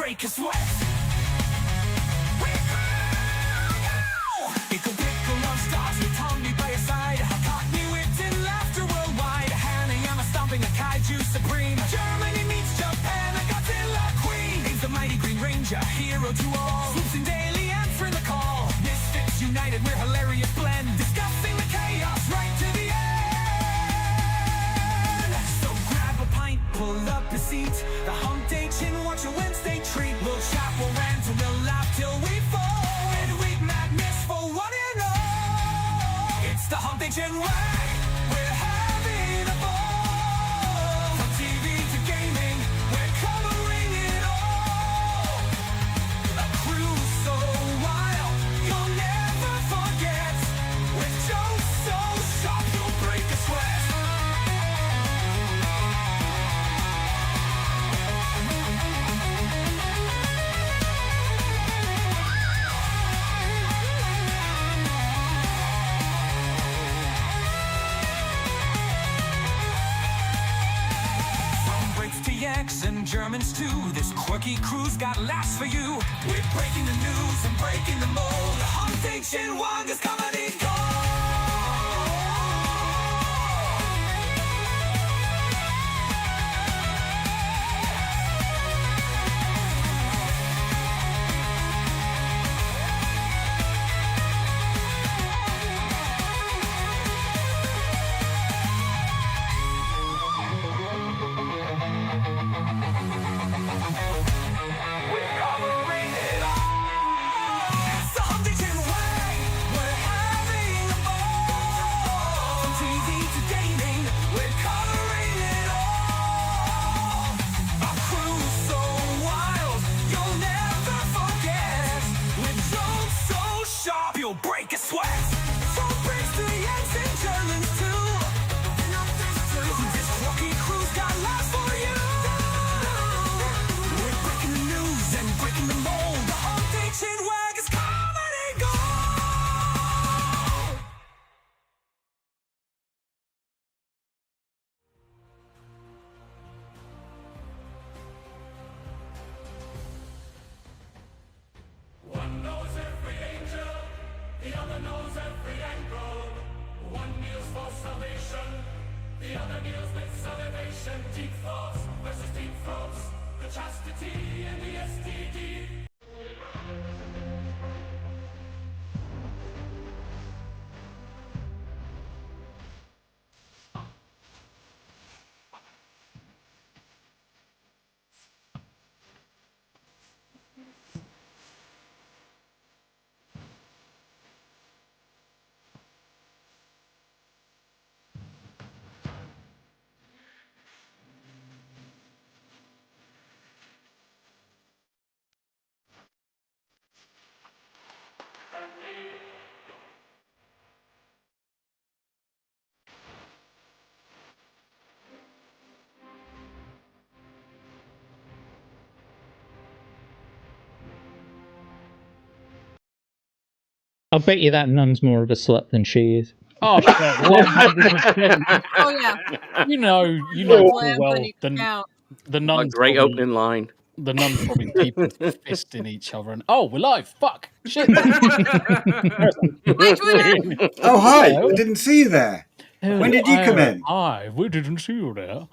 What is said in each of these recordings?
break a sweat. IcklePickle on stars with Tombi by your side. Cockney wit and laughter worldwide. Hanayama stomping a kaiju supreme. Germany meets Japan, a Godzilla queen. He's the mighty Green Ranger, hero to all. Swoops in daily, answering the call. Misfits united, we're hilarious blend. Discussing the chaos right to the end. So grab a pint, pull up a seat. The Hump Day Chin, watch a Wednesday treat. We'll chat, we'll rant, and we'll laugh till we fall. Midweek madness for one and all. It's the Hump Day Chin Wag. We're having a ball. From TV to gaming, we're covering it all. A crew so wild, you'll never forget. With jokes so sharp, you'll break a sweat. From Brits to Yanks and Germans too, this quirky crew's got laughs for you. We're breaking the news and breaking the mold. The Hump Day Chin Wag is coming in gold. We're covering it all. It's the Hump Day Chin Wag. We're having a ball. From TV to gaming, we're covering it all. Our crew's so wild, you'll never forget. With jokes so sharp, you'll break a sweat. From Brits to Yanks and Germans too. This quirky crew's got laughs for you. We're breaking the news and breaking the mold. The Hump Day Chin Wag is coming in gold. One knows every angel, the other knows every angle. One kneels for salvation, the other kneels with salivation. Deep thoughts versus deep throats, the chastity and the STD. I'll bet you that nun's more of a slut than she is. Oh, shit, 100%. Oh yeah. You know Lamp full well on each count. the A nuns great probably, opening line. the nuns probably keeping fisting each other and we're live. Fuck shit. Hi, Twitter. Oh, hi. Hello. I didn't see you there. When did you come in? Hi, we didn't see you there.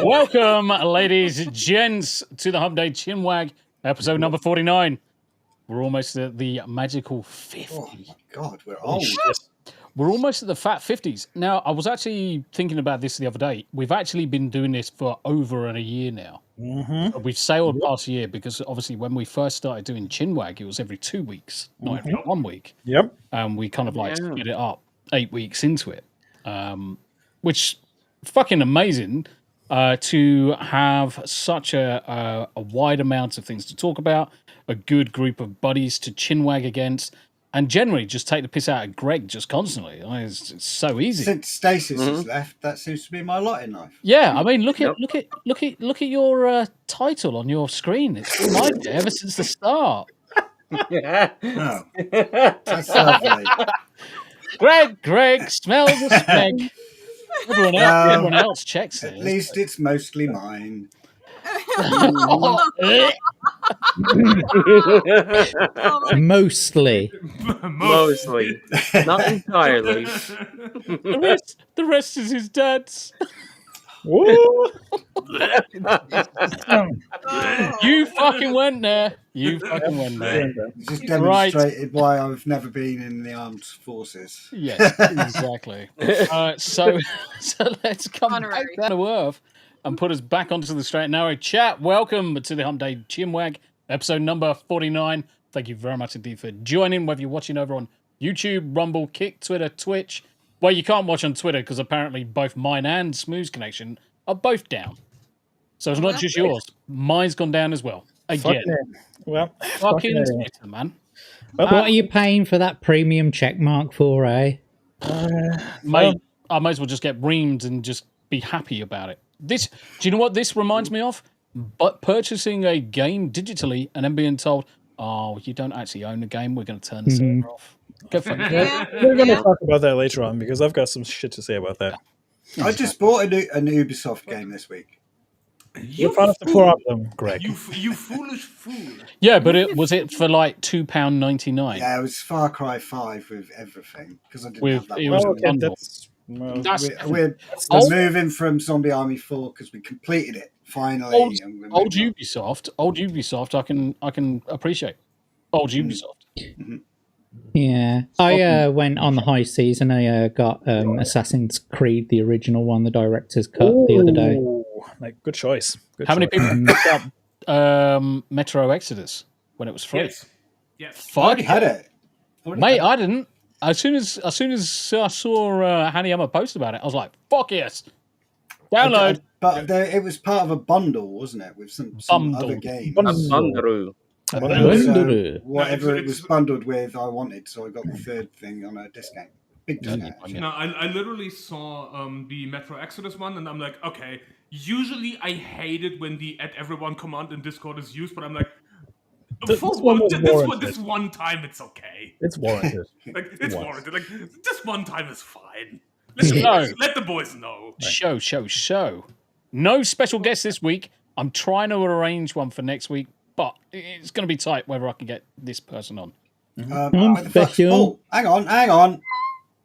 Welcome, ladies, gents, to the Hump Day Chin Wag, episode number 49. We're almost at the magical 50. Oh, my God. We're old. We're almost at the fat 50s. Now, I was actually thinking about this the other day. We've actually been doing this for over a year now. Mm-hmm. We've sailed past a year because obviously when we first started doing Chinwag, it was every 2 weeks, not every 1 week. Yep. And we kind of split it up 8 weeks into it, which fucking amazing to have such a wide amount of things to talk about, a good group of buddies to chinwag against, and generally just take the piss out of Greg just constantly. I mean, it's so easy. Since Stasis has left, that seems to be my lot in life. Yeah, I mean, look at your title on your screen. It's been like it ever since the start. Yeah. Oh, that's lovely. Greg, smell the smeg. Everyone else checks it. At least it's mostly mine. Oh my Mostly. Mostly. Not entirely. The rest is his dad's. Woo! God. You fucking went there. You fucking went there. It just demonstrated why I've never been in the armed forces. Yes, exactly. So let's come Honorary. back down to earth and put us back onto the straight and narrow. Chat, welcome to the Hump Day Chinwag, episode number 49. Thank you very much indeed for joining, whether you're watching over on YouTube, Rumble, Kick, Twitter, Twitch. Well, you can't watch on Twitter because apparently both mine and Smu's connection are both down. So it's not just yours. Mine's gone down as well. Again. Well, Fucking Twitter, man. What are you paying for that premium check mark for, eh? Mate, I might as well just get reamed and just be happy about it. Do you know what this reminds me of? But purchasing a game digitally and then being told, oh, you don't actually own the game, we're going to turn the server off. Go for it. Yeah. we're going to talk about that later on because I've got some shit to say about that. I just bought an Ubisoft game this week. You're part of the problem, Greg. You foolish fool. Yeah, but was it for like £2.99? Yeah, it was Far Cry 5 with everything because I didn't With- have that. it was one. a bundle. That's, We're old- moving from Zombie Army 4 because we completed it finally. Old, and we're old moving Ubisoft, I can appreciate. Old Ubisoft. Yeah. I went on the high seas and I got Assassin's Creed, the original one, the director's cut the other day. Like, good choice. Good How many choice. people picked up Metro Exodus when it was free? Yes. Yes. I Fuck already had it. Mate, I didn't. As soon as I saw Hanayama post about it, I was like, "Fuck yes, download." But it was part of a bundle, wasn't it, with some Bundle. other games? Bandaru. So whatever it was bundled with, I wanted, so I got the third thing on a discount. Big discount. actually. No, I literally saw the Metro Exodus one, and I'm like, okay. Usually, I hate it when the @everyone command in Discord is used, but I'm like, This one was warranted. this one time it's okay. It's warranted. Like it's warranted. Like this one time is fine. Let the boys know. Show. No special guest this week. I'm trying to arrange one for next week, but it's going to be tight whether I can get this person on. Where the fuck's Paul? Hang on.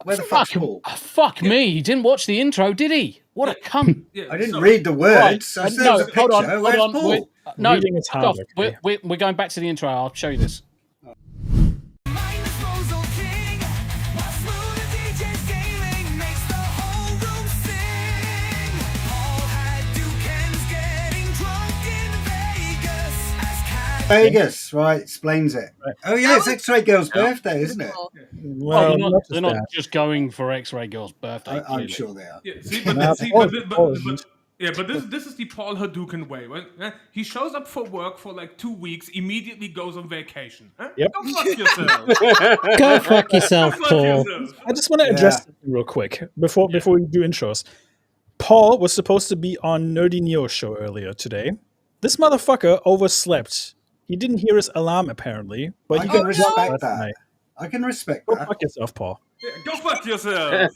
Where the fuck's Paul? Fuck me. He didn't watch the intro, did he? What a cunt. Yeah, I didn't read the words. I said No, it was a picture. hold on. Where's Paul? No, Reading is hard, okay. we're going back to the intro. I'll show you this. Mine is Mozo King. While Smu the DJ scaling makes the whole room sing. Paul Hadouken's getting drunk in Vegas as Vegas, right, explains it. Oh yeah, it's X-Ray Girl's birthday, isn't it? Well, They're not just going for X-Ray Girl's birthday. I'm clearly. sure they are. Yeah, but this is the Paul Hadouken way. Right? He shows up for work for like 2 weeks, immediately goes on vacation. Huh? Yep. Go fuck yourself. Go fuck yourself, Go fuck Paul. yourself. I just want to address something real quick before we do intros. Paul was supposed to be on Nerdy Neo's show earlier today. This motherfucker overslept. He didn't hear his alarm apparently, but I he can got respect last that. night. I can respect Go that. fuck yourself, Paul. Yeah, go fuck yourself.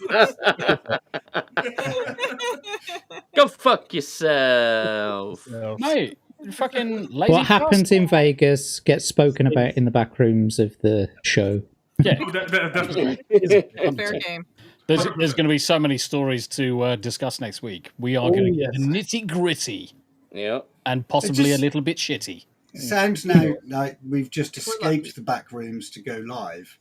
Go fuck yourself. So, Mate, you fucking lazy. What happens in Vegas gets spoken about in the back rooms of the show. Yeah, Definitely. Fair game. there's going to be so many stories to discuss next week. We are going to get yes. nitty gritty Yep. and possibly just- a little bit shitty. It sounds now like we've just escaped the back rooms to go live.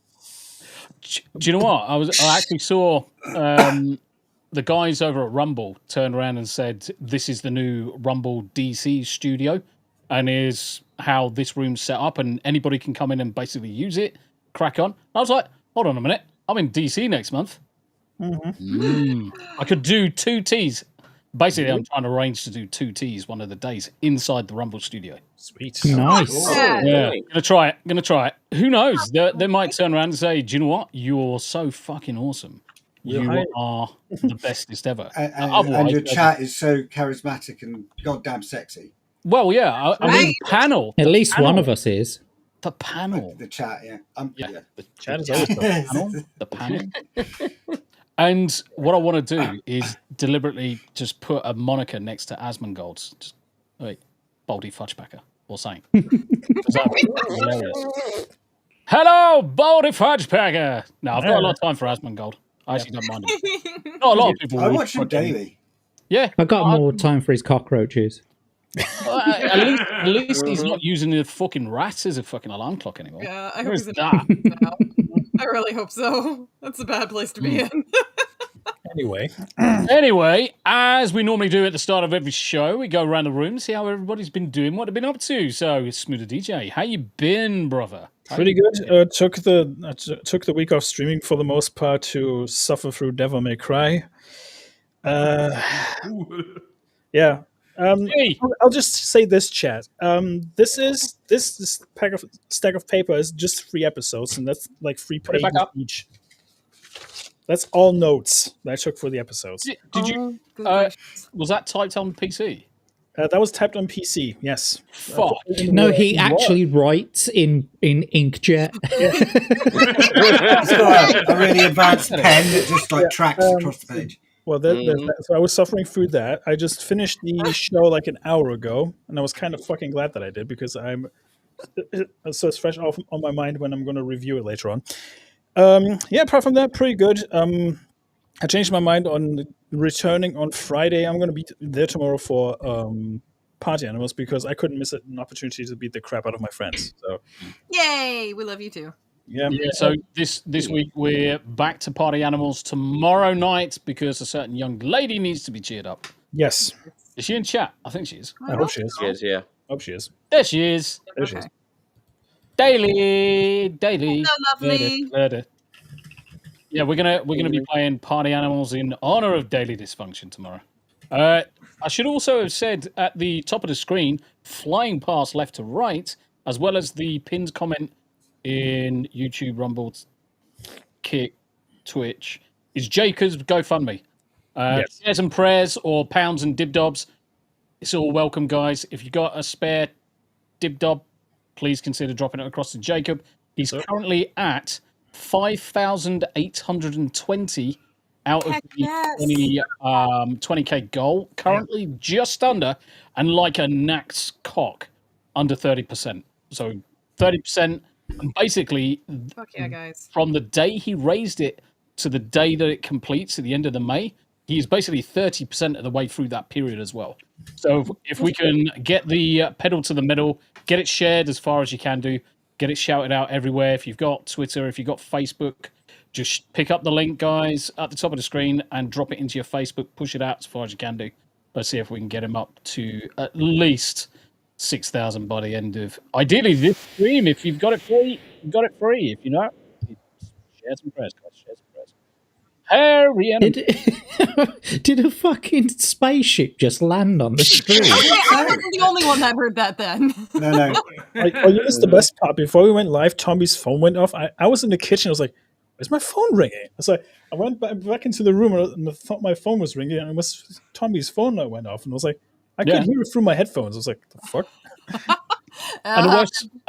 Do you know what? I actually saw the guys over at Rumble turn around and said, "This is the new Rumble DC studio, and is how this room's set up, and anybody can come in and basically use it, crack on." I was like, "Hold on a minute, I'm in DC next month. I could do 2 Ts. Basically, I'm trying to arrange to do 2 Ts one of the days inside the Rumble studio. sweet. Nice. Yeah. Gonna try it. Who knows? They might turn around and say, "Do you know what? You're so fucking awesome. You are the bestest ever." And Otherwise, your chat is so charismatic and goddamn sexy. well, yeah. I mean, Right. panel. At least Panel. one of us is. The panel. The chat, yeah. Yeah. The Chat is always tough. panel. The panel. And what I want to do is deliberately just put a moniker next to Asmongold's. Just wait, Baldy Fudgepacker. or something. That's hilarious. Hello, Baldy Fudgepacker. No, I've got a lot of time for Asmongold. I actually don't mind him. Not a lot of people. I would watch him fucking- daily. Yeah, I got more time for his cockroaches. at least he's not using the fucking rat as a fucking alarm clock anymore. Yeah, I hope Where's he's that? now. I really hope so. That's a bad place to be in. Anyway, As we normally do at the start of every show, we go around the room, see how everybody's been doing, what they've been up to. So, Smu the DJ, how you been, brother? pretty good. Took the week off streaming for the most part to suffer through Devil May Cry. Yeah. Hey. I'll just say this, chat. This stack of paper is just 3 episodes, and that's like 3 Put it back pages up. each. That's all notes that I took for the episodes. Did you? Good gracious. Was that typed on PC? That was typed on PC. Yes. Fuck. No, he actually writes in inkjet. It's got a really advanced pen that just like tracks across the page. Well, so I was suffering through that. I just finished the show like an hour ago, and I was kind of fucking glad that I did because so it's fresh off on my mind when I'm going to review it later on. Yeah, apart from that, pretty good. I changed my mind on returning on Friday. I'm going to be there tomorrow for Party Animals because I couldn't miss an opportunity to beat the crap out of my friends. So Yay! We love you too. yeah. So this week we're back to Party Animals tomorrow night because a certain young lady needs to be cheered up. Yes, Is she in chat? I think she is. I hope she is. Yes, yeah. Hope she is. There she is. There she is. Okay. Daily. Hello, lovely. Later. Yeah, we're gonna be playing Party Animals in honor of Daily Dysfunction tomorrow. I should also have said at the top of the screen, flying past left to right, as well as the pinned comment in YouTube, Rumble, Kick, Twitch, is Jacob's GoFundMe. Yes. Prayers and prayers or pounds and dibdobs. It's all welcome, guys. If you got a spare dibdob, please consider dropping it across to Jacob. He's currently at 5,820 out of Heck the yes. 20k goal. Currently just under, and like a Nax cock, under 30%. So 30%, and basically Fuck yeah, guys. from the day he raised it to the day that it completes at the end of the May, he's basically 30% of the way through that period as well. So if we can get the pedal to the metal, get it shared as far as you can do, get it shouted out everywhere. If you've got Twitter, if you've got Facebook, just pick up the link, guys, at the top of the screen and drop it into your Facebook. Push it out as far as you can do. Let's see if we can get him up to at least 6,000 by the end of, ideally, this stream. If you've got it free, you've got it free. If you know, share some prayers, guys. Share some prayers. Harry and Did a fucking spaceship just land on the street? Okay, I wasn't the only one that heard that then. No. Oh, you missed the best part. Before we went live, Tombi's phone went off. I was in the kitchen. I was like, "Is my phone ringing?" So I went back into the room and I thought my phone was ringing, and it was Tombi's phone that went off. And I was like, I could hear it through my headphones. I was like, "The fuck?" And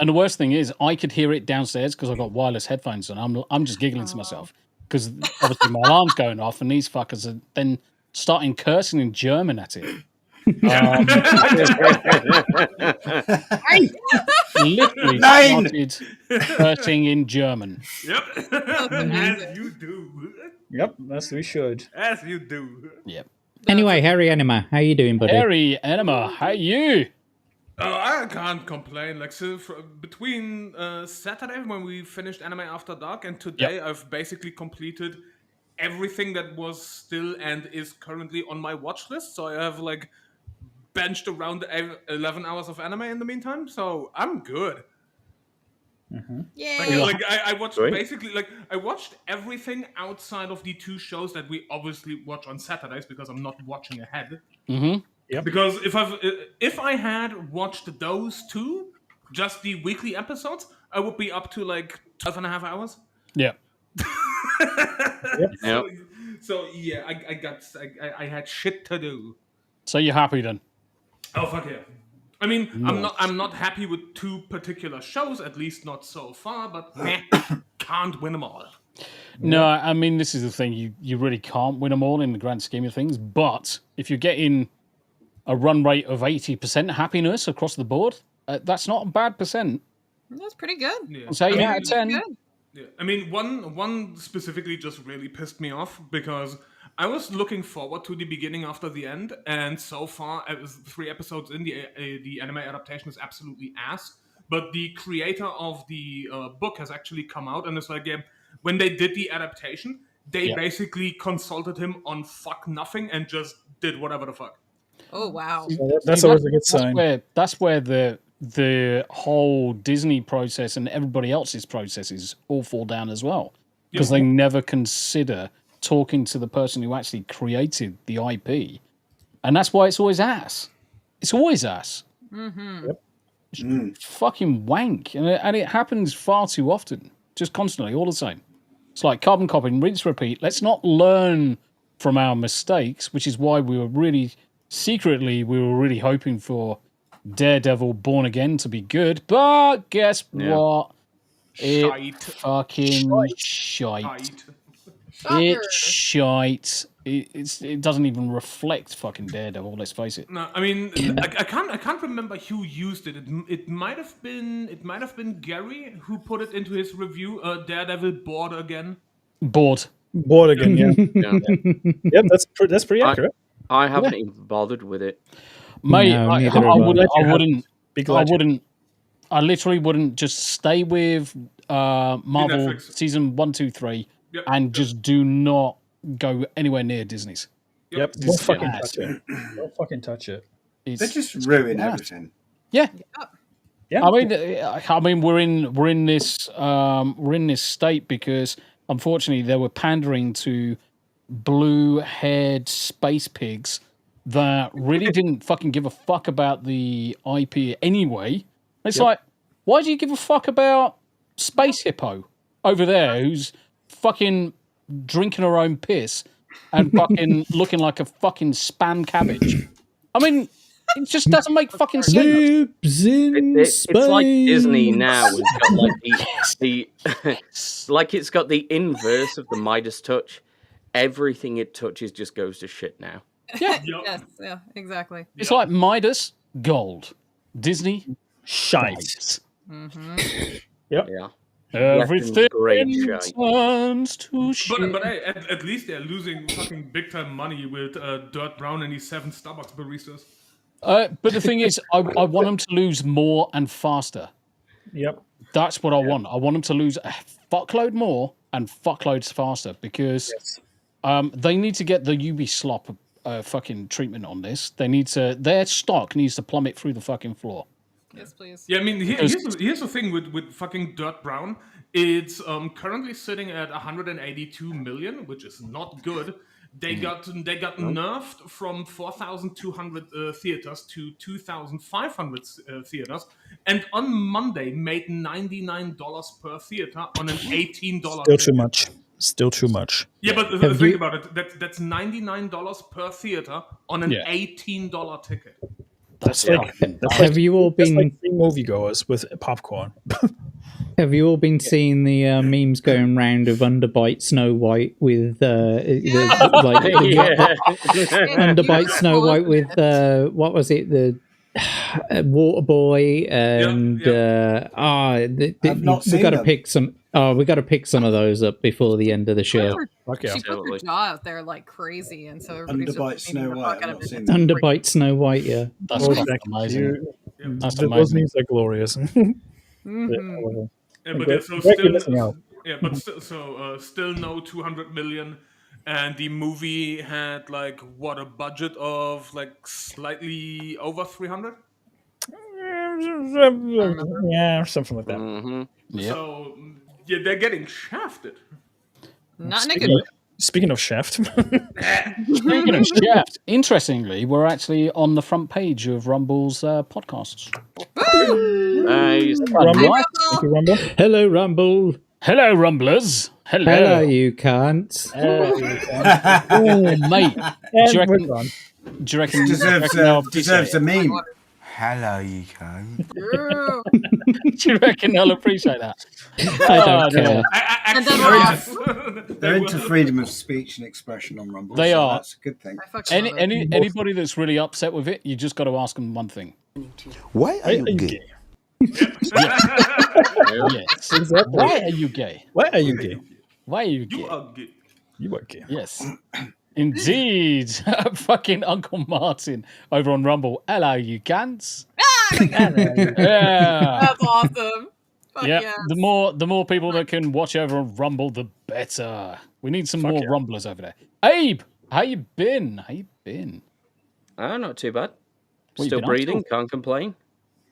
the worst thing is, I could hear it downstairs because I've got wireless headphones, and I'm just giggling to myself because obviously my alarm's going off, and these fuckers are then starting cursing in German at it. Literally started cursing in German. Yep. As you do. Yep, that's we should. As you do. Yep. Anyway, Harry Enema, how you doing, buddy? Harry Enema, how you? Oh, I can't complain. Like, so between Saturday when we finished Anime After Dark and today, I've basically completed everything that was still and is currently on my watch list. So I have like benched around 11 hours of anime in the meantime. So I'm good. Yay. Like I watched Great. basically like I watched everything outside of the 2 shows that we obviously watch on Saturdays because I'm not watching ahead. Mm-hmm. Yep. Because if I had watched those 2, just the weekly episodes, I would be up to like 12 and a half hours. Yeah. Yep. So yeah, I had shit to do. So you're happy then? Oh fuck yeah! I mean, I'm not happy with 2 particular shows, at least not so far. But can't win them all. No, I mean, this is the thing. You really can't win them all in the grand scheme of things. But if you're getting a run rate of 80% happiness across the board, that's not a bad percent. That's pretty good. Yeah. I'll say I mean, 8 out of 10. Good. Yeah. I mean, one specifically just really pissed me off because I was looking forward to the beginning after the end, and so far, it was 3 episodes in, the anime adaptation is absolutely ass. But the creator of the book has actually come out, and it's like, when they did the adaptation, they basically consulted him on fuck nothing and just did whatever the fuck. Oh wow. So that's always a good sign. That's where the whole Disney process and everybody else's processes all fall down as well, because they never consider talking to the person who actually created the IP, and that's why it's always ass. It's always ass. It's fucking wank, and it happens far too often, just constantly, all the same. It's like carbon copying, rinse, repeat. Let's not learn from our mistakes, which is why we were really hoping for Daredevil Born Again to be good, but guess what? It's fucking shite. It's shite. It doesn't even reflect fucking Daredevil. Let's face it. No, I mean, I can't remember who used it. It might have been Gary who put it into his review. Daredevil Bored Again. Bored again. Yeah. Yeah, that's pretty accurate. I haven't even bothered with it. Mate, No, I literally wouldn't just stay with Marvel Netflix. season 1, 2, 3 Yep. and just do not go anywhere near Disney's. Yep. Don't fucking touch it. Don't fucking touch it. They just ruin everything. Yeah. Yeah. I mean, we're in this state because unfortunately they were pandering to blue-haired space pigs that really didn't fucking give a fuck about the IP anyway. It's like, why do you give a fuck about Space Hippo over there who's fucking drinking her own piss and fucking looking like a fucking spam cabbage? I mean, it just doesn't make fucking sense. Lives in It's like Disney space. now has got like the like it's got the inverse of the Midas touch. Everything it touches just goes to shit now. Yeah. Yes. Yeah. Exactly. It's like Midas, gold. Disney, Shite. Yeah. everything great shite. turns to shit. But hey, at least they're losing fucking big time money with Dirt Brown and his 7 Starbucks baristas. But the thing is, I want them to lose more and faster. Yep. That's what I want. I want them to lose a fuckload more and fuckloads faster because they need to get the Ubislop fucking treatment on this. Their stock needs to plummet through the fucking floor. Yes, please. Yeah, I mean, here's the thing with fucking Dirt Brown. It's currently sitting at 182 million, which is not good. They got nerfed from 4,200 theaters to 2,500 theaters, and on Monday made $99 per theater on an $18. Still too much. Still too much. Yeah, but think about it. That's $99 per theater on an $18 ticket. That's like Have you all that's been like 3 moviegoers with popcorn. Have you all been seeing the memes going round of Underbite Snow White with Underbite Snow White with what was it, the Waterboy and I've not we seen got to them. pick some. Oh, we got to pick some of those up before the end of the show. Fuck yeah. She put her jaw out there like crazy, and so everybody's Underbite just Snow making the White. fuck out I've of not it. seen them. Underbite Snow White, yeah. That's Oh, fucking thank amazing. you. That's Those amazing. memes are glorious. Yeah, but Greg- so Greg, you're missing still, out. yeah, but still no 200 million, and the movie had like what, a budget of like slightly over 300. Yeah, something like that. Mm-hmm. Yep. So yeah, they're getting shafted. Not in a good way. Speaking of Shaft, Speaking of Shaft, interestingly, we're actually on the front page of Rumble's podcasts. Nice. Rumble. Nice. Thank you, Rumble. Hello, Rumble. Hello, Rumblers. Hello. Hello, you can't. Oh, mate. And you reckon- we're gone. Do you reckon Deserves they'll a meme. Hello, you cunt. Yeah. do you reckon they'll appreciate that? I don't care. And then we're off. They're into freedom of speech and expression on Rumble. They so are. That's a good thing. I fucking love it. Anybody that's really upset with it, you just got to ask them one thing. Why are you Are you gay? gay? Yes. Exactly. Why are you gay? Why are you gay? Why are you gay? You are gay. You are gay. Yes. Indeed. Fucking Uncle Martin over on Rumble. Hello, you cunts. Yeah. That's awesome. Fuck Yeah. yes. The more people that can watch over on Rumble, the better. We need some more rumblers over there. Abe, how you been? How you been? Not too bad. What you Still been up to? breathing, can't complain.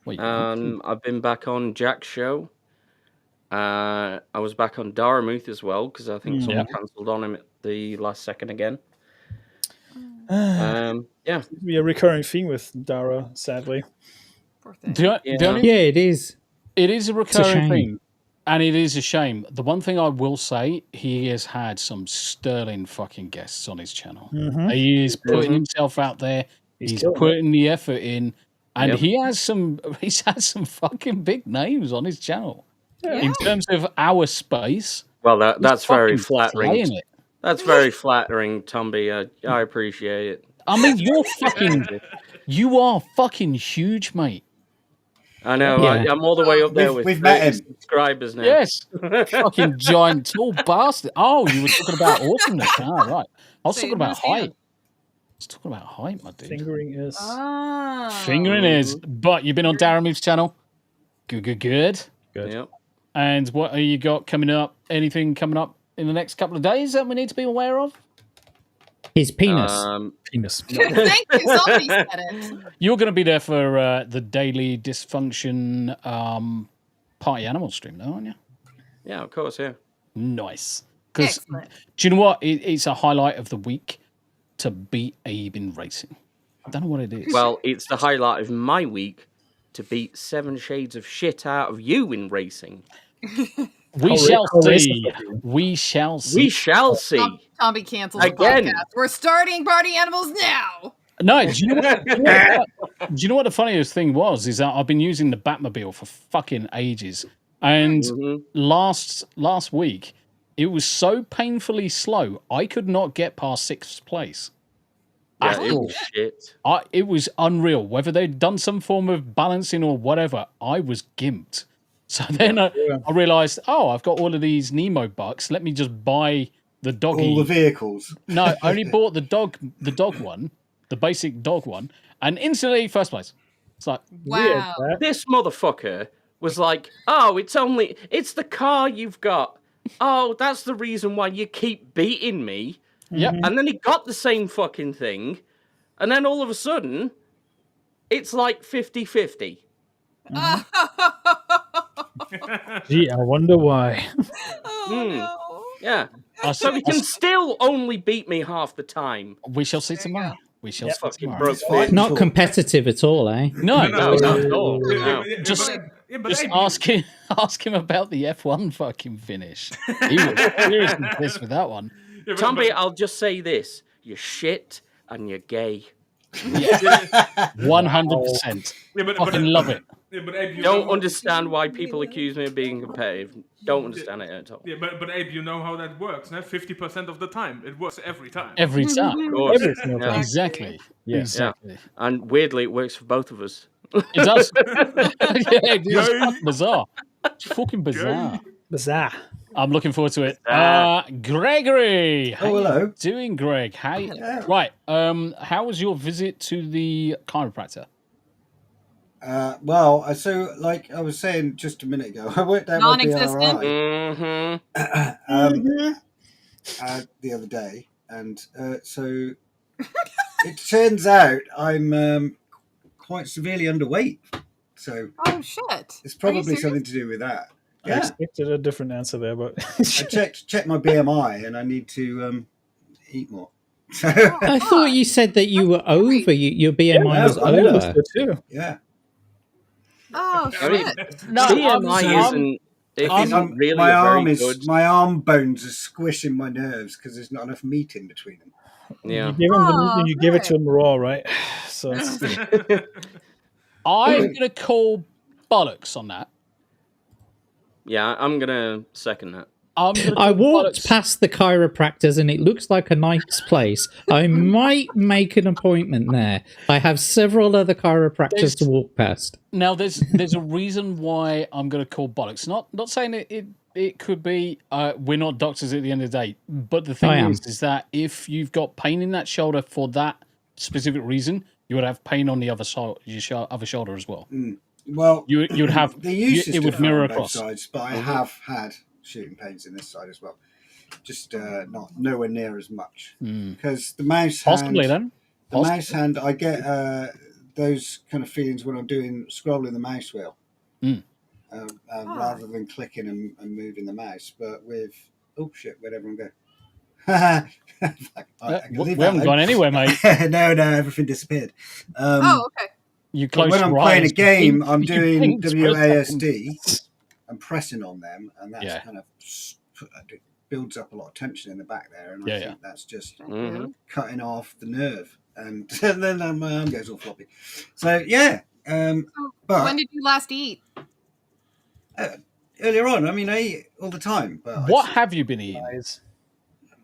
What you been up to? I've been back on Jack's show. I was back on Daramuth as well because I think someone cancelled on him at the last second again. Yeah. Seems to be a recurring theme with Dara, sadly. Poor thing. The only Yeah, it is. It is a recurring shame. theme, and it is a shame. The one thing I will say, he has had some sterling fucking guests on his channel. He is putting himself out there. He's putting the effort in, and he's had some fucking big names on his channel. Yeah. In terms of our space, Well, that's very fucking flattering. slaying it. That's very flattering, Tombi. I appreciate it. I mean, you are fucking huge, mate. I know. Yeah. I'm all the way up there with We've met 30 him. subscribers now. Yes, fucking giant tall bastard. Oh, you were talking about awesomeness. Ah, right. I was Say talking it about was him. height. I was talking about height, my dude. Fingering is. Oh. Fingering is. But you've been on Daramuth's channel. Good. Good. Yep. And what have you got coming up? Anything coming up in the next couple of days that we need to be aware of? His penis. Penis. Thank you. Somebody said it. You're going to be there for the daily dysfunction party animal stream, though, aren't you? Yeah, of course, yeah. Nice. Because Excellent. do you know what? It's a highlight of the week to beat Abe in racing. I don't know what it is. Well, it's the highlight of my week to beat 7 shades of shit out of you in racing. We shall see. We shall see. We shall see. Tombi canceled the Again. podcast. We're starting Party Animals now. No, do you know what the funniest thing was? Is that I've been using the Batmobile for fucking ages. And last week, it was so painfully slow, I could not get past 6th place. Yeah, it was shit. It was unreal. Whether they'd done some form of balancing or whatever, I was gimped. So then I realised, I've got all of these Nemo bucks. Let me just buy the doggy. All the vehicles. No, I only bought the dog one, the basic dog one, and instantly first place. It's like, Wow. This motherfucker was like, it's the car you've got. Oh, that's the reason why you keep beating me. Yep. And then he got the same fucking thing. And then all of a sudden, it's like 50-50. Gee, I wonder why. No. Yeah. So he can still only beat me half the time. we shall see tomorrow. We shall see Fucking tomorrow. broke Fine. bitch. Not competitive at all, eh? No, No, not at all. No. Just Abe, ask him about the F1 fucking finish. He was seriously pissed with that one. Tombi, I'll just say this. You're shit and you're gay. 100%. Fucking love it. Yeah, but Abe, you Don't know, understand why people accuse me of being competitive. Don't understand it at all. Yeah, but Abe, you know how that works, no? 50% of the time. It works every time. Every time. Of course. Every single time. Exactly. Yeah. Exactly. And weirdly, it works for both of us. It does. Yeah, it's fucking bizarre. It's fucking bizarre. Bizarre. I'm looking forward to it. Gregory, how hello. you doing, Greg? Right. How was your visit to the chiropractor? Well, so like I was saying just a minute ago, I worked out my Non-existent? BRI Mm-hmm. the other day, and so it turns out I'm quite severely underweight. So Oh shit. it's Are probably you serious? something to do with that. I Yeah, expected a different answer there, but I checked my BMI, and I need to eat more. So I thought you said that you were over. Your BMI was I over. understood too. yeah. Oh I mean, shit. BMI isn't really my a arm very is good. my arm bones are squishing my nerves because there's not enough meat in between them. Yeah. You give him the meat Oh, and you give it to good. him raw, right? So it's, I'm going to call bollocks on that. Yeah, I'm gonna second that. I'm gonna I call walked bollocks. past the chiropractors and it looks like a nice place. I might make an appointment there. I have several other chiropractors to walk past. Now, there's a reason why I'm going to call bollocks. Not saying it could be. We're not doctors at the end of the day, but the thing is that if you've got pain in that shoulder for that specific reason, you would have pain on the other side, other shoulder as well. Well, You'd have the use it would mirror on both across. sides, but I have had shooting pains in this side as well. Just not nowhere near as much because the mouse Possibly hand, then. mouse hand, I get those kind of feelings when I'm scrolling the mouse wheel, rather than clicking and moving the mouse. But with where'd everyone go? We haven't gone anywhere, mate. no, everything disappeared. Okay. You close when I'm your playing eyes, a game, I'm you doing think for a second. WASD. I'm pressing on them, and that's kind of builds up a lot of tension in the back there, and I think that's just cutting off the nerve, and then my arm goes all floppy. So but when did you last eat? Earlier on, I mean, I eat all the time. But What have you been eating?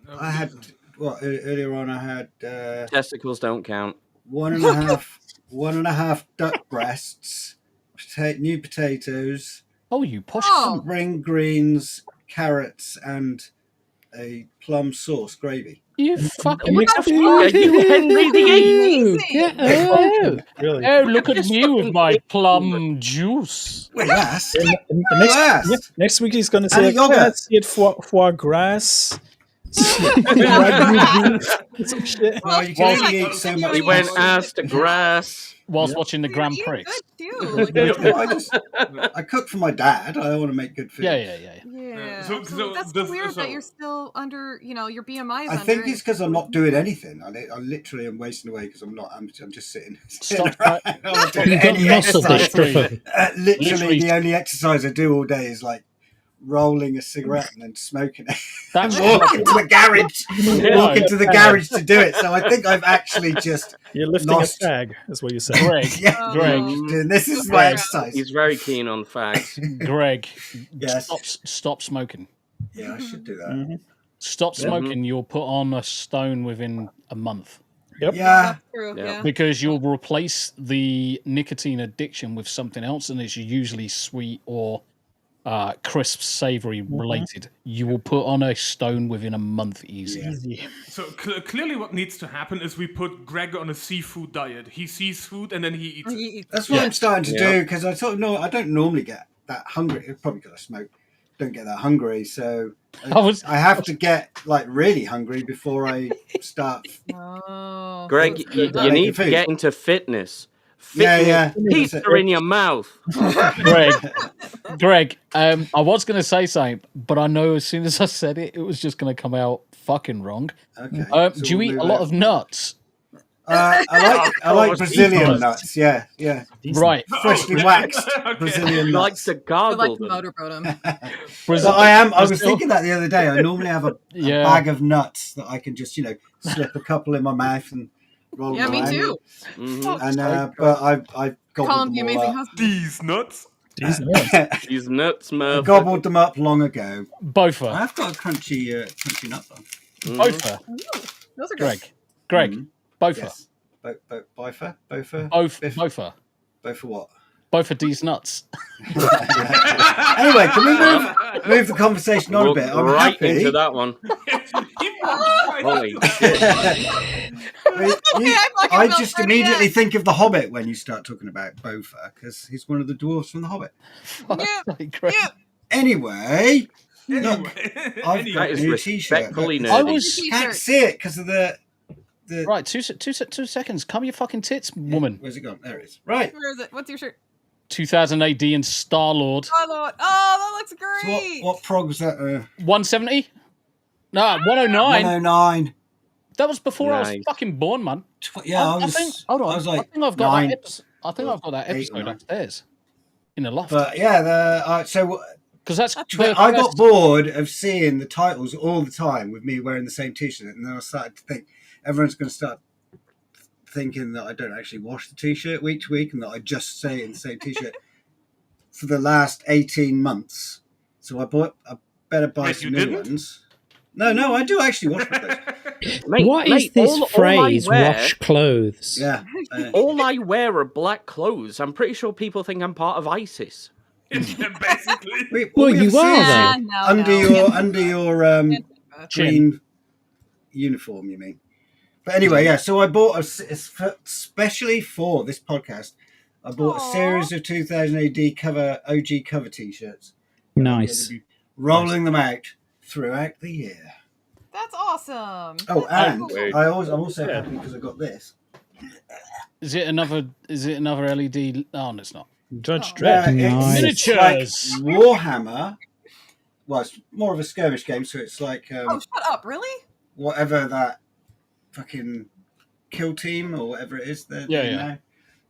I had earlier on. I had testicles don't count. 1.5 duck breasts, new potatoes. Oh, you posh spring greens, carrots, and a plum sauce gravy. You fucking you Henry the Eighth. Really? Oh, look at me with my plum juice. Wait, last. Next week he's going to say, let's eat foie gras. Some shit. Well, you can only eat so much. He went ass to grass whilst watching the Grand Prix. I cook for my dad. I want to make good food. Yeah. So that's weird that you're still under, your BMI is I think it's because I'm not doing anything. I literally am wasting away because I'm just sitting around. You've got muscle dystrophy. Literally, the only exercise I do all day is like rolling a cigarette and then smoking it. That's walk into the garage. Walk into the garage to do it. So I think I've actually just You're lifting a fag, is what you said. Greg, Greg. This is my exercise. He's very keen on fags. Greg, yes. Stop smoking. Yeah, I should do that. Stop smoking. You'll put on a stone within a month. Yep. Yeah. Because you'll replace the nicotine addiction with something else, and it's usually sweet or crisp, savory related. You will put on a stone within a month easy. So clearly what needs to happen is we put Greg on a seafood diet. He sees food and then he eats it. That's what I'm starting to do, because I don't normally get that hungry. Probably because I smoke. Don't get that hungry, so I have to get like really hungry before I start. Greg, you need to get into fitness. Pizza in your mouth. Greg, I was going to say something, but I know as soon as I said it, it was just going to come out fucking wrong. Okay. Do you eat a lot of nuts? I like Brazilian nuts. Yeah. Right. Freshly waxed Brazilian nuts. Like to gargle them. I was thinking that the other day. I normally have a bag of nuts that I can just, slip a couple in my mouth and roll them me too. And but I've gobbled them all up. These nuts. These nuts, Murph. I gobbled them up long ago. Bofa. I've got a crunchy nut on. Bofa. Those are good. Greg. Bofa. Yes. Bofa. Bofa. Bofa what? Bofa these nuts. Anyway, can we move the conversation on a bit? I'm right happy. into that one. Holy shit. I just immediately think of The Hobbit when you start talking about Bofa, because he's one of the dwarves from The Hobbit. Anyway, look, I've got a new t-shirt. I can't see it because of the... Right, two seconds. Come your fucking tits, woman. Where's it gone? There it is. Right. Where is it? What's your shirt? 2000 AD and Star-Lord. Star-Lord. Oh, that looks great. So what prog was that? 170? No, 109. 109. That was before I was fucking born, man. I think I was like I think I've got that episode upstairs in the loft. But so because that's I got bored of seeing the titles all the time with me wearing the same t-shirt, and then I started to think everyone's going to start thinking that I don't actually wash the t-shirt week to week and that I just say it in the same t-shirt for the last 18 months. So I better buy some new ones. No, I do actually wash my clothes. What is this phrase, wash clothes? Yeah. All I wear are black clothes. I'm pretty sure people think I'm part of ISIS. Basically. Well, you are, though. Under your green uniform, you mean? But anyway, yeah, so I bought, especially for this podcast, I bought a series of 2000 AD OG cover T-shirts. Nice. Rolling them out throughout the year. That's awesome. Oh, and I'm also happy because I got this. Is it another LED? Oh, no, it's not. Judge Dredd. Nice. Miniatures. Like Warhammer. Well, it's more of a skirmish game, so it's like... oh, shut up, really? Whatever that fucking kill team or whatever it is. Now.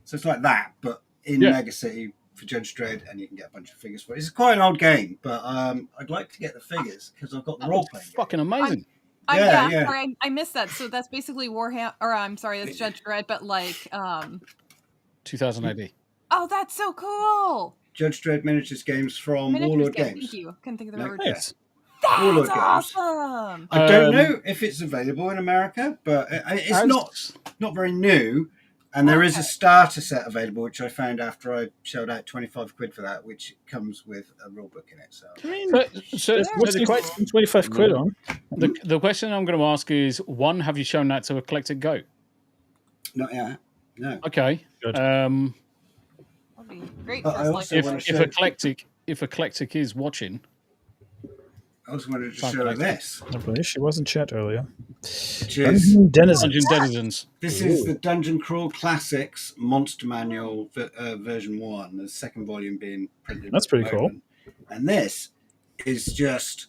So it's like that, but in Mega City for Judge Dredd, and you can get a bunch of figures for it. It's quite an old game, but I'd like to get the figures because I've got the role-playing game. Fucking amazing. Sorry, I missed that. So that's basically Warhammer, or I'm sorry, that's Judge Dredd, but like... 2000 AD. Oh, that's so cool! Judge Dredd miniatures games from Warlord Games. Thank you. Couldn't think of the word. Yes. That's awesome! I don't know if it's available in America, but it's not very new. And there is a starter set available, which I found after I shelled out 25 quid for that, which comes with a rule book in it. So what's the question? 25 quid on? The question I'm going to ask is, one, have you shown that to Eclectic Goat? Not yet. No. Okay. That'd be great. If Eclectic is watching, I also wanted to show her this. I believe she was in chat earlier. Dungeon Denizens. This is the Dungeon Crawl Classics Monster Manual version 1, the second volume being printed. That's pretty cool. And this is just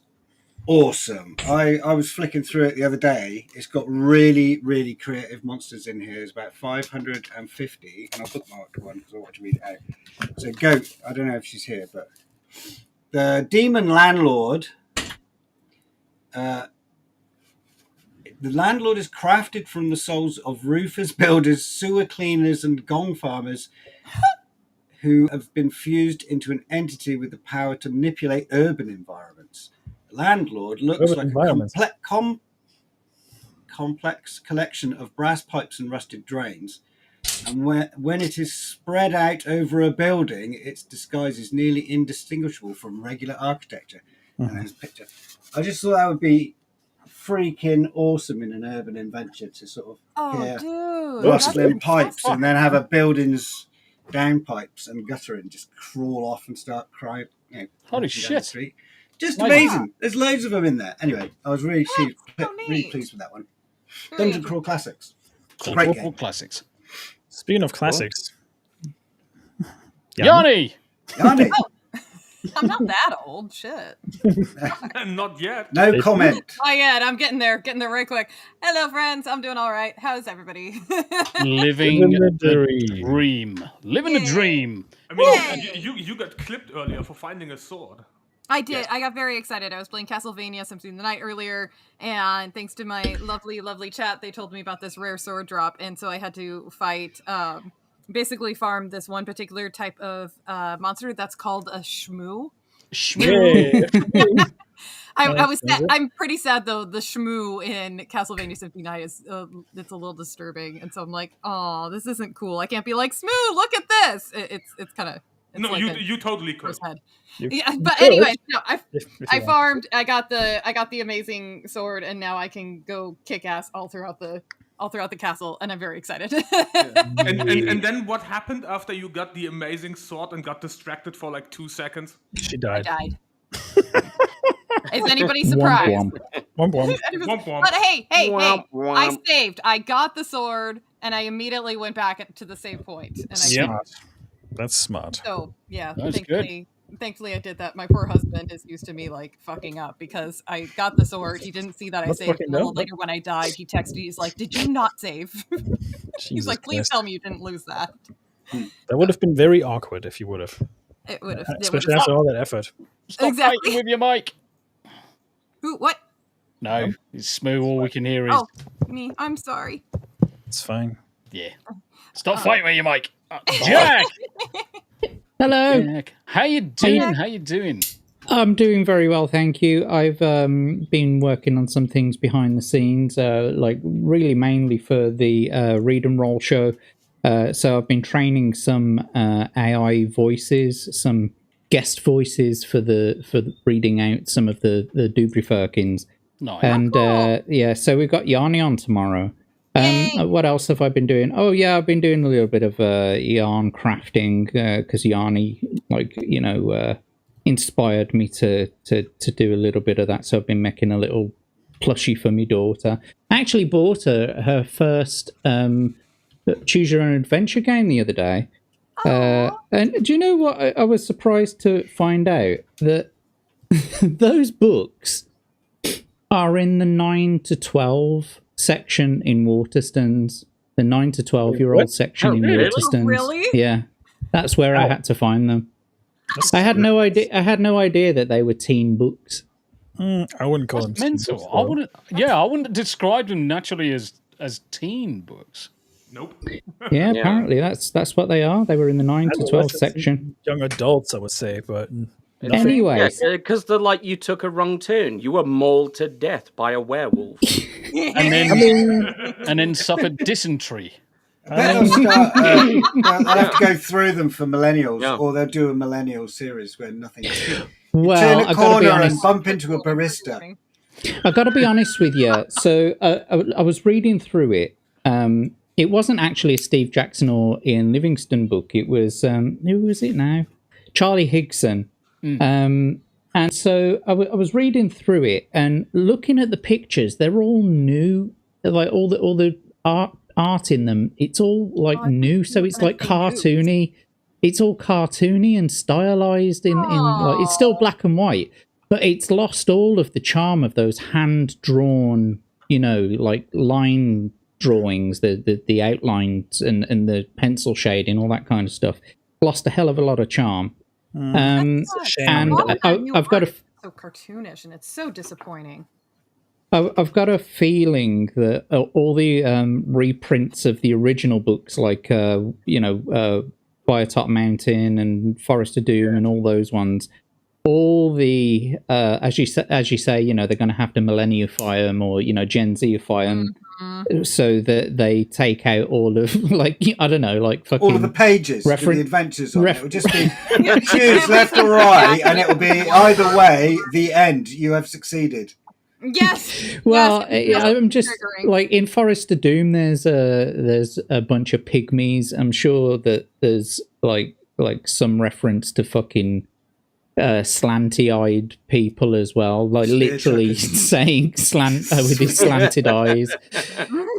awesome. I was flicking through it the other day. It's got really, really creative monsters in here. There's about 550, and I bookmarked one because I want to read it out. So Goat, I don't know if she's here, but the Demon Landlord. The landlord is crafted from the souls of roofers, builders, sewer cleaners, and gong farmers who have been fused into an entity with the power to manipulate urban environments. The landlord looks like a complex collection of brass pipes and rusted drains. And when it is spread out over a building, its disguise is nearly indistinguishable from regular architecture. And there's a picture. I just thought that would be freaking awesome in an urban adventure to sort of hear rustling pipes and then have a building's downpipes and guttering just crawl off and start crying. Holy shit. Just amazing. There's loads of them in there. Anyway, I was really pleased with that one. Dungeon Crawl Classics. Great game. Classics. Speaking of classics. Yanni! I'm not that old. Shit. Not yet. No comment. Not yet. I'm getting there right quick. Hello, friends. I'm doing all right. How's everybody? Living the dream. Living the dream. I mean, you got clipped earlier for finding a sword. I did. Yes. I got very excited. I was playing Castlevania Symphony of the Night earlier, and thanks to my lovely, lovely chat, they told me about this rare sword drop, and so I had to fight... basically farm this one particular type of monster that's called a Smu. I'm pretty sad though. The Smu in Castlevania Symphony Night is it's a little disturbing, and so I'm like, oh, this isn't cool. I can't be like Smu. Look at this. It's kind of no. Like you totally could. But anyway, no, I farmed. I got the amazing sword, and now I can go kick ass all throughout the castle, and I'm very excited. and then what happened after you got the amazing sword and got distracted for like 2 seconds? She died. I died. Is anybody surprised? But hey, I saved. I got the sword, and I immediately went back to the save point. And That's smart. So yeah, that's thankfully I did that. My poor husband is used to me like fucking up because I got the sword. He didn't see that I saved. A little later when I died, he texted me. He's like, "Did you not save?" He's like, "Please tell me you didn't lose that." That would have been very awkward if you would have. It would have, especially after all that effort. Stop fighting with your mic. Who? What? No, it's smooth. All we can hear is me. I'm sorry. It's fine. Yeah. Stop fighting with your mic, Jack. Hello. Jack. How you doing? I'm doing very well, thank you. I've been working on some things behind the scenes, like really mainly for the Read and Roll show. So I've been training some AI voices, some guest voices for reading out some of the Dubry Firkins. Nice. And so we've got Yanni on tomorrow. What else have I been doing? Oh yeah, I've been doing a little bit of yarn crafting because Yanni, inspired me to do a little bit of that. So I've been making a little plushie for my daughter. I actually bought her first Choose Your Own Adventure game the other day. And do you know what? I was surprised to find out that those books are in the 9 to 12 section in Waterstones. The 9 to 12-year-old section in Waterstones. Really? Yeah, that's where I had to find them. I had no idea. I had no idea that they were teen books. I wouldn't call them mental. teen books, I wouldn't describe them naturally as teen books. Nope. Yeah, apparently that's what they are. They were in the 9 to 12 section. Young adults, I would say, but anyway, because they're like you took a wrong turn. You were mauled to death by a werewolf, and then suffered dysentery. They'll have to go through them for millennials, or they'll do a millennial series where nothing. Well, turn a corner and bump into a barista. I've got to be honest with you. So I was reading through it. It wasn't actually a Steve Jackson or Ian Livingstone book. It was who was it now? Charlie Higson. And so I was reading through it and looking at the pictures. They're all new, like all the art in them. It's all like new, so it's like cartoony. It's all cartoony and stylized in like it's still black and white, but it's lost all of the charm of those hand drawn, like line drawings, the outlines and the pencil shading, all that kind of stuff. Lost a hell of a lot of charm. And I've got so cartoonish, and it's so disappointing. I've got a feeling that all the reprints of the original books, like Firetop Mountain and Forest of Doom and all those ones, all the as you say, they're going to have to millenniify them or Gen Zify them, so that they take out all of fucking all of the pages with the adventures on it. It'll just be choose left or right, and it'll be either way. The end. You have succeeded. Yes. Well, yes, I'm just triggering. like in Forest of Doom. There's a bunch of pygmies. I'm sure that there's like some reference to fucking slanty-eyed people as well, like literally saying with his slanted eyes.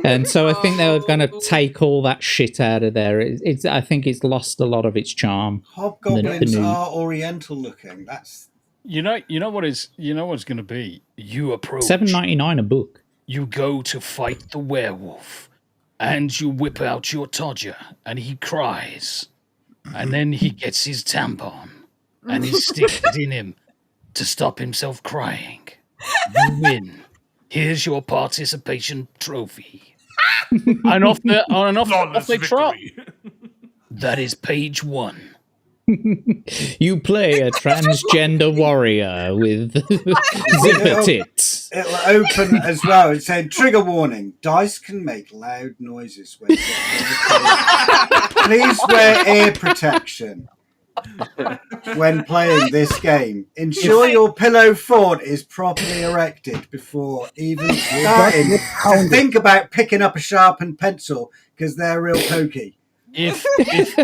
And so I think they're going to take all that shit out of there. I think it's lost a lot of its charm. Hobgoblins are oriental looking. That's you know what it's going to be. You approach $7.99 a book. You go to fight the werewolf, and you whip out your todger, and he cries, and then he gets his tampon, and he sticks it in him to stop himself crying. You win. Here's your participation trophy. And off they trot. That is page 1. You play a transgender warrior with zipper tits. It'll open as well. It's saying trigger warning. Dice can make loud noises when please wear ear protection when playing this game. Ensure your pillow fort is properly erected before even starting to think about picking up a sharpened pencil because they're real pokey.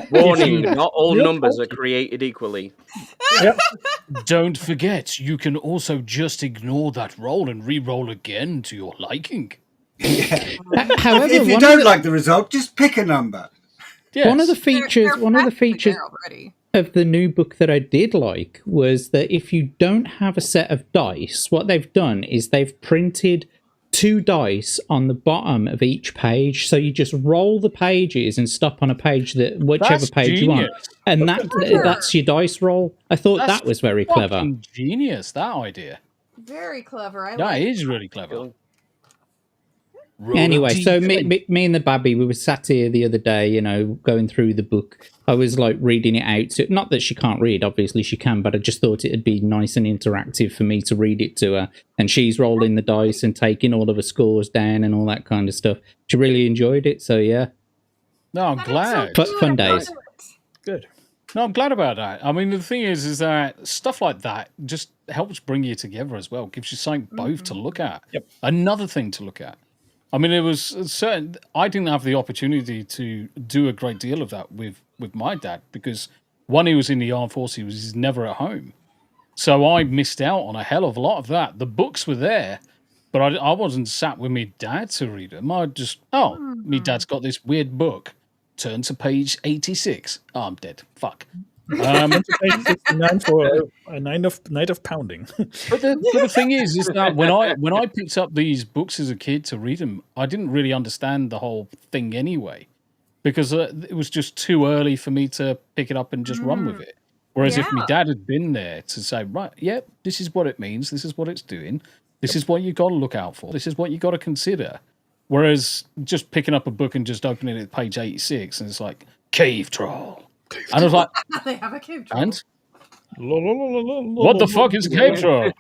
Warning, not all numbers are created equally. Yep. Don't forget, you can also just ignore that roll and re-roll again to your liking. Yeah. However, if you don't like the result, just pick a number. Yes. One of the features of the new book that I did like was that if you don't have a set of dice, what they've done is they've printed 2 dice on the bottom of each page, so you just roll the pages and stop on a page whichever page you want, and that's your dice roll. I thought that was very clever. Genius, that idea. Very clever. That is really clever. Anyway, so me and the babby, we were sat here the other day, you know, going through the book. I was like reading it out. So, not that she can't read, obviously she can, but I just thought it'd be nice and interactive for me to read it to her. And she's rolling the dice and taking all of her scores down and all that kind of stuff. She really enjoyed it. So yeah. No, I'm glad. Fun days. Good. No, I'm glad about that. I mean, the thing is that stuff like that just helps bring you together as well. Gives you something both to look at. Yep. Another thing to look at. I mean, it was certain. I didn't have the opportunity to do a great deal of that with my dad because one, he was in the armed forces, he's never at home, so I missed out on a hell of a lot of that. The books were there, but I wasn't sat with me dad to read them. I just me dad's got this weird book. Turn to page 86. Oh, I'm dead. Fuck. Page 69 for a night of pounding. But the thing is that when I picked up these books as a kid to read them, I didn't really understand the whole thing anyway, because it was just too early for me to pick it up and just run with it. Whereas if my dad had been there to say, right, this is what it means, this is what it's doing, this is what you got to look out for, this is what you got to consider. Whereas just picking up a book and just opening it at page 86 and it's like, cave troll. And I was like, they have a cave troll. And? What the fuck is a cave troll?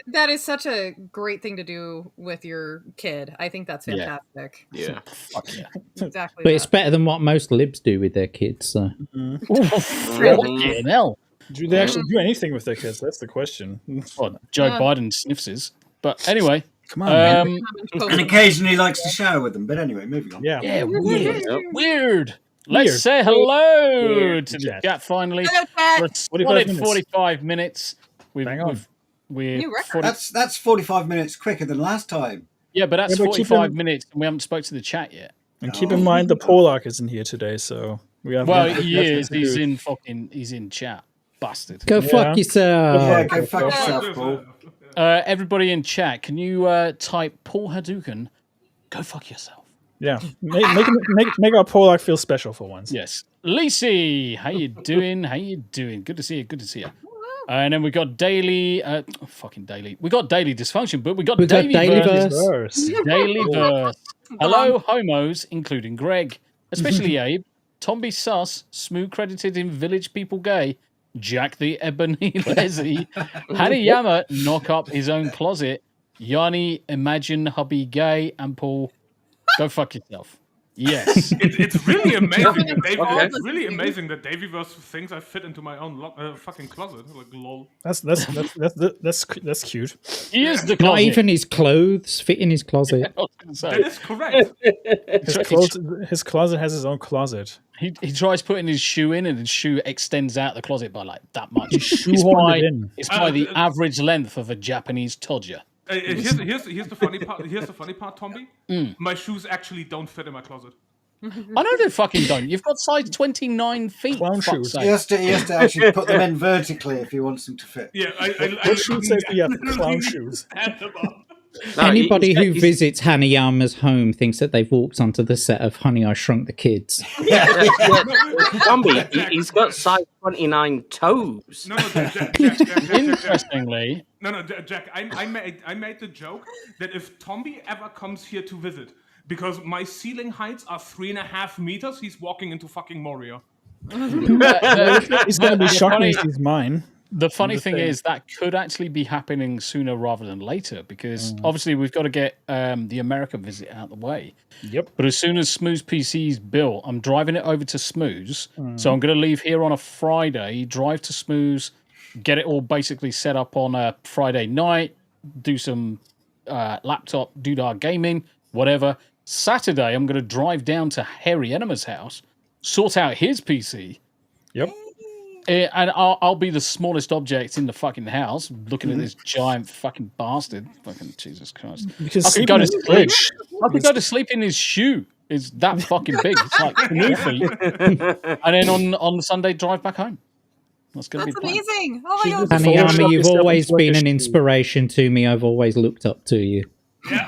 That is such a great thing to do with your kid. I think that's fantastic. Yeah. Fuck yeah. Exactly. But it's better than what most libs do with their kids. So. Fucking hell. Do they actually do anything with their kids? That's the question. Well, Joe Biden sniffs his. But anyway. Come on, man. And occasionally likes to shower with them. But anyway, moving on. Yeah. Weird. Let's say hello to the chat finally. Hello, chat. For 45 minutes. That's 45 minutes quicker than last time. Yeah, but that's 45 minutes and we haven't spoke to the chat yet. And keep in mind the Polak isn't here today, so we have. Well, he is. He's in chat. Bastard. Go fuck yourself. Yeah, go fuck yourself, Paul. Everybody in chat, can you type Paul Hadouken? Go fuck yourself. Yeah, make our Polak feel special for once. Yes, Lacey, how you doing? Good to see you. And then we got daily, we got daily dysfunction, but we got daily verse. Daily verse. Hello, homos, including Greg, especially Abe, Tombi sus, Smu credited in Village People Gay, Jack the Ebony Leslie, Hanayama knock up his own closet, Yanni imagine hubby gay, and Paul go fuck yourself. Yes, it's really amazing. It's really amazing that Davyverse thinks I fit into my own fucking closet. Like lol. That's cute. He is the closet. Not even his clothes fit in his closet. That is correct. His closet has his own closet. He tries putting his shoe in, and his shoe extends out the closet by like that much. It's by the average length of a Japanese todger. Here's the funny part. Here's the funny part, Tombi. My shoes actually don't fit in my closet. I know they fucking don't. You've got size 29 feet. Clown shoes. He has to actually put them in vertically if he wants them to fit. Yeah, What shoe says he has clown shoes? Anybody who visits Hanayama's home thinks that they've walked onto the set of Honey, I Shrunk the Kids. Tombi, he's got size 29 toes. No, Jack. Interestingly. No, Jack. I made the joke that if Tombi ever comes here to visit, because my ceiling heights are 3.5 meters, he's walking into fucking Moria. He's gonna be shocked when he sees mine. The funny thing is that could actually be happening sooner rather than later because obviously we've got to get the America visit out of the way. Yep. But as soon as Smu's PC is built, I'm driving it over to Smu's. So I'm going to leave here on a Friday, drive to Smu's, get it all basically set up on a Friday night, do some laptop doodah gaming, whatever. Saturday, I'm going to drive down to Harry Enema's house, sort out his PC. Yep. And I'll be the smallest object in the fucking house, looking at this giant fucking bastard. Fucking Jesus Christ! I could go to sleep. I could go to sleep in his shoe. It's that fucking big. It's like canoe feet. And then on Sunday, drive back home. That's amazing. Oh my God. Hanayama, you've always been an inspiration to me. I've always looked up to you. No,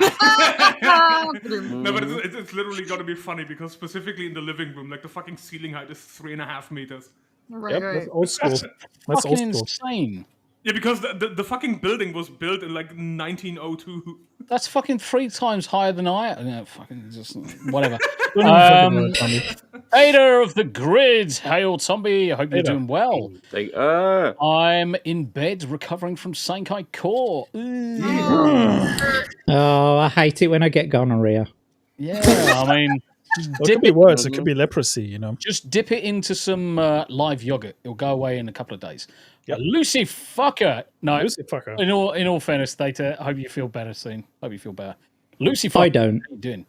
but it's literally going to be funny because specifically in the living room, like the fucking ceiling height is 3.5 meters. Right. That's old school. That's fucking insane. Yeah, because the fucking building was built in like 1902. That's fucking 3 times higher than I. No, fucking just whatever. Hater of the grid, hail Tombi. I hope you're doing well. I'm in bed recovering from Sankai Core. Oh, I hate it when I get gonorrhea. Yeah, I mean, it could be worse. It could be leprosy, you know. Just dip it into some live yogurt. It'll go away in a couple of days. Yep. Lucy fucker. No, Lucy fucker. In all fairness, Theta, I hope you feel better soon. Hope you feel better. Lucy fucker. I don't. How you doing?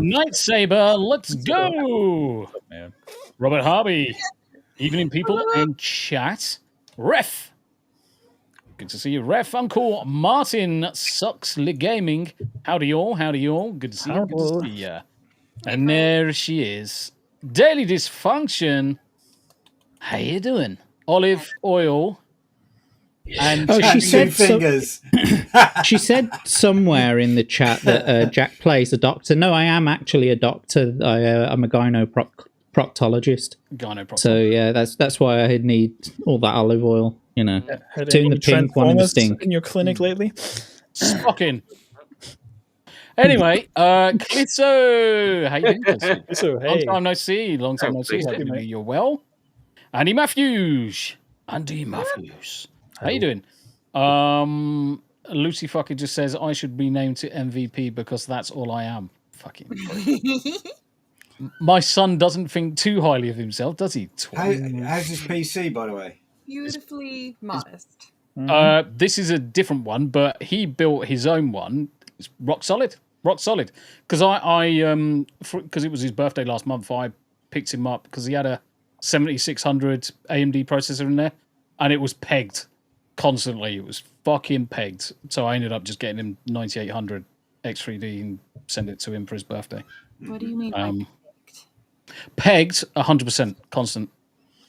Night Saber, let's go. Man. Robert Harvey. Evening, people in chat. Ref. Good to see you. Ref Uncle Martin Suxley Gaming. Howdy y'all. Howdy y'all. Good to see you. Good to see ya. And there she is. Daily Dysfunction. How you doing? Olive oil. And she said fingers. She said somewhere in the chat that Jack plays a doctor. No, I am actually a doctor. I'm a gynoproctologist. So yeah, that's why I need all that olive oil. You know, two in the pink, one in the stink. In your clinic lately? Fucking. Anyway, Clitso, how you doing? Clitso, hey. Long time no see. Long time no see. Hopefully you're well. Andy Matthews. How you doing? Lucy fucking just says I should be named to MVP because that's all I am. Fucking. My son doesn't think too highly of himself, does he? How's his PC, by the way? Beautifully modest. This is a different one, but he built his own one. It's rock solid. Because because it was his birthday last month, I picked him up because he had a 7600 AMD processor in there, and it was pegged constantly. It was fucking pegged. So I ended up just getting him 9800 X3D and send it to him for his birthday. What do you mean by pegged? 100% constant.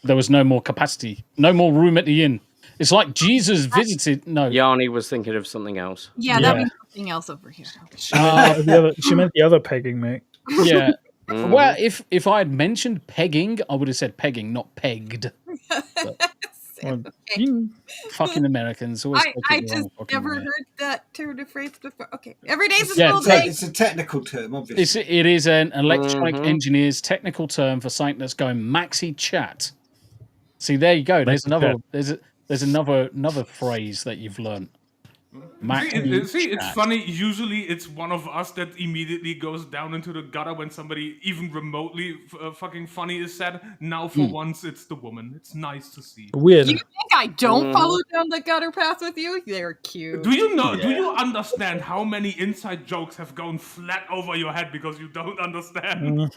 There was no more capacity, no more room at the inn. It's like Jesus visited. No, Yanni was thinking of something else. Yeah, that means something else over here. She meant the other pegging, mate. Yeah. Well, if I had mentioned pegging, I would have said pegging, not pegged. Fucking Americans. I just never heard that turn of phrase before. Okay, every day's a school day. It's a technical term, obviously. It is an electronic engineer's technical term for something that's going maxi chat. See, there you go. There's another. There's another phrase that you've learned. See, it's funny. Usually, it's one of us that immediately goes down into the gutter when somebody even remotely fucking funny is said. Now, for once, it's the woman. It's nice to see. Weird. You think I don't follow down the gutter path with you? They're cute. Do you know? Yeah. Do you understand how many inside jokes have gone flat over your head because you don't understand?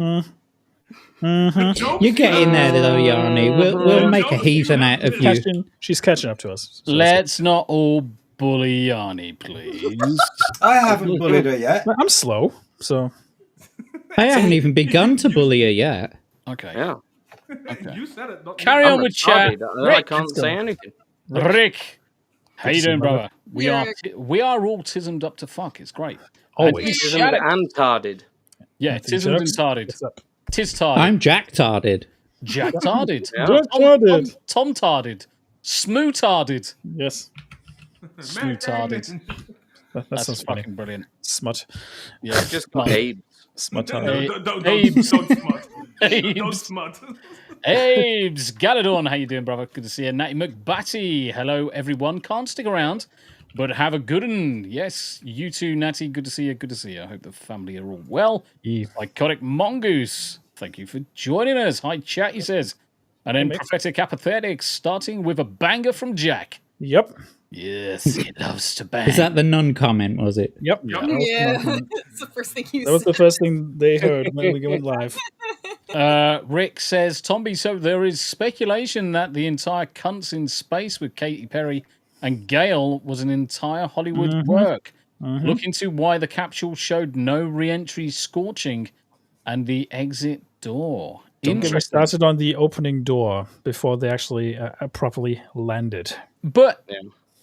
You get in there though, Yanni. We'll make a heathen out of you. She's catching up to us. So let's not all bully Yanni, please. I haven't bullied her yet. I'm slow, so I haven't even begun to bully her yet. Okay. Yeah. Okay. You said it. Carry on with chat. I can't say anything. Rick, how you doing, brother? We are all tismed up to fuck. It's great. Always. Tismed and tarded. Yeah, tismed and tarded. Tis tarded. I'm Jack tarded. Jack tarded. Tom tarded. Smu tarded. Yes. Smu tarded. That sounds funny. Fucking brilliant. Smut. Yeah, just Abe. Smut. Don't smut. Don't smut. Abe's Galadon, how you doing, brother? Good to see you. Natty McBatty, hello everyone. Can't stick around, but have a good one. Yes, you too, Natty. Good to see you. Good to see you. I hope the family are all well. Iconic Mongoose, thank you for joining us. Hi, chat, he says. And then Prophetic Apathetic, starting with a banger from Jack. Yep. Yes, he loves to bang. Is that the nun comment, was it? Yep. Yeah. That's the first thing you said. That was the first thing they heard when we went live. Rick says, Tombi, so there is speculation that the entire Cunts in Space with Katy Perry and Gail was an entire Hollywood work. Look into why the capsule showed no re-entry scorching and the exit door. Don't get me started on the opening door before they actually properly landed. But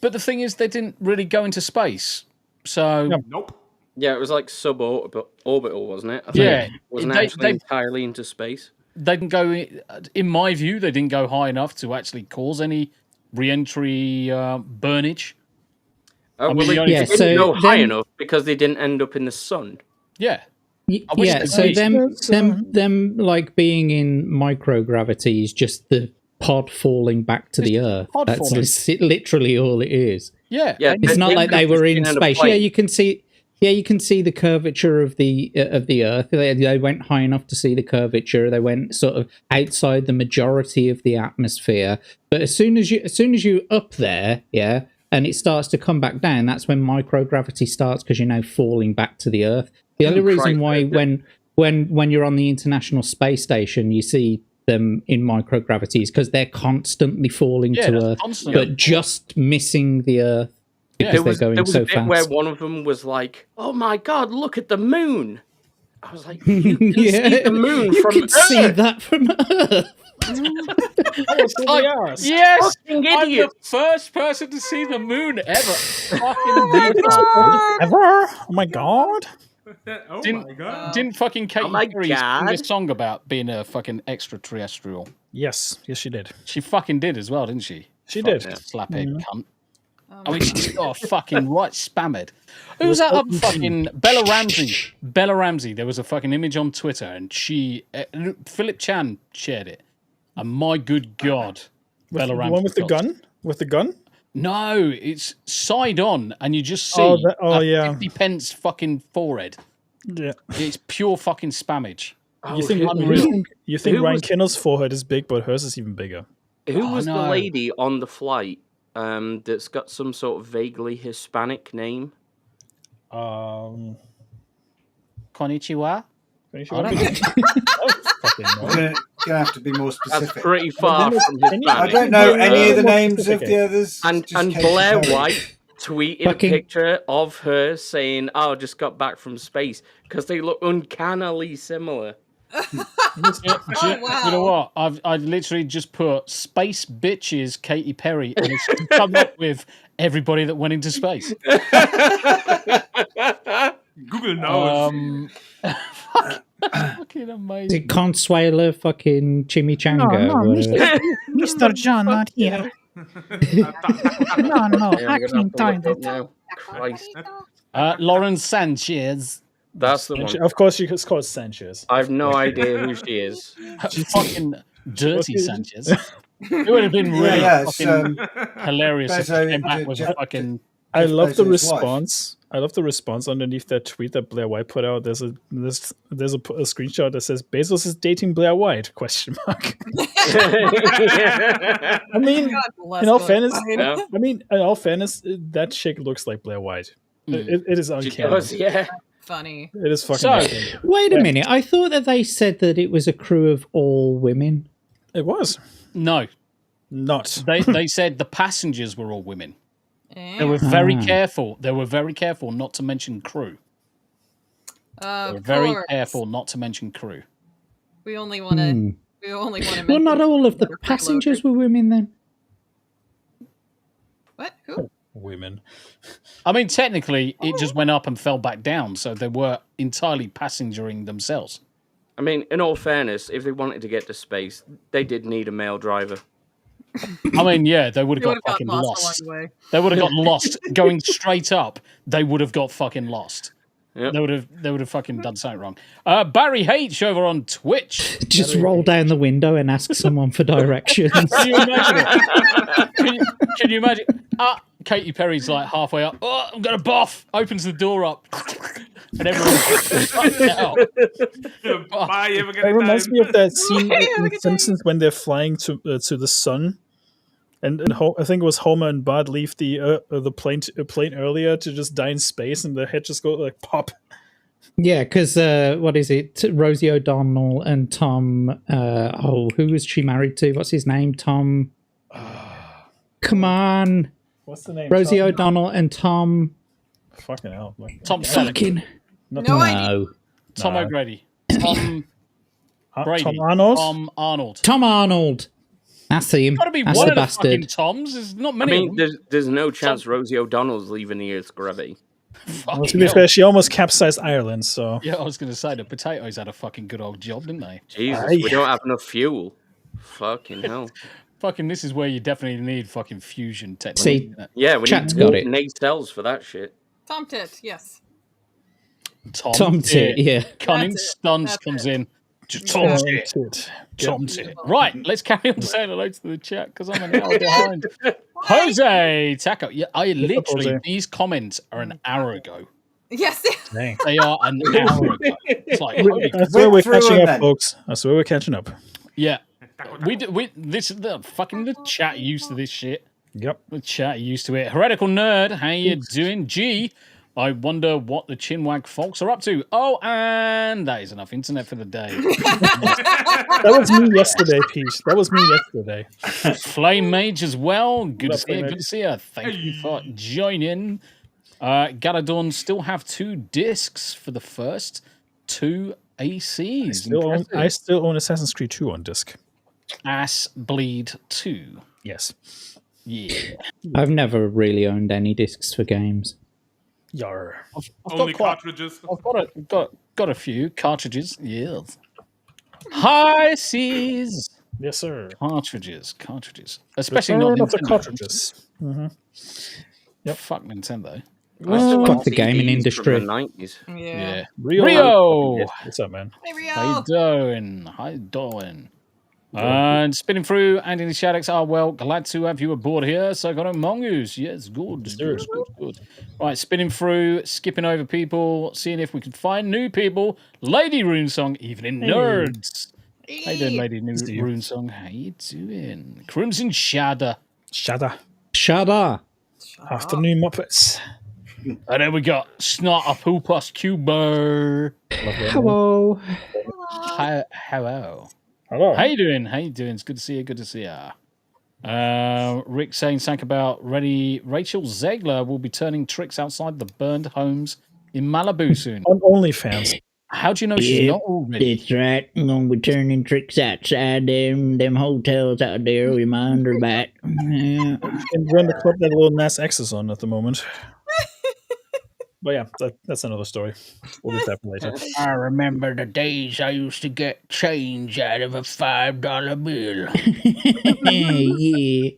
the thing is, they didn't really go into space. So nope. Yeah, it was like suborbital, wasn't it? I think it wasn't actually entirely into space. They didn't go, in my view, they didn't go high enough to actually cause any re-entry burnage. Oh, I well, mean, they didn't go high enough because they didn't end up in the sun. Yeah. Yeah, so them like being in microgravity is just the pod falling back to the Earth. That's literally all it is. Yeah, it's not like they were in space. Yeah, you can see. Yeah, you can see the curvature of the Earth. They went high enough to see the curvature. They went sort of outside the majority of the atmosphere. But as soon as you're up there, yeah, and it starts to come back down, that's when microgravity starts because you're now falling back to the Earth. The only reason why when you're on the International Space Station, you see them in microgravity is because they're constantly falling to Earth, but just missing the Earth. Because there was so a bit fast. where one of them was like, "Oh my god, look at the moon!" I was like, "You can see the moon you from can Earth." see that from Earth. Yes, fucking I'm idiot! the first person to see the moon ever. Ever? Oh my god! Oh Didn't, my god! didn't fucking Katy my Perry sing God. a song about being a fucking extraterrestrial? Yes, she did. She fucking did as well, didn't she? She did. Slaphead cunt. I mean, she's got a fucking right spammered. Who was that up fucking Bella Ramsey? Bella Ramsey. There was a fucking image on Twitter, and Philip Chan shared it. And my good God, Bella Ramsey. The one with the gun? With the gun? No, it's side on, and you just see 50 pence fucking forehead. Yeah. It's pure fucking spammage. You think Ryan Kinnell's forehead is big, but hers is even bigger. Who was the lady on the flight that's got some sort of vaguely Hispanic name? Konnichiwa? You're gonna have to be more specific. That's pretty far from Hispanic. I don't know any of the names of the others. And Blair White tweeted a picture of her saying, "Oh, just got back from space," because they look uncannily similar. You know what? I've literally just put space bitches Katy Perry, and it's come up with everybody that went into space. Google knows. Fucking amazing. Consuela fucking Chimichanga. Mr. John, not here. No, hacking toilet. Christ. Lauren Sanchez. That's the one. Of course, she's called Sanchez. I have no idea who she is. Fucking dirty Sanchez. It would have been really fucking hilarious if she came back with fucking. I love the response. I love the response underneath that tweet that Blair White put out. There's a screenshot that says Bezos is dating Blair White ? I mean, in all fairness, that chick looks like Blair White. It is uncanny. Yeah. Funny. It is fucking uncanny. Wait a minute. I thought that they said that it was a crew of all women. It was. No. Not. They said the passengers were all women. They were very careful. They were very careful not to mention crew. They were very careful not to mention crew. We only want to. We only want to. Well, not all of the passengers were women then. What? Who? Women. I mean, technically, it just went up and fell back down, so they were entirely passengering themselves. I mean, in all fairness, if they wanted to get to space, they did need a male driver. I mean, yeah, they would have got fucking lost. They would have got lost going straight up. They would have got fucking lost. Yep. They would have fucking done something wrong. Barry H over on Twitch. Just roll down the window and ask someone for directions. Can you imagine it? Can you imagine? Katy Perry's like halfway up. Oh, I'm gonna boff. Opens the door up, and everyone's out. Bye. Have a good It reminds time. me of that scene in Simpsons when they're flying to the sun. And I think it was Homer and Bart leave the plane earlier to just die in space, and the head just go like pop. Yeah, because what is it? Rosie O'Donnell and Tom. Who was she married to? What's his name? Tom. Come on. What's the name? Rosie O'Donnell and Tom. Fucking hell. Tom Fucking. No. Tom O'Grady. Tom Brady. Tom Arnold. Tom Arnold. Tom Arnold. That's him. Got to be That's one the of the bastard. fucking Toms. There's not many. I mean, there's no chance Rosie O'Donnell's leaving the Earth's gravity. Well, to be fair, she almost capsized Ireland, so... Yeah, I was going to say, the potatoes had a fucking good old job, didn't they? Jesus, we don't have enough fuel. Fucking hell. fucking. This is where you definitely need fucking fusion technology. See, Yeah, we chat's need got it. nacelles for that shit. Tom Tit, yes. Tom Tit, yeah. Cunning That's it. stunts That's comes it. in. Just Tom Tit. Tom Tit. Right, let's carry on saying hello to the chat because I'm an hour behind. Jose Taco. Yeah, I literally, Jose? these comments are an hour ago. Yes. Dang. They are an hour ago. It's like, holy I swear we're through catching them up, then. folks. I swear we're catching up. yeah. This is the chat used to this shit. Yep. The chat used to it. Heretical Nerd, how you doing? G, I wonder what the Chinwag folks are up to. Oh, and that is enough internet for the day. That was me yesterday, Pete. That was me yesterday. Flame Mage as well. Good to Love see you. Flame Good to see you. Thank you for joining. Galadon still have 2 discs for the first 2 ACs. I still own Assassin's Creed 2 on disc. Ass Bleed 2. Yes. Yeah. I've never really owned any discs for games. Yar. I've Only got quite, cartridges. I've got a few cartridges. Yes. High seas. Yes, sir. Cartridges. Especially not Return of the Nintendo. cartridges. Yep. Fuck Nintendo. I still Fuck want the gaming CDs industry. from the 90s. Yeah. Rio. What's up, man? Hey, Rio. How you doing? How you doing? And spinning through and in the Shadows are well. Glad to have you aboard here. So got a mongoose. Yes, good. Good. Right, spinning through, skipping over people, seeing if we can find new people. Lady Runesong, evening nerds. How you doing, Lady Runesong? How you doing? Crimson Shadow. Shada. Afternoon Muppets. And then we got Snot Up Hoopus Cuber. Hello. Hello. Hello. How you doing? It's good to see you. Rick saying something about Rachel Zegler will be turning tricks outside the burned homes in Malibu soon. On OnlyFans. How do you know she's not already? That's right. I'm gonna be turning tricks outside them hotels out there with my underbat. Yeah. And run the club that Lil Nas X is on at the moment. But yeah, that's another story. We'll get that later. I remember the days I used to get change out of a $5 bill. Yeah.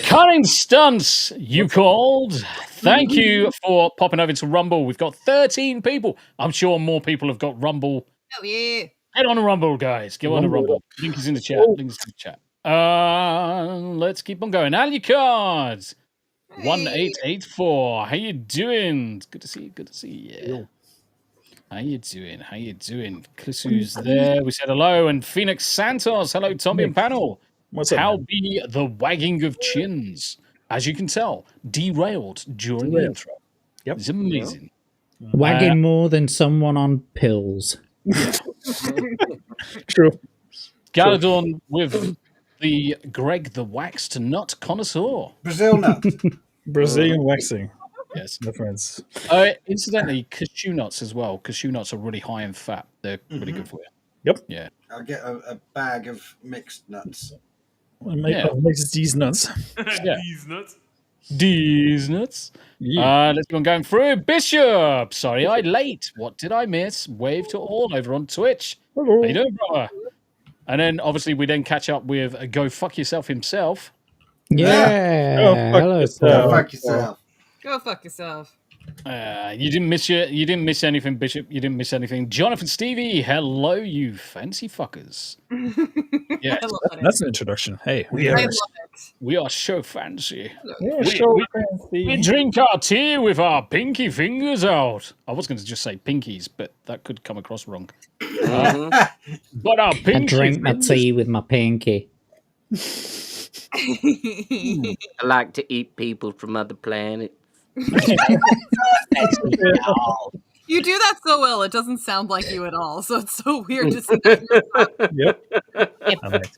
Cunning Stunts, you called. Thank you for popping over to Rumble. We've got 13 people. I'm sure more people have got Rumble. Oh, yeah. Get on a Rumble, guys. Go on a Rumble. Link is in the chat. Let's keep on going. All your cards. 1884. How you doing? Good to see you. How you doing? Clissu's there. We said hello. And Phoenix Santos. Hello, Tombi and panel. What's up? How be the wagging of chins? As you can tell, derailed during the intro. Yep. It's amazing. Wagging more than someone on pills. True. Galadon with the Greg the Waxed Nut Connoisseur. Brazil nut. Brazilian waxing. Yes. My friends. Incidentally, cashew nuts as well. Cashew nuts are really high in fat. They're really good for you. Yep. Yeah. I'll get a bag of mixed nuts. Makes these nuts. Yeah. These nuts. These nuts. Yeah. Let's go going through. Bishop. Sorry, I late. What did I miss? Wave to all over on Twitch. Hello. How you doing, brother? And then obviously we then catch up with Go Fuck Yourself himself. Yeah. Oh, fuck Hello, yourself. Paul. Go fuck yourself. Go fuck yourself. You didn't miss anything, Bishop. You didn't miss anything. Jonathan Stevie, hello, you fancy fuckers. Yes, I love it. That's an introduction. Hey. we I are, love it. we are so fancy. Yeah, We drink our tea with our pinky fingers out. I was going to just say pinkies, but that could come across wrong. But our pinky I drink my fingers- tea with my pinky. I like to eat people from other planets. You do that so well, it doesn't sound like you at all. So it's so weird to see that. Yep.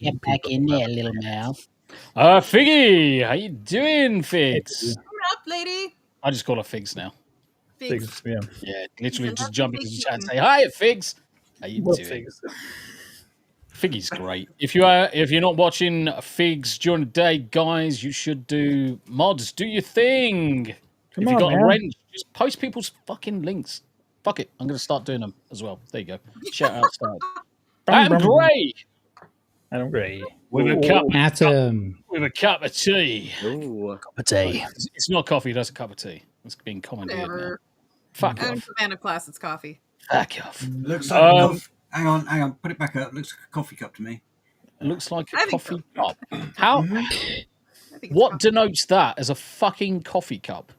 Get back in there, little mouth. Figgy, how you doing, Figs? Come up, lady. I just call her Figs now. Figs. Yeah. Yeah, literally That's just a jump into big the chat and thing. say, hi, Figs. How you What doing? Figs? Figgy's great. If you're not watching Figs during the day, guys, you should do mods. Do your thing. Come if you on, got man. a wrench, just post people's fucking links. Fuck it. I'm going to start doing them as well. There you go. Shout out started. And Gray. don't agree. With a cup Atom. with a cup of tea. Ooh. Cup of tea. It's not coffee, that's a cup of tea. It's being commandeered now. Whatever. Fuck I'm off. a fan of class. It's coffee. Fuck off. Looks like a coffee. Hang on. Put it back up. Looks like a coffee cup to me. It looks like a I think coffee cup. How? I think it's What coffee. denotes that as a fucking coffee cup?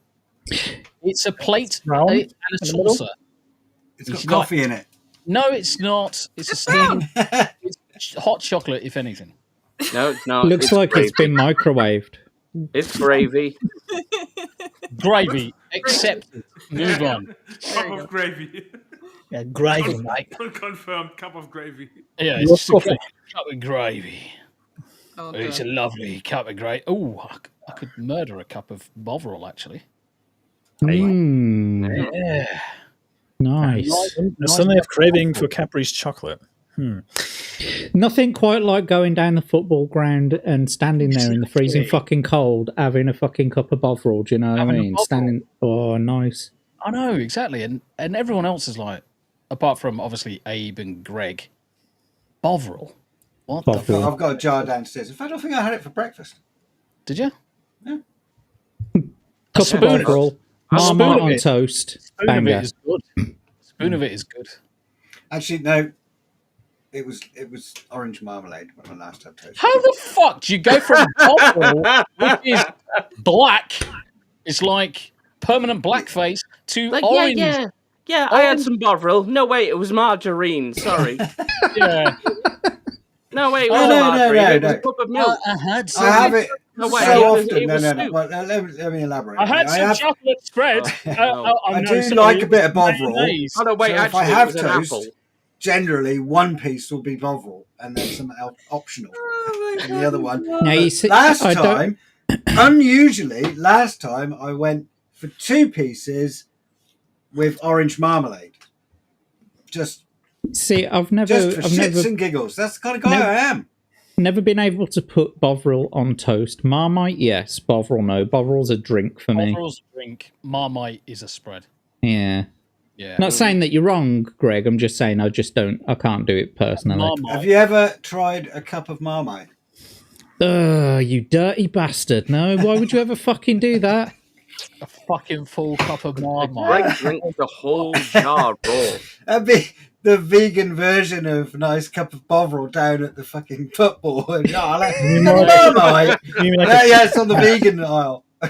It's a plate round and a in the middle? saucer. It's got It's not- coffee in it. No, it's not. It's a steaming. It's hot chocolate, if anything. No, it's not. Looks it's like gravy. it's been microwaved. It's gravy. Gravy. Accepted. Move on. Cup of gravy. Yeah, gravy, mate. Confirmed. Cup of gravy. Yeah, Your it's just a coffee. cup of gravy. Oh, It's a God. lovely cup of gravy. Oh, I could murder a cup of Bovril, actually. Mm, Yeah. nice. I suddenly have craving for Capri's chocolate. Nothing quite like going down the football ground and standing there in the freezing fucking cold, having a fucking cup of Bovril. Do you know what I Having a mean? Bovril. Standing. Oh, nice. I know, exactly. And everyone else is like, apart from obviously Abe and Greg, Bovril. What the Bovril. fuck? I've got a jar downstairs. In fact, I think I had it for breakfast. Did you? Cup of spoon of it. Bovril. A spoon Marmite of on it. toast. Spoon of Banger. it is good. Spoon of it is good. Actually, no. It was orange marmalade when I last had toast. How the fuck do you go from Bovril, which is black, it's like permanent blackface, to Like, orange? Yeah, I had some Bovril. No, wait, it was margarine. Sorry. Yeah. No, wait, it Oh, wasn't no, margarine. no, It was no. a cup of milk. I had I have it No, so wait, it was- often. it No, was no, no. soup. Well, let me elaborate. I had some chocolate spread. I do like a bit of Bovril. mayonnaise. Oh, no, wait, So if actually, I it have was an toast, apple. generally one piece will be Bovril and then some optional. Oh, my And the other one. Now you see, Last I don't. time, unusually, I went for 2 pieces with orange marmalade. Just See, I've for never shits and giggles. That's the kind of guy No. I am. never been able to put Bovril on toast. Marmite, yes. Bovril, no. Bovril's a drink for me. Bovril's a drink. Marmite is a spread. Yeah. Yeah. Not saying that you're wrong, Greg. I'm just saying I can't do it personally. Marmite. Have you ever tried a cup of Marmite? Ugh, you dirty bastard. No, why would you ever fucking do that? A fucking full cup of Marmite. Greg drinks the whole jar raw. That'd be the vegan version of nice cup of Bovril down at the fucking football. No, I like Marmite. You mean like a- Yeah, it's on the vegan aisle. Do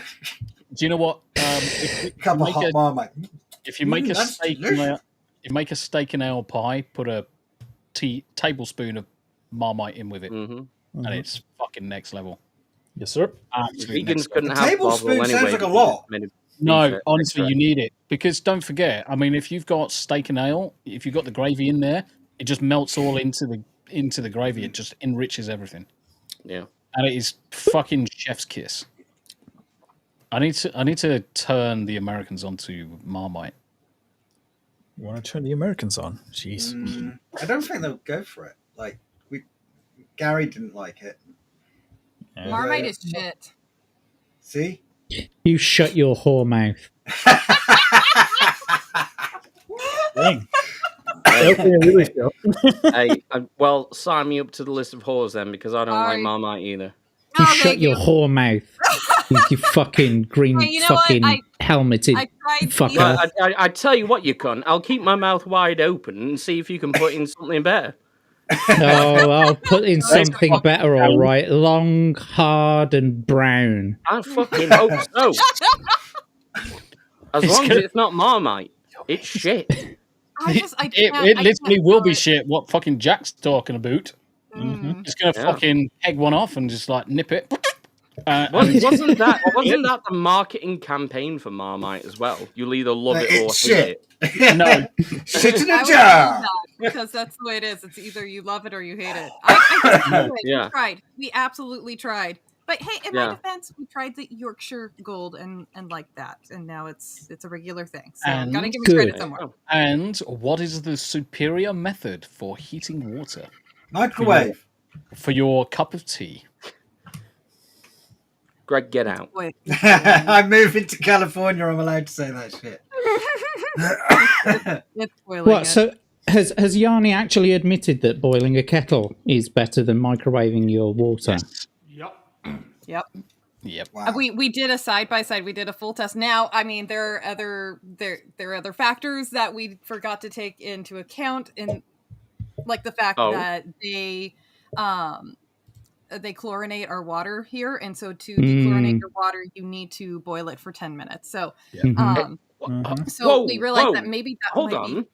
you know what? If Cup you of hot Marmite. if you make a that's steak, delicious. you make a steak and ale pie, put a tablespoon of Marmite in with it, and it's fucking next level. Yes, sir. Absolutely Vegans next couldn't level. have Tablespoon Bovril anyway. sounds like a because lot. it's made of No, beef honestly, extract. you need it because don't forget. I mean, if you've got steak and ale, if you've got the gravy in there, it just melts all into the gravy. It just enriches everything, Yeah. and it is fucking chef's kiss. I need to turn the Americans onto Marmite. You want to turn the Americans on? Jeez. I don't think they'll go for it. Like Gary didn't like it. Yeah. Marmite is shit. See? You shut your whore mouth. Dang. Okay, really feel. Hey, well, sign me up to the list of whores then, because I don't like Alright. Marmite either. You Oh, shut thank your you. whore mouth. You fucking green Hey, you know what? fucking helmeted I tried. fucker. Well, I tell you what, you cunt. I'll keep my mouth wide open and see if you can put in something better. Oh, I'll put in something better, all right. Long, hard, and brown. I fucking hope so. As long as gonna- it's not Marmite, it's shit. I It can't literally will do be it. shit. What fucking Jack's talking about? Mm. It's gonna Yeah. fucking peg one off and just like nip it. Wasn't that the marketing campaign for Marmite as well? You'll either love it or It's hate shit. it. No, Shit in I a would do jar. that, because that's the way it is. It's either you love it or you hate it. I just do it. Yeah. We tried. We absolutely tried. But hey, in my Yeah. defense, we tried the Yorkshire Gold and like that, and now it's a regular thing. So And gotta give me good. credit somewhere. and what is the superior method for heating water Microwave. for your cup of tea? Greg, get out. Wait, I'm moving to California. I'm allowed to say that shit. it's boiling. What? it. So Has Yanni actually admitted that boiling a kettle is better than microwaving your water? Yep. Yep. Wow. We did a side by side. We did a full test. Now, I mean, there are other factors that we forgot to take into account, in like the fact that they chlorinate our water here, and so to dechlorinate your water, you need to boil it for 10 minutes. So, so we realized that maybe that hold on.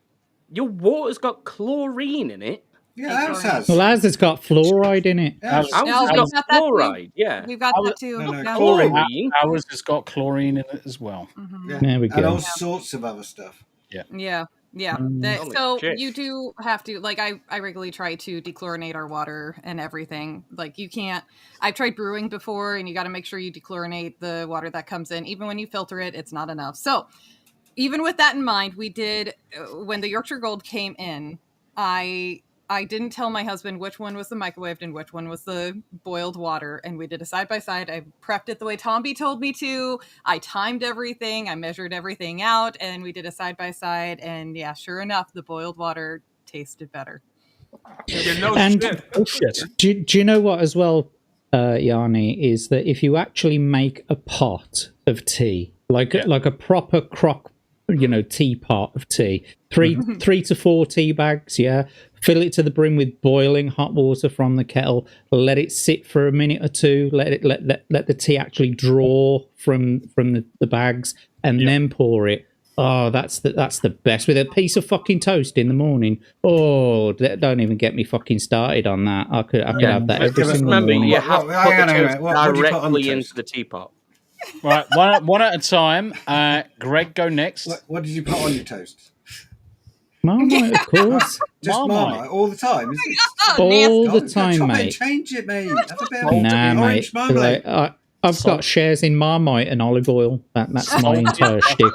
Your water's got chlorine in it. Yeah, ours has. Well, ours has got fluoride in it. Yeah. Ours has got fluoride. Yeah, we've got that too. chlorine. Ours has got chlorine in it as well. Yeah. There we And go. all sorts of other stuff. Yeah. So you do have to, like, I regularly try to dechlorinate our water and everything. Like, you can't. I've tried brewing before, and you got to make sure you dechlorinate the water that comes in. Even when you filter it, it's not enough. So even with that in mind, we did, when the Yorkshire Gold came in, I didn't tell my husband which one was the microwaved and which one was the boiled water. And we did a side by side. I prepped it the way Tombi told me to. I timed everything. I measured everything out, and we did a side by side. And yeah, sure enough, the boiled water tasted better. Do you know what as well, Yanni, is that if you actually make a pot of tea, like a proper crock, teapot of tea, three to 4 tea bags, fill it to the brim with boiling hot water from the kettle, let it sit for a minute or two, let the tea actually draw from the bags, and then pour it. Oh, that's the best, with a piece of fucking toast in the morning. Oh, don't even get me fucking started on that. I could have that every single morning. Remember, you have to put the toast directly into the teapot. Right, one at a time. Greg, go next. What did you put on your toast? Marmite, of course. Just Marmite all the time. All the time, mate. Change it, mate. Have a bit of Nah, orange mate. Marmite. I've got shares in Marmite and olive oil. That's my entire shtick.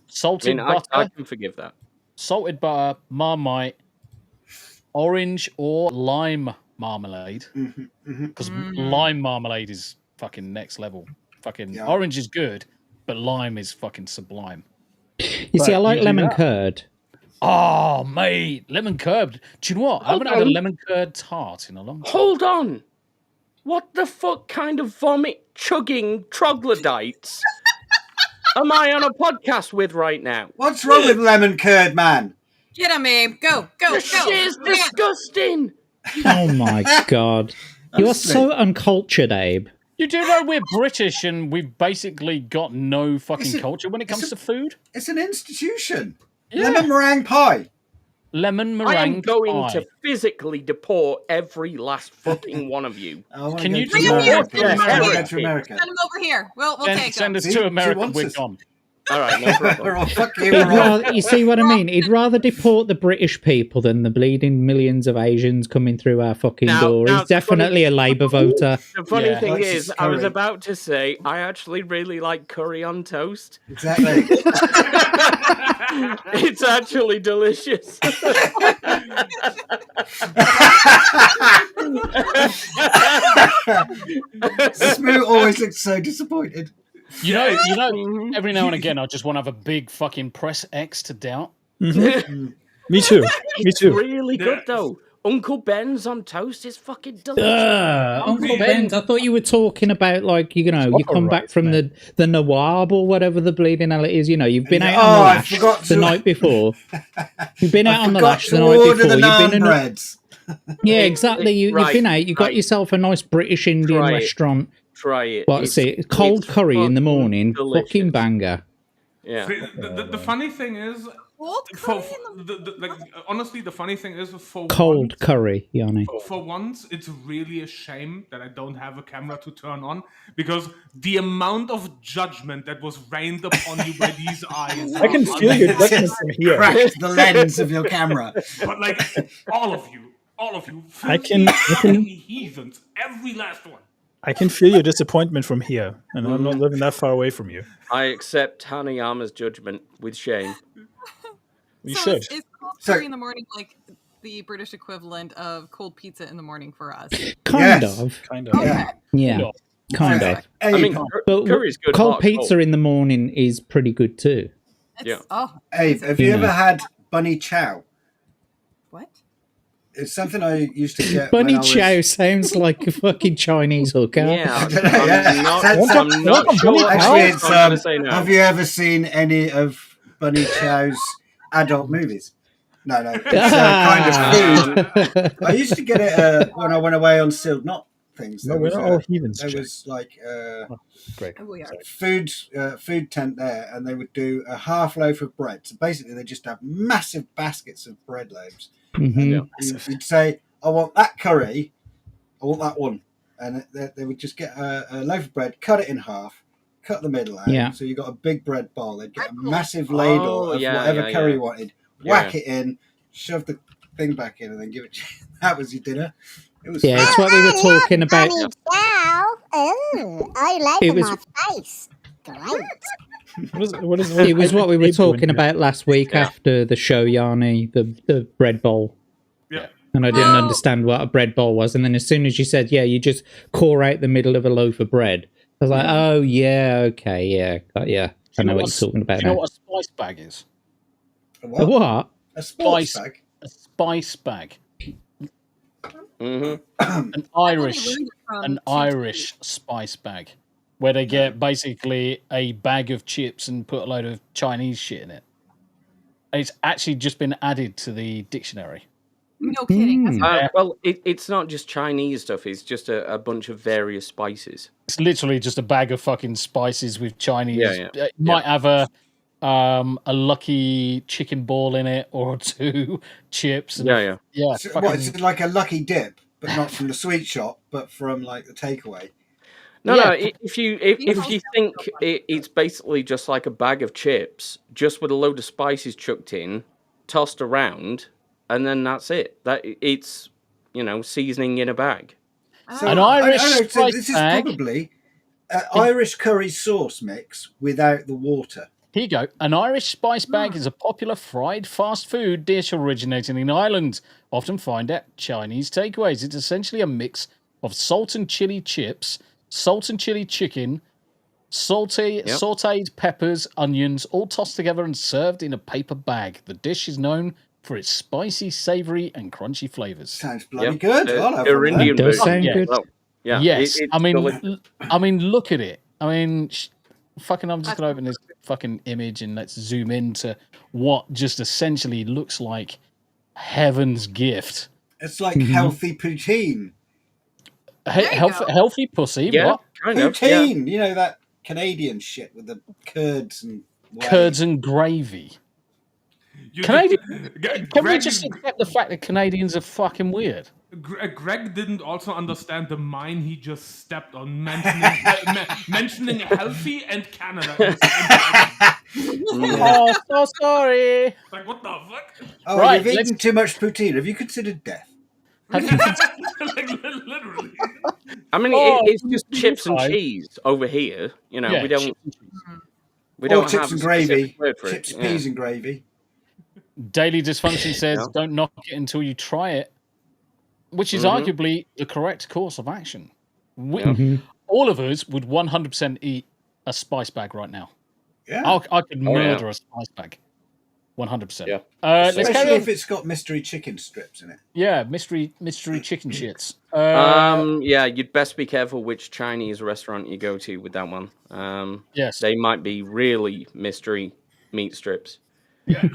Salted butter. I can forgive that. Salted butter, Marmite, orange or lime marmalade. Because lime marmalade is fucking next level. Orange is good, but lime is fucking sublime. You see, I like lemon curd. Oh, mate, lemon curd. Do you know what? I haven't had a lemon curd tart in a long time. Hold on. What the fuck kind of vomit chugging troglodytes am I on a podcast with right now? What's wrong with lemon curd, man? Get him, Abe. Go. The shit's disgusting. Oh my god. You are so uncultured, Abe. You do know we're British and we've basically got no fucking culture when it comes to food? It's an institution. Yeah. Lemon meringue pie. Lemon meringue I am going pie. to physically deport every last fucking one of you. Can you bring him here? Send him over here. We'll take him. Send us to America. We're gone. All right, no problem. You see what I mean? He'd rather deport the British people than the bleeding millions of Asians coming through our fucking door. He's definitely a Labour voter. The funny thing is, I was about to say, I actually really like curry on toast. Exactly. It's actually delicious. Smu always looks so disappointed. You know, every now and again, I just want to have a big fucking press X to doubt. Me too. It's really good, though. Uncle Ben's on toast is fucking delicious. Uncle Ben's. I thought you were talking about, like, you come back from the Nawab or whatever the bleeding hell it is. You've been out on the lash the night before. You've been out on the lash the night before. You've been breads. Yeah, exactly. You've been out. You got yourself a nice British Indian restaurant. Try it. What's it? Cold curry in the morning. Delicious. Fucking banger. Yeah. The funny thing is, honestly, the funny thing is, for cold curry, Yanni. For once, it's really a shame that I don't have a camera to turn on, because the amount of judgment that was rained upon you by these eyes. I can feel your judgment from here. Cracked the lens of your camera. But like all of you, I can heathens, every last one. I can feel your disappointment from here, and I'm not living that far away from you. I accept Hanayama's judgment with shame. You should. Is cold curry in the morning like the British equivalent of cold pizza in the morning for us? Kind of. Yeah. Kind of. I mean, but curry's good. Cold pizza in the morning is pretty good too. Yeah. Abe, have you ever had bunny chow. What? It's something I used to get. Bunny when I was... chow sounds like a fucking Chinese hooker. Yeah, I'm not sure. Actually, it's. Have you ever seen any of Bunny Chow's adult movies? No. It's kind of food. I used to get it when I went away on sealed knot things. No, we're not all heathens. There was like great. food tent there, and they would do a half loaf of bread. So basically, they just have massive baskets of bread loaves. Mm-hmm. You'd say, I want that curry, I want that one. And they would just get a loaf of bread, cut it in half, cut the middle out. Yeah. So you got a big bread bowl. They'd get a massive ladle of whatever curry you wanted, whack it in, shove the thing back in, and then give it. That was your dinner. It was it's what we were talking about. I like my face. Great. It was what we were talking about last week after the show, Yanni, the bread bowl. Yeah. And I didn't understand what a bread bowl was. And then as soon as you said, you just core out the middle of a loaf of bread, I was like, oh, yeah, okay, yeah. I know what you're talking about. Do you know what a spice bag is? A what? A what? A sports bag? A spice bag. Mm-hmm. An Irish spice bag, where they get basically a bag of chips and put a load of Chinese shit in it. It's actually just been added to the dictionary. No kidding. Well, it's not just Chinese stuff. It's just a bunch of various spices. It's literally just a bag of fucking spices with Chinese. Yeah. It might have a lucky chicken ball in it or two chips. And yeah. So what, is it like a lucky dip, but not from the sweet shop, but from like the takeaway? No. If you think it's basically just like a bag of chips, just with a load of spices chucked in, tossed around, and then that's it. It's seasoning in a bag. So an Irish so this is probably Irish curry sauce mix without the water. Here you go. An Irish spice bag is a popular fried fast food dish originating in Ireland, often found at Chinese takeaways. It's essentially a mix of salt and chili chips, salt and chili chicken, sautéed peppers, onions, all tossed together and served in a paper bag. The dish is known for its spicy, savoury, and crunchy flavours. Sounds bloody good. They're Indian does sound good. Well, Yes. I mean, look at it. I mean, I'm just going to open this fucking image and let's zoom into what just essentially looks like heaven's gift. It's like healthy poutine. Healthy pussy. Yeah, what? Kind poutine. Of, yeah. You know, that Canadian shit with the curds and curds and gravy. Can we just accept the fact that Canadians are fucking weird? Greg didn't also understand the mine he just stepped on, mentioning healthy and Canada. Oh, so sorry. Like, what the fuck? Oh, right, you've eaten too much poutine. Have you considered death? Literally. I mean, it's just chips and cheese over here. You know, we don't chips have and gravy. Word for chips, peas, and gravy. Daily Dysfunction says, "Don't knock it until you try it," which is arguably the correct course of action. All of us would 100% eat a spice bag right now. Yeah, I could murder a spice bag. 100%. Yeah. Especially if it's got mystery chicken strips in it. Yeah, mystery chicken shits. Yeah, you'd best be careful which Chinese restaurant you go to with that one. Yes, they might be really mystery meat strips. Yeah.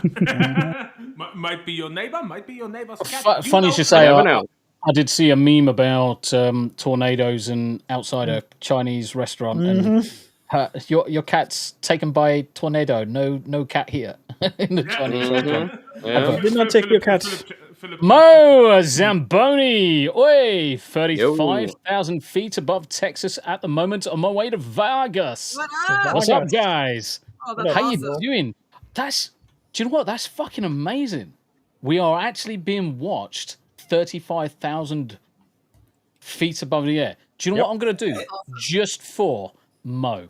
Might be your neighbor, might be your neighbor's cat. Funny you say. I did see a meme about tornadoes and outside a Chinese restaurant, and your cat's taken by a tornado. No cat here in the Chinese restaurant. Yeah. Did not take your cat. Mo Zamboni, oi, 35,000 feet above Texas at the moment. On my way to Vegas. What's up, guys? How you doing? Do you know what? That's fucking amazing. We are actually being watched 35,000 feet above the air. Do you know what I'm going to do? Just for Mo.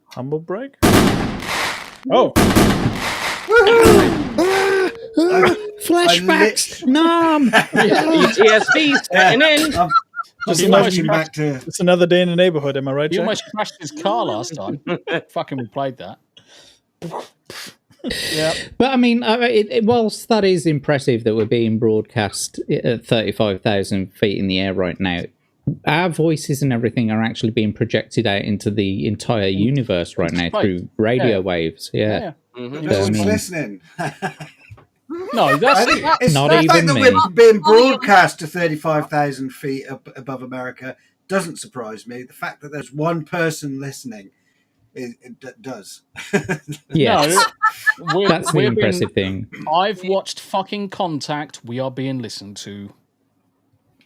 Humble break? Oh. Flashbacks! Numb! PTSD's setting in. It's another day in the neighborhood, am I right, You Jack? almost crashed his car last time. Fucking we played that. Yeah. But I mean, whilst that is impressive that we're being broadcast at 35,000 feet in the air right now, our voices and everything are actually being projected out into the entire universe right now through radio waves. Yeah. But no one's listening. No, it's not the even fact that me. we're being broadcast to 35,000 feet above America doesn't surprise me. The fact that there's one person listening, it does. Yes. No, that's the impressive thing. I've watched fucking Contact. We are being listened to.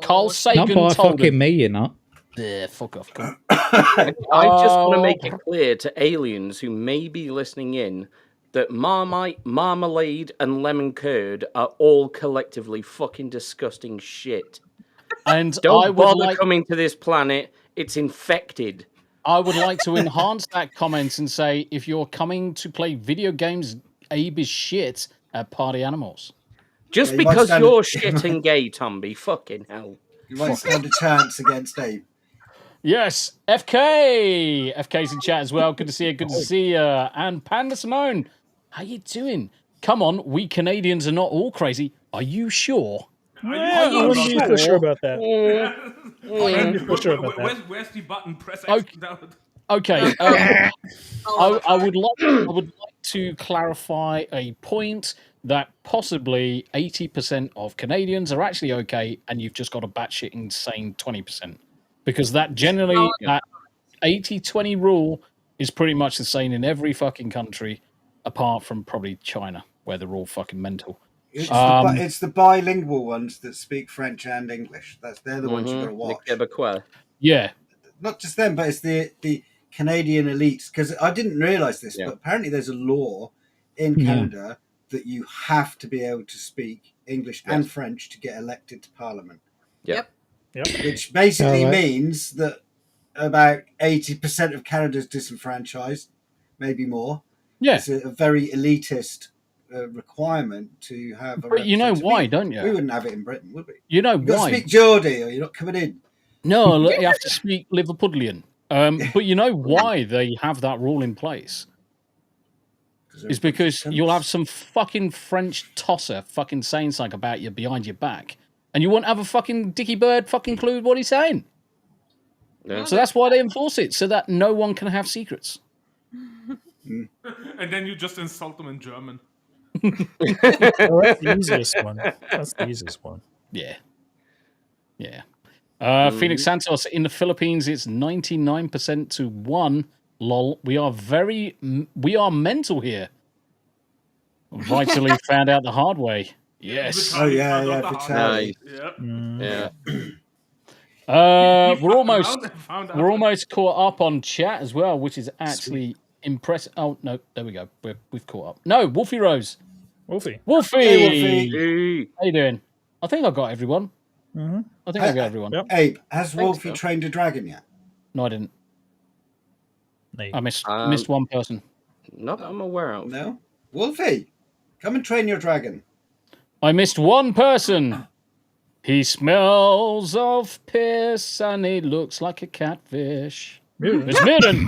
Carl Sagan Not by told fucking him. me, you're not. Yeah, fuck off. I just want to make it clear to aliens who may be listening in that Marmite, Marmalade, and Lemon Curd are all collectively fucking disgusting shit. And don't bother coming to this planet. It's infected. I would like to enhance that comment and say, if you're coming to play video games, Abe is shit at Party Animals. Just because you're shit and gay, Tombi, fucking hell. You might stand a chance against Abe. Yes, FK. FK's in chat as well. Good to see you. Good to see you. And Panda Simone, how you doing? Come on, we Canadians are not all crazy. Are you sure? I wouldn't be so sure about that. Where's the button? Press X. Okay. I would like to clarify a point that possibly 80% of Canadians are actually okay, and you've just got a batshit insane 20%. Because that generally, that 80-20 rule is pretty much the same in every fucking country, apart from probably China, where they're all fucking mental. It's the bilingual ones that speak French and English. They're the ones you've got to watch. Quebecois. Yeah. Not just them, but it's the Canadian elites. Because I didn't realise this, but apparently there's a law in Canada that you have to be able to speak English and French to get elected to Parliament. Yep. Which basically means that about 80% of Canada's disenfranchised, maybe more. Yeah. It's a very elitist requirement to have a But you know why, don't you? We wouldn't have it in Britain, would we? You know You've got why? to speak Geordie or you're not coming in. No, look, you have to speak Liverpudlian. But you know why they have that rule in place? It's because you'll have some fucking French tosser fucking saying something about you behind your back, and you won't have a fucking dicky bird fucking clue what he's saying. Yeah. So that's why they enforce it, so that no one can have secrets. And then you just insult them in German. Well, that's the easiest one. That's the easiest one. Yeah. Phoenix Santos, in the Philippines, it's 99% to 1. Lol. We are mental here. Vitally found out the hard way. Yes. Oh yeah, Vitaly. Yeah. We're almost caught up on chat as well, which is actually impressive. Oh no, there we go. We've caught up. No, Wolfie Rose. Wolfie. Hey, how you doing? I think I got everyone. Mm-hmm. I think I got everyone. Yep. Abe, has Wolfie trained a dragon yet? No, I didn't. No. I missed one person. Not that I'm aware of. No? Wolfie, come and train your dragon. I missed one person. He smells of piss and he looks like a catfish. It's Mirren.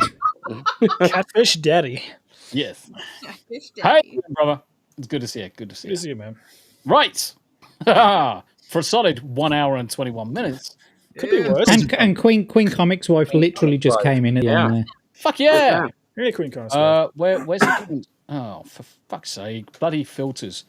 Catfish daddy. Yes. Catfish daddy. Hey, brother. It's good to see you. Good to see you. Good to see you, man. Right. For a solid 1 hour and 21 minutes. Could be worse. And Queen Comics' wife literally just came in at the end there. Fuck yeah. Hey, Queen Comics. Where's the Queen? Oh, for fuck's sake. Bloody filters.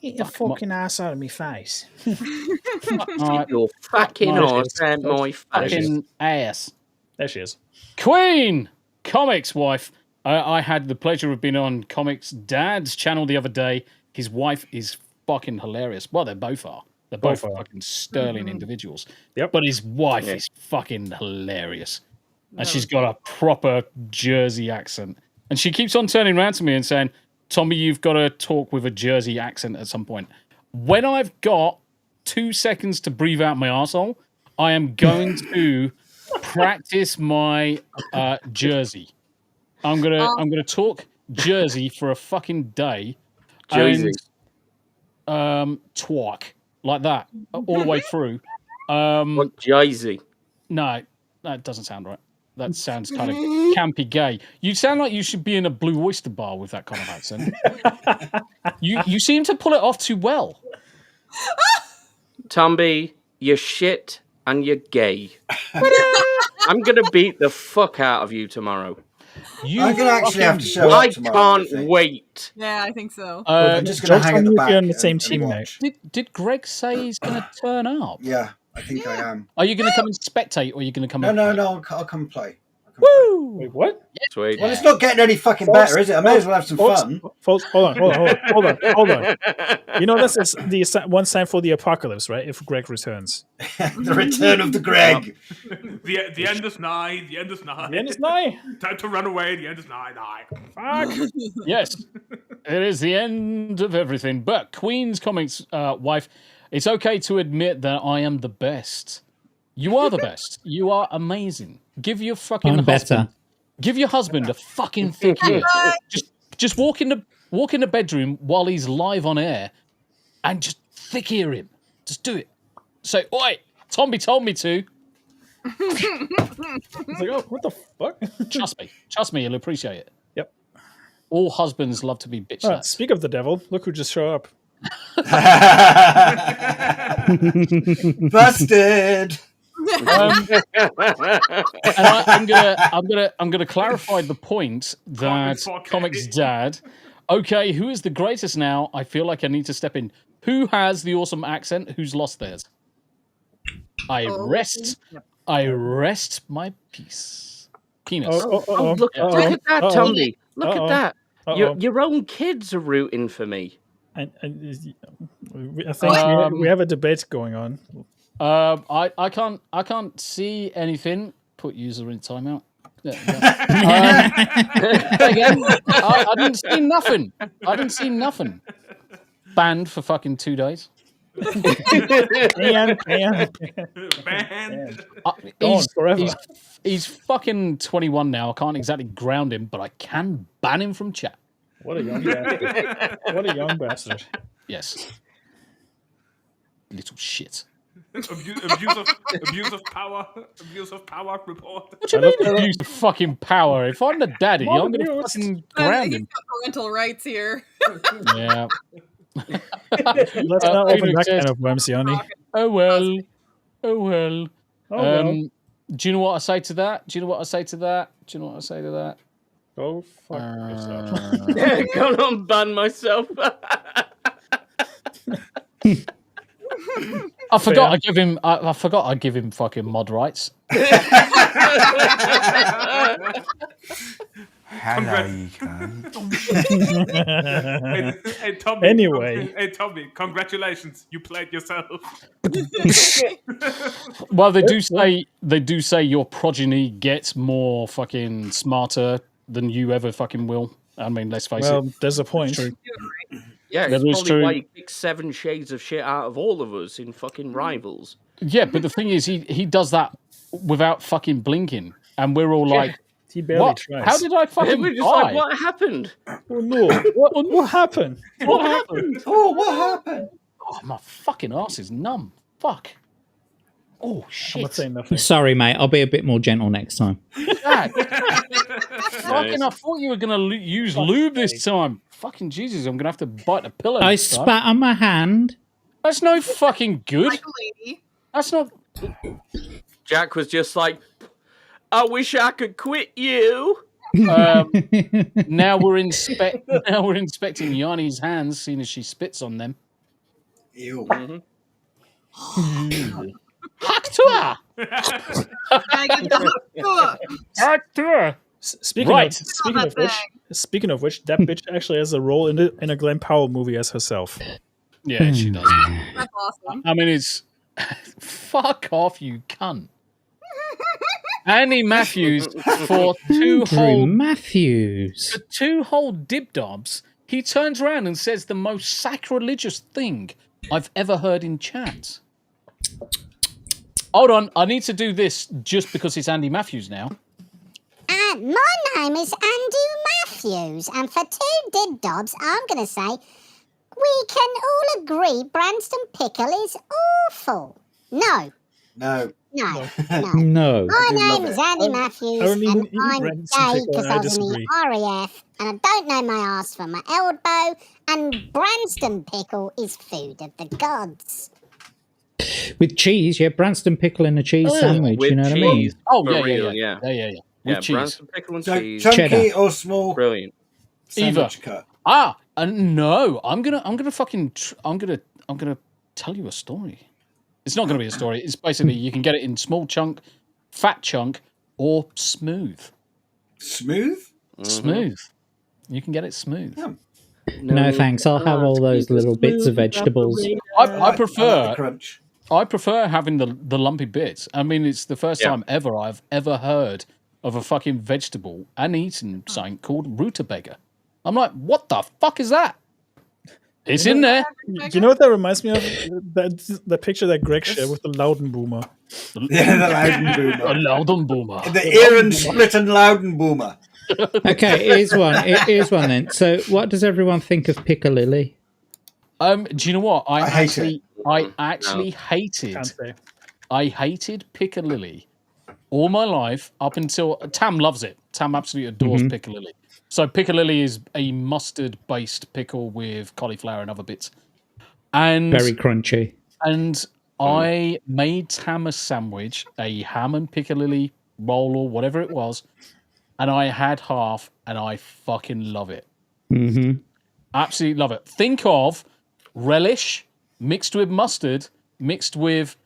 Get your fucking ass out of me face. Your fucking ass and my fucking ass. There she is. Queen Comics' wife. I had the pleasure of being on Comics Dad's channel the other day. His wife is fucking hilarious. Well, they both are. They're both fucking sterling individuals. Yep. But his wife is fucking hilarious. And she's got a proper Jersey accent. And she keeps on turning around to me and saying, Tommy, you've got to talk with a Jersey accent at some point. When I've got 2 seconds to breathe out my arsehole, I am going to practice my Jersey. I'm gonna talk Jersey for a fucking day. Jersey. And twalk like that all the way through. What Jersey? No, that doesn't sound right. That sounds kind of campy gay. You sound like you should be in a Blue Oyster bar with that kind of accent. You seem to pull it off too well. Tombi, you're shit and you're gay. I'm going to beat the fuck out of you tomorrow. I'm going to actually have to show up tomorrow. I can't wait. Yeah, I think so. I'm just going to hang at the back. You're on the same team, mate. Did Greg say he's going to turn up? Yeah, I think I am. Are you going to come and spectate, or are you going to come? No. I'll come play. Woo! Wait, what? Sweet. Well, it's not getting any fucking better, is it? I may as well have some fun. Folks, hold on. You know, this is the one sign for the apocalypse, right? If Greg returns. The return of the Greg. The end is nigh. The end is nigh. The end is nigh. Time to run away. The end is nigh. Fuck. Yes, it is the end of everything. But Queen's Comics wife, it's okay to admit that I am the best. You are the best. You are amazing. Give your fucking husband. Give your husband a fucking thick ear. Just walk in the bedroom while he's live on air, and just thick ear him. Just do it. Say, "Oi, Tombi told me to." It's like, oh, what the fuck? Trust me, you'll appreciate it. Yep. All husbands love to be bitch slapped. Speak of the devil, look who just showed up. Busted. And I'm gonna clarify the point that Comics Dad. Okay, who is the greatest now? I feel like I need to step in. Who has the awesome accent? Who's lost theirs? I rest my peace. Penis. Look at that, Tombi. Look at that. Your own kids are rooting for me. I think we have a debate going on. I can't see anything. Put user in timeout. Again, I didn't see nothing. Banned for fucking 2 days. Banned. He's fucking 21 now. I can't exactly ground him, but I can ban him from chat. What a young bastard. What a young bastard. Yes. Little shit. Abuse of power report. What do you mean abuse of fucking power? If I'm the daddy, I'm going to fucking ground him. He's got parental rights here. Yeah. Let's not open that kind of worms, Yanni. Oh well. Do you know what I say to that? Go fuck yourself. Go on, ban myself. I forgot I give him fucking mod rights. Hello, you cunt. Hey, Tombi. Anyway. Hey, Tombi, congratulations. You played yourself. Well, they do say your progeny gets more fucking smarter than you ever fucking will. I mean, let's face it. Well, there's a point. Yeah, That it's is probably true. why he kicks 7 shades of shit out of all of us in fucking Rivals. Yeah, but the thing is, he does that without fucking blinking, and we're all like, he barely "What? tries. How did I fucking We're just die? like, what happened? Oh no! What happened? What happened? What happened? Oh, my fucking arse is numb. Fuck. Oh I'm shit. not saying nothing. Sorry, mate. I'll be a bit more gentle next time. Fucking, I thought you were gonna use lube this time. Fucking Jesus, I'm gonna have to bite a pillow. I next time. spat on my hand. That's no fucking good. Like a lady. That's not. Jack was just like, I wish I could quit you. Now we're inspecting Yanni's hands, seeing as she spits on them. Ew. Hack to her. Hack to her. Speaking of which, that bitch actually has a role in a Glenn Powell movie as herself. Yeah, she does. That's awesome. I mean, it's fuck off, you cunt. Andy Matthews for two whole dibdobs. He turns around and says the most sacrilegious thing I've ever heard in chat. Hold on, I need to do this just because it's Andy Matthews now. My name is Andy Matthews, and for 2 dibdobs, I'm going to say we can all agree Branston Pickle is awful. No. No. No. My do love name is it. Andy I Matthews, only and eat I'm Branston gay pickle, because and I I was in disagree. the RAF, and I don't know my ass from my elbow, and Branston pickle is food of the gods. With cheese, yeah, Branston pickle and a cheese sandwich, with you know what I mean? cheese. Oh, For yeah, real, yeah. With Yeah, cheese. Branston pickle and So cheese. chunky Cheddar. or small Brilliant. sandwich cut? No, I'm gonna tell you a story. It's not gonna be a story. It's basically you can get it in small chunk, fat chunk, or smooth. Smooth? Smooth. You can get it smooth. No, thanks. I'll have all those little bits of vegetables. I like the prefer crunch. I prefer having the lumpy bits. I mean, it's the first time ever I've ever heard of a fucking vegetable and eaten something called rutabaga. I'm like, what the fuck is that? It's in there. Do you know what that reminds me of? The picture that Greg shared with the Loudenboomer. Yeah, the Loudenboomer. A Loudenboomer. The ear and split and Loudenboomer. Okay, here's one then. So, what does everyone think of piccalilli? Do you know what? I hate actually hated. Can't say. I hated piccalilli all my life up until Tam loves it. Tam absolutely adores piccalilli. So piccalilli is a mustard-based pickle with cauliflower and other bits, and Very crunchy. And I made Tam a sandwich, a ham and piccalilli roll or whatever it was, and I had half, and I fucking love it. Mm-hmm. Absolutely love it. Think of relish mixed with mustard, mixed with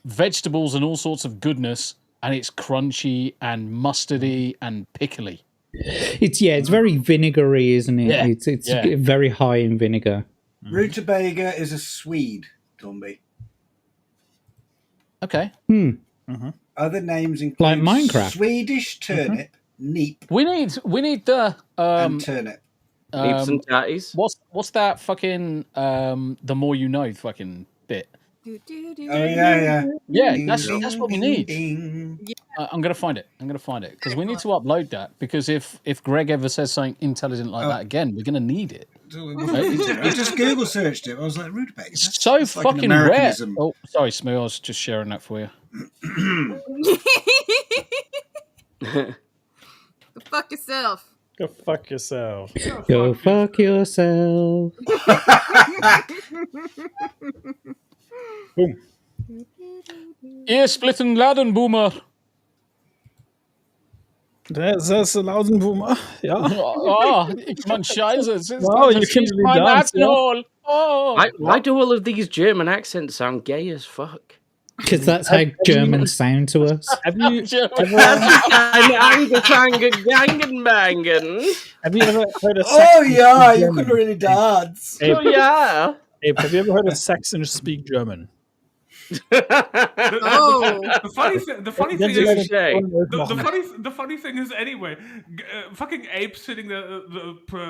vegetables and all sorts of goodness, and it's crunchy and mustardy and pickly. It's very vinegary, isn't it? Yeah. It's very high in vinegar. Rutabaga is a Swede, Tombi. Okay. Other names include Like Minecraft. Swedish turnip, neep, We need the and turnip. Neeps and tatties. what's that fucking the more you know fucking bit. Oh yeah. Yeah, that's what we need. Ding. I'm gonna find it because we need to upload that, because if Greg ever says something intelligent like that again, we're gonna need it. I just Google searched it. I was like, rutabaga. It's so It's like an fucking rare. Americanism. Oh, sorry, Smu, I was just sharing that for you. Go fuck yourself. Go fuck yourself. Go fuck yourself. Boom. Ear splitting Loudenboomer. That's a Loudenboomer. Ja. Oh, ich mein Scheiße. Es ist Wow, das you can ist really mein dance, yeah. Apfel. Oh. Why do all of these German accents sound gay as fuck? Because that's how Germans sound to us. Have you ever heard of Oh yeah, you could really dance. Abe, Oh yeah. Abe, have you ever heard of Saxons speak German? Oh, The funny thing Just is, say. the funny thing is anyway, fucking Abe sitting there,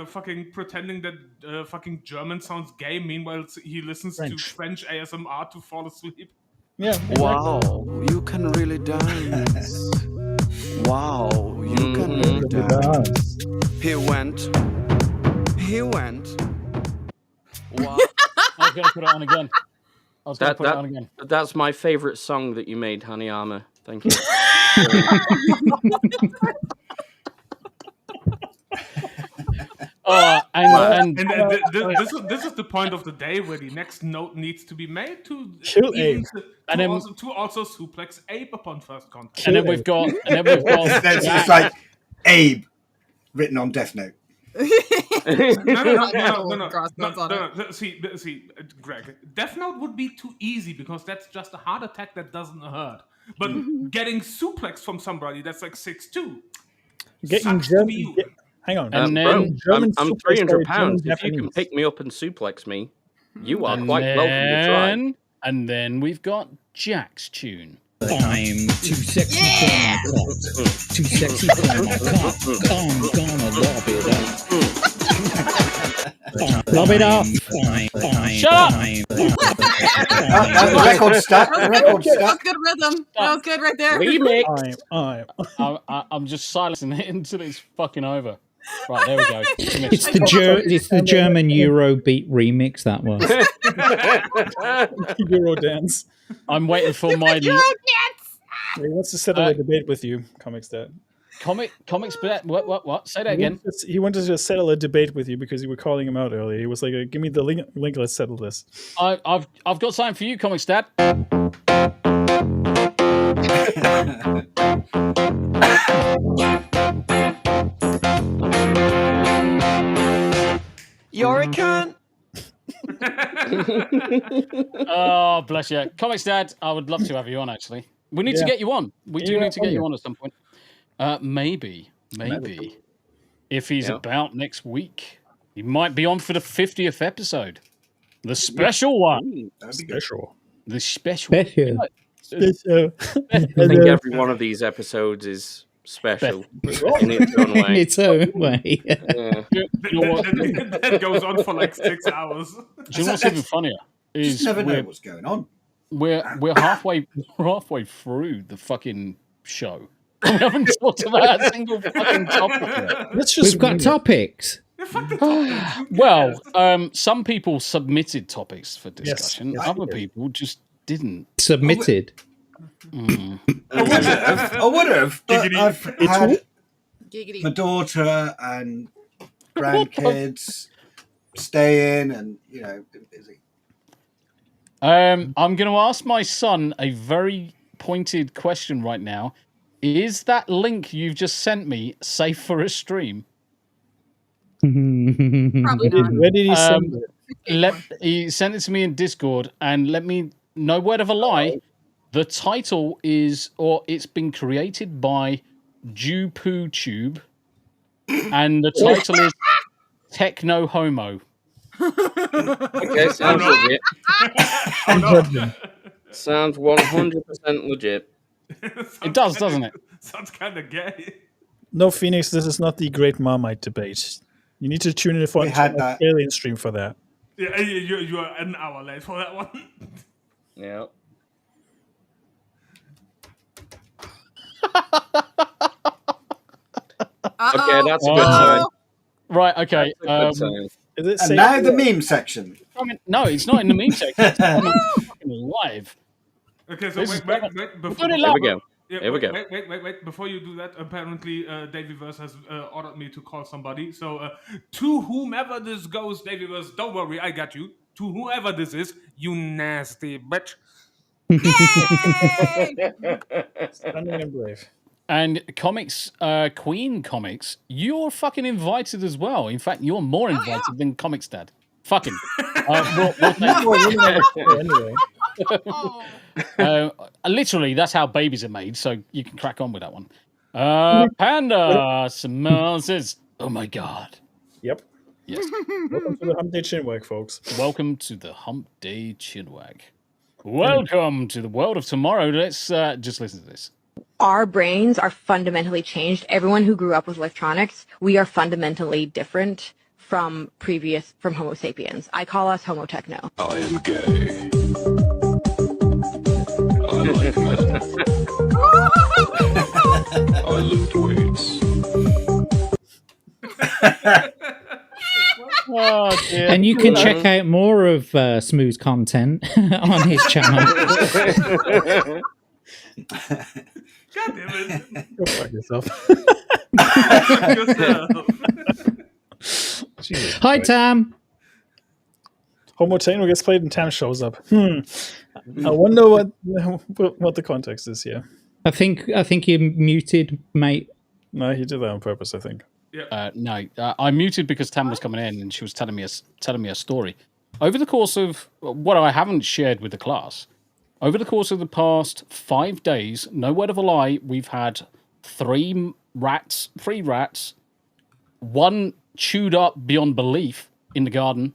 fucking pretending that fucking German sounds gay. Meanwhile, he listens to French ASMR to fall asleep. Yeah. Wow, you can really dance. Wow, you can really dance. He went. Wow. I was going to put it on again. That's my favorite song that you made, Hanayama. Thank you. And this is the point of the day where the next note needs to be made to also suplex Abe upon first contact. And then we've got That's just like Abe written on Death Note. No. See, Greg. Death Note would be too easy because that's just a heart attack that doesn't hurt. But getting suplex from somebody that's like 6'2". Getting German. Hang on. And Bro, then I'm 300 pounds. If you can pick me up and suplex me, you are quite welcome to try. And then we've got Jack's tune. I'm too sexy for my cock. Too sexy for my cock. I'm gonna lob it up. Lob it up. Shut up! The record stuck. The record that was stuck. good rhythm. That was good right there. Remix. I'm just silencing it until it's fucking over. Right, there we go. It's the German Eurobeat remix, that was. Euro dance. I'm waiting for my He wants to settle a debate with you, Comics Dad. Comics bet. What? Say that again. He wanted to settle a debate with you because you were calling him out earlier. He was like, "Give me the link. Let's settle this." I've got something for you, Comics Dad. You're a cunt. Oh, bless you, Comics Dad. I would love to have you on. Actually, we need to get you on. We do need to get you on at some point. Maybe. If he's about next week, he might be on for the 50th episode, the special one. Special. The special. Special. I think every one of these episodes is special in its own way. In its own way. That goes on for like 6 hours. Do you know what's even funnier? Is never know what's going on. We're halfway through the fucking show. We haven't talked about a single fucking topic yet. We've got topics. Well, some people submitted topics for discussion. Yes, Other people just didn't. Submitted. I would have, but I've had my daughter and grandkids stay in, and been busy. I'm going to ask my son a very pointed question right now. Is that link you've just sent me safe for a stream? Probably not. Where did he send it? He sent it to me in Discord, and let me, no word of a lie, the title is, or it's been created by Jupoo Tube, and the title is Techno Homo. Okay, sounds legit. Sounds 100% legit. It does, doesn't it? Sounds kind of gay. No, Phoenix, this is not the Great Marmite debate. You need to tune in for an Australian stream for that. Yeah, you are an hour late for that one. Yeah. Okay, that's a good sign. Right, okay. And now the meme section. I mean, no, it's not in the meme section. It's fucking live. Okay, so wait. Before, Here we go. Yeah, Here we go. Wait. Before you do that, apparently Davyverse has ordered me to call somebody. So to whomever this goes, Davyverse, don't worry, I got you. To whoever this is, you nasty bitch. Stunning and brave. And Comics, Queen Comics, you're fucking invited as well. In fact, you're more invited than Comics Dad. Fucking. Literally, that's how babies are made, so you can crack on with that one. Panda says, oh my God. Yep. Yes. Welcome to the Hump Day Chinwag, folks. Welcome to the Hump Day Chinwag. Welcome to the world of tomorrow. Let's just listen to this. Our brains are fundamentally changed. Everyone who grew up with electronics, we are fundamentally different from Homo sapiens. I call us Homo techno. I am gay. I like metal. I lift weights. Oh, dear. And you can check out more of Smu's content on his channel. God damn it. Go fuck yourself. Hi, Tam. Homo techno gets played and Tam shows up. I wonder what the context is here. I think you're muted, mate. No, he did that on purpose, I think. No, I muted because Tam was coming in and she was telling me a story. Over the course of what I haven't shared with the class, over the course of the past 5 days, no word of a lie, we've had 3 rats, one chewed up beyond belief in the garden.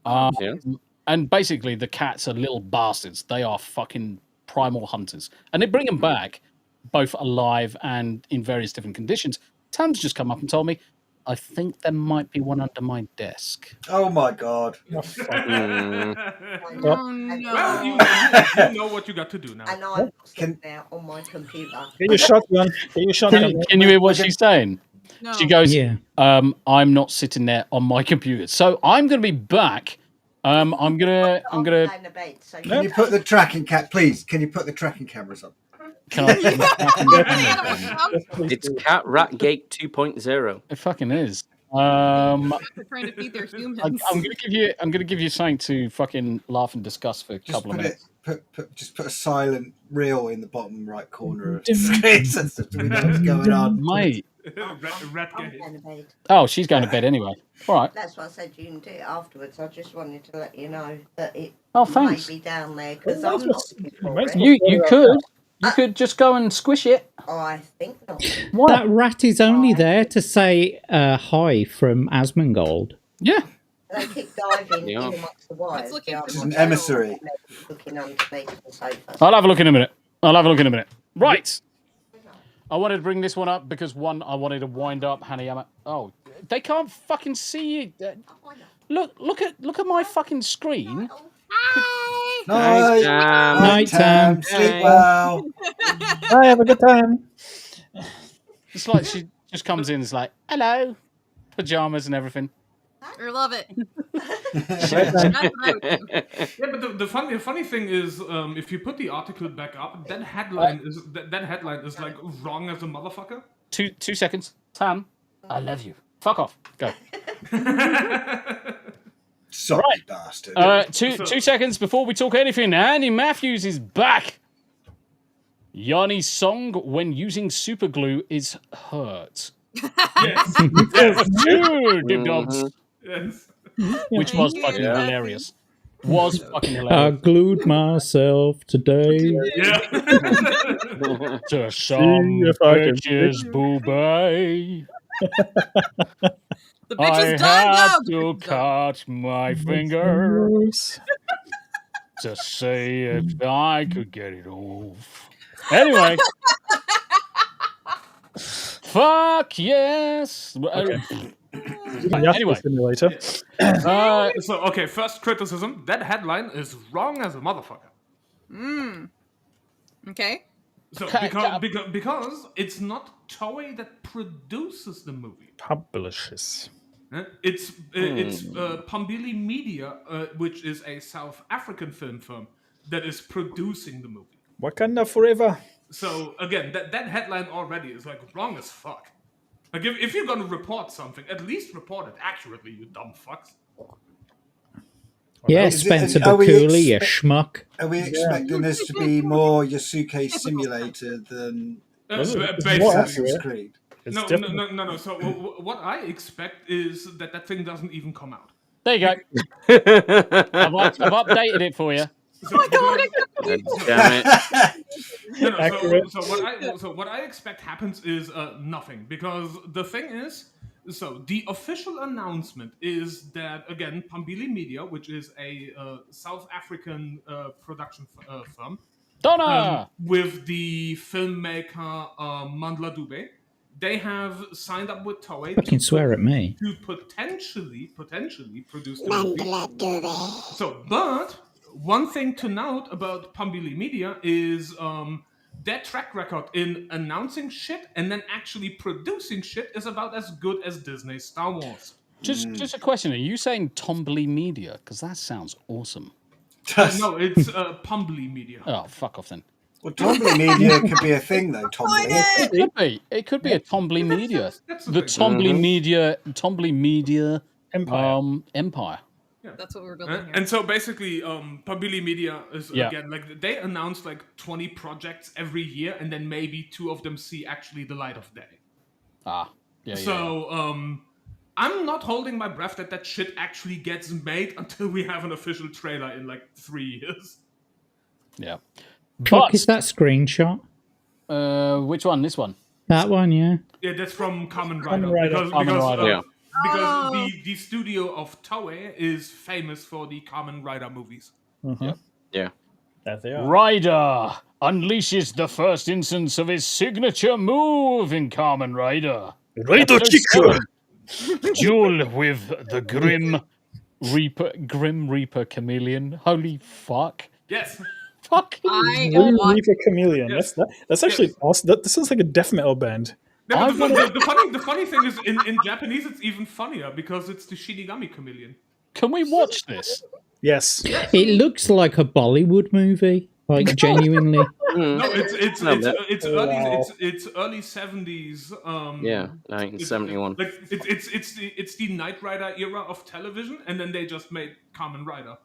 And basically the cats are little bastards. They are fucking primal hunters. And they bring them back, both alive and in various different conditions. Tam's just come up and told me, I think there might be one under my desk. Oh my God. Well, you know what you got to do now. And I'm sitting there on my computer. Get your shotgun. Can you hear what she's saying? No. She goes, I'm not sitting there on my computer. So I'm going to be back. I'm gonna. Can you put the tracking please? Can you put the tracking cameras on? Can I It's Cat Rat Gate 2.0. It fucking is. They're trying to feed their humans. I'm gonna give you something to fucking laugh and discuss for a couple of minutes. Just put a silent reel in the bottom right corner of the screen so we know what's going on. Mate. Rat I'm Gate. going to bed. Oh, she's going to bed anyway. All right. That's why I said you can do it afterwards. I just wanted to let you know that it thanks. may be down there because I'm not looking for it. You could just go and squish it. I think not. What? That rat is only there to say hi from Asmongold. Yeah. They keep diving in amongst the wires. It's an emissary. Looking underneath the sofa. I'll have a look in a minute. Right. I wanted to bring this one up because I wanted to wind up Hanayama. Oh, they can't fucking see you. Look at my fucking screen. Night time. Sleep well. I have a good time. It's like she just comes in. It's like, hello, pajamas and everything. I love it. Yeah, but the funny thing is, if you put the article back up, that headline is like wrong as a motherfucker. 2 seconds. Tam, I love you. Fuck off. Go. Sorry, right. bastard. 2 seconds before we talk anything. Andy Matthews is back. Yanni's song when using super glue is hurt. Yes. Two Dib Dogs. Yes. Which was fucking hilarious. Was fucking I hilarious. glued myself today. Yeah. To some bitches boobay. The bitch is I done had now. to cut my fingers to see if I could get it off. Anyway. Fuck yes. Okay. Anyway. Simulator. So, okay, first criticism. That headline is wrong as a motherfucker. Okay. So, because it's not Toei that produces the movie. Publishes. It's Pambili Media, which is a South African film firm that is producing the movie. Wakanda forever. So again, that headline already is like wrong as fuck. Like if you're gonna report something, at least report it accurately, you dumb fucks. Yeah, Spencer Bakula, you schmuck. Are we expecting this to be more Yasuke Simulator than Assassin's Creed? No. So what I expect is that thing doesn't even come out. There you go. I've updated it for you. So, Damn it. So what I expect happens is nothing, because the thing is, so the official announcement is that again Pambili Media, which is a South African production firm, with the filmmaker Mandla Dube, they have signed up with Toei. Fucking swear at me. To potentially produce the movie. So, but one thing to note about Pambili Media is their track record in announcing shit and then actually producing shit is about as good as Disney's Star Wars. Just a question. Are you saying Tombi Media? Because that sounds awesome. No, it's Pambili Media. Oh, fuck off then. Well, Tombi Media could be a thing, though. Tombi. It could be a Tombi Media. The Tombi Media Empire. Yeah. That's what we're building here. And so basically, Pambili Media is again like they announce like 20 projects every year, and then maybe 2 of them see actually the light of day. So I'm not holding my breath that shit actually gets made until we have an official trailer in like 3 years. Yeah. Fuck is that screenshot? Which one? This one? That one, yeah. Yeah, that's from Kamen Rider. Because the studio of Toei is famous for the Kamen Rider movies. Yeah. There they are. Rider unleashes the first instance of his signature move in Kamen Rider. Rider Kicker! Duel with the Grim Reaper Chameleon. Holy fuck. Yes. Fucking Reaper Chameleon. Yes. That's actually awesome. That sounds like a death metal band. No, the funny thing is, in Japanese, it's even funnier because it's the Shinigami Chameleon. Can we watch this? Yes. It looks like a Bollywood movie, like genuinely. No, it's early 70s. Yeah, 1971. It's the Knight Rider era of television, and then they just made Kamen Rider.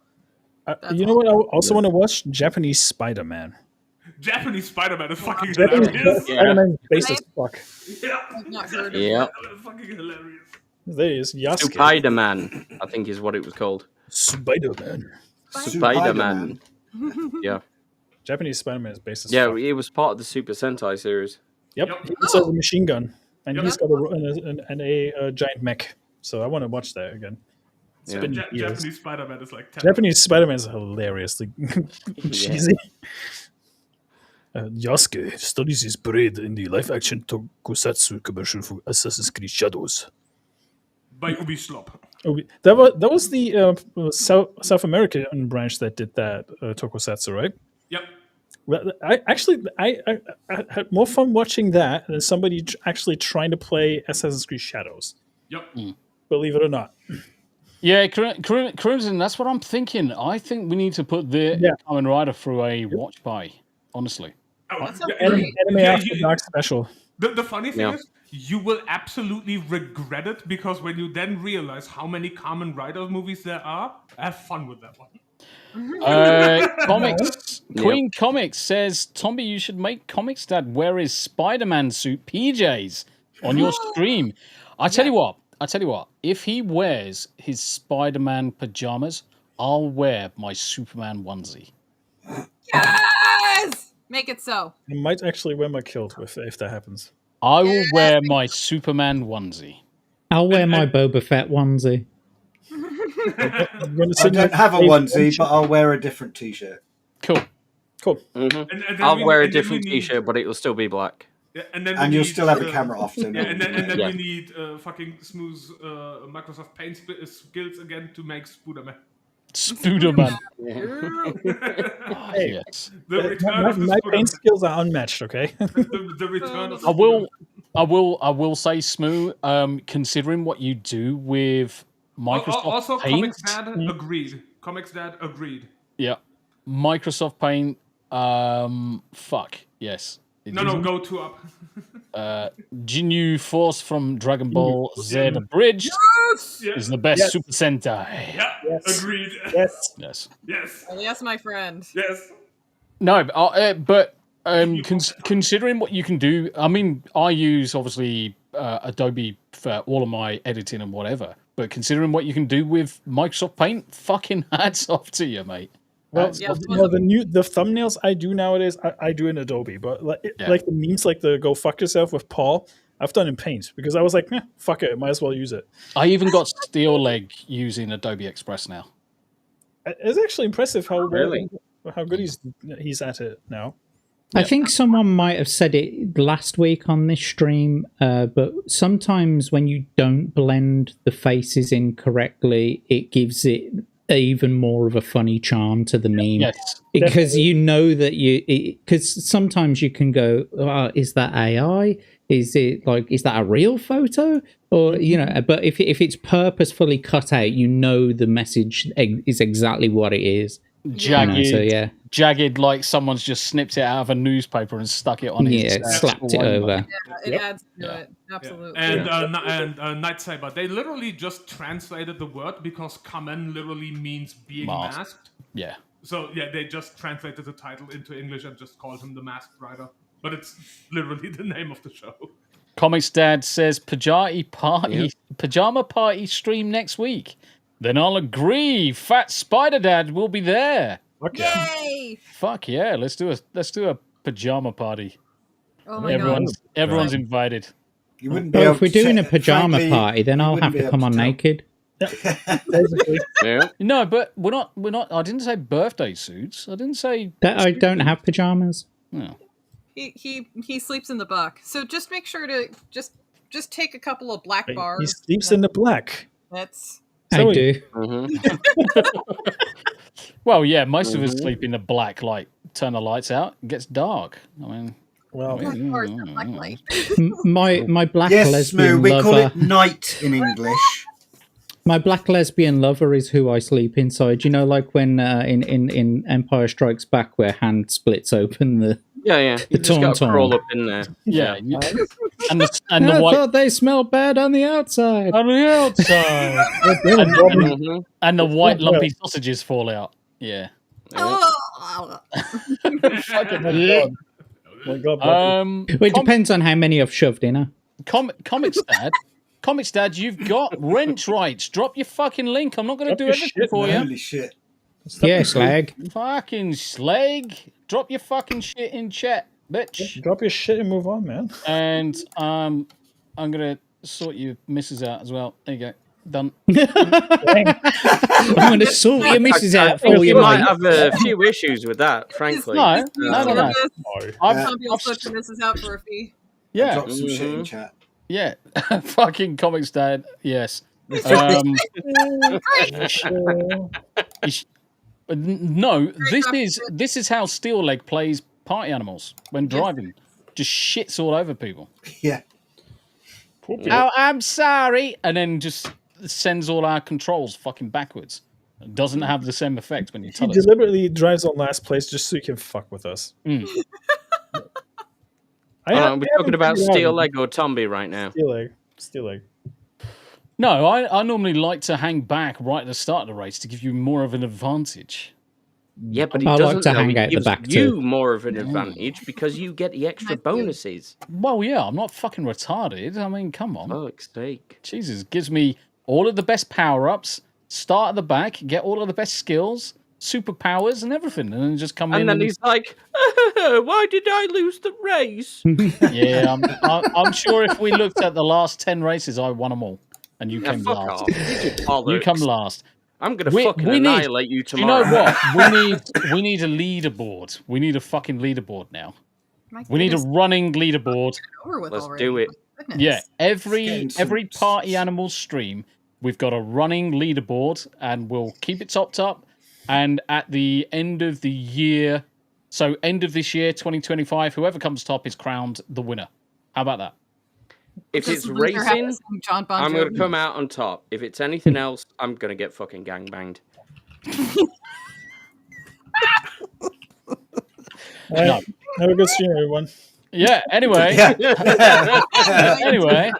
You know what? I also want to watch Japanese Spider-Man. Japanese Spider-Man is fucking Japanese hilarious. Spider-Man is based as fuck. Yeah, I've not heard of Yeah. That's fucking hilarious. There he is, Yasuke. Spider-Man, I think is what it was called. Spider-Man. Spider-Man. Yeah. Japanese Spider-Man is based as Yeah, fuck. it was part of the Super Sentai series. Yep. He also has a machine gun, and he's got a giant mech. So I want to watch that again. It's been years. Japanese Spider-Man is like 10. Japanese Spider-Man is hilariously cheesy. Yasuke studies his parade in the live-action tokusatsu commercial for Assassin's Creed Shadows. By Ubisoft. That was the South American branch that did that tokusatsu, right? Yep. Well, I had more fun watching that than somebody actually trying to play Assassin's Creed Shadows. Yep. Believe it or not. Yeah, Crimson, that's what I'm thinking. I think we need to put the Kamen Rider through a watch buy, honestly. Anime After Dark special. The funny thing is, you will absolutely regret it, because when you then realize how many Kamen Rider movies there are, have fun with that one. Comics. Queen Comics says, Tombi, you should make Comics Dad wear his Spider-Man suit PJs on your stream. I tell you what, if he wears his Spider-Man pajamas, I'll wear my Superman onesie. Yes! Make it so. I might actually wear my kilt if that happens. I will wear my Superman onesie. I'll wear my Boba Fett onesie. I don't have a onesie, but I'll wear a different t-shirt. Cool. Mm-hmm. I'll wear a different t-shirt, but it will still be black. Yeah, and you'll still have a camera off. So and then we need fucking smooth Microsoft Paint skills again to make Spooderman. Spooderman. Hey, yes. My paint skills are unmatched. Okay. the return of I will say, Smu, considering what you do with Microsoft also, Paint. Comics Dad agreed. Comics Dad agreed. Yeah. Microsoft Paint, fuck, yes. No, go 2 up. Ginyu Force from Dragon Ball Z Abridged is the best Super Sentai. Yeah, agreed. Yes. Yes, my friend. Yes. No, but considering what you can do, I mean, I use obviously Adobe for all of my editing and whatever. But considering what you can do with Microsoft Paint, fucking hats off to you, mate. Well, the thumbnails I do nowadays, I do in Adobe, but like the memes, like the "Go fuck yourself" with Paul, I've done in Paint because I was like, fuck it, might as well use it. I even got Steel Leg using Adobe Express now. It's actually impressive how good he's at it now. I think someone might have said it last week on this stream, but sometimes when you don't blend the faces in correctly, it gives it even more of a funny charm to the meme. Yes, because you know that because sometimes you can go, oh, is that AI? Is that a real photo? Or, but if it's purposefully cut out, you know the message is exactly what it is. Jagged, jagged, like someone's just snipped it out of a newspaper and stuck it on his slapped it over. Yeah, it adds to it. Absolutely. And Night Saber, they literally just translated the word because Kamen literally means being masked. Yeah. So they just translated the title into English and just called him the Masked Rider. But it's literally the name of the show. Comics Dad says pajama party stream next week. Then I'll agree. Fat Spider Dad will be there. Yay! Fuck yeah! Let's do a pajama party. Oh my god! Everyone's invited. You wouldn't be if we're doing a pajama party, then I'll have to come on naked. No, but we're not. I didn't say birthday suits. I didn't say that. I don't have pajamas. No. He sleeps in the buck. So just make sure to just take a couple of black bars. He sleeps in the black. That's. I do. Mm-hmm. Well, yeah, most of us sleep in the black light. Turn the lights out, it gets dark. I mean, well, black bars are black light. my black lesbian Smu, we lover. call it night in English. My black lesbian lover is who I sleep inside. Like when in Empire Strikes Back, where Han splits open the Yeah. You just got to crawl up in there. Yeah. And the I white. thought they smelled bad on the outside. On the outside. and the white lumpy sausages fall out. Yeah. It depends on how many I've shoved in her. Comics Dad, you've got wrench rights. Drop your fucking link. I'm not going to do everything for you. Holy shit. Yeah, slag. Fucking slag. Drop your fucking shit in chat, bitch. Drop your shit and move on, man. And I'm going to sort your missus out as well. There you go. Done. I'm going to sort your missus out for you, You might mate. have a few issues with that, frankly. No. I've such a missus out for a fee. Yeah. Drop some shit in chat. Yeah. Fucking Comics Dad. Yes. No, this is how Steel Leg plays party animals when driving. Just shits all over people. Yeah. Oh, I'm sorry, and then just sends all our controls fucking backwards. It doesn't have the same effect when you He tell it. deliberately drives on last place just so he can fuck with us. We're talking about Steel Leg or Tombi right now. Steel Leg. No, I normally like to hang back right at the start of the race to give you more of an advantage. Yeah, but he I doesn't like to know. hang He out the gives back you too. more of an advantage because you get the extra bonuses. Well, yeah, I'm not fucking retarded. I mean, come on. Fuck's sake. Jesus, gives me all of the best power-ups, start at the back, get all of the best skills, superpowers and everything, and then just come in. And then he's like, why did I lose the race? Yeah, I'm sure if we looked at the last 10 races, I won them all. And you came fuck last. off. You come last. I'm going to fucking annihilate you tomorrow. You know what? We need a leaderboard. We need a fucking leaderboard now. We need a running leaderboard. Let's do it. Yeah, every party animal stream, we've got a running leaderboard, and we'll keep it topped up. And at the end of the year, so end of this year, 2025, whoever comes top is crowned the winner. How about that? If it's racing, I'm going to come out on top. If it's anything else, I'm going to get fucking gangbanged. No. Have a good stream, everyone. Yeah, anyway. Anyway.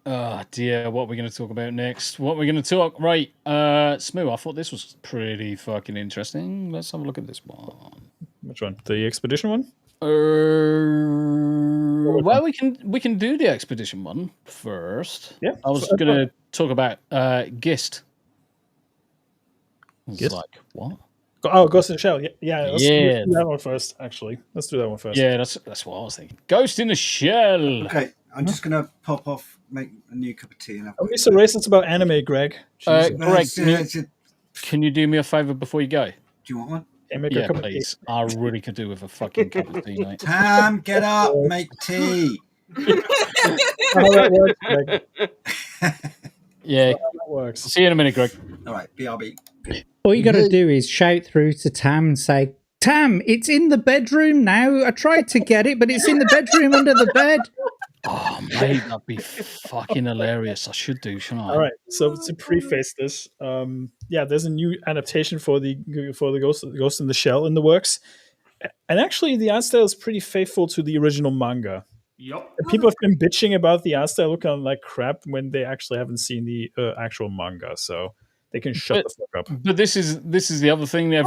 Oh, dear. What are we going to talk about next? What are we going to talk? Right. Smu, I thought this was pretty fucking interesting. Let's have a look at this one. Which one? The expedition one? Well, we can do the expedition one first. Yeah. I was going to talk about Gist. Gist? Like, what? Oh, Ghost in the Shell. Yeah. Let's Yeah. do that one first, actually. Let's do that one first. Yeah, that's what I was thinking. Ghost in the Shell. Okay, I'm just going to pop off, make a new cup of tea. And Don't be so racist about anime, Greg. Greg, can you do me a favor before you go? Do you want one? Yeah, please. I really could do with a fucking cup of tea, mate. Tam, get up, make tea. How that works, Greg. Yeah. That works. See you in a minute, Greg. All right, BRB. All you got to do is shout through to Tam and say, Tam, it's in the bedroom now. I tried to get it, but it's in the bedroom under the bed. Oh, mate, that'd be fucking hilarious. I should do, shouldn't I? All right. So to preface this, there's a new adaptation for the Ghost in the Shell in the works, and actually the art style is pretty faithful to the original manga. Yep. And people have been bitching about the art style looking like crap when they actually haven't seen the actual manga, so they can shut the fuck up. But this is the other thing that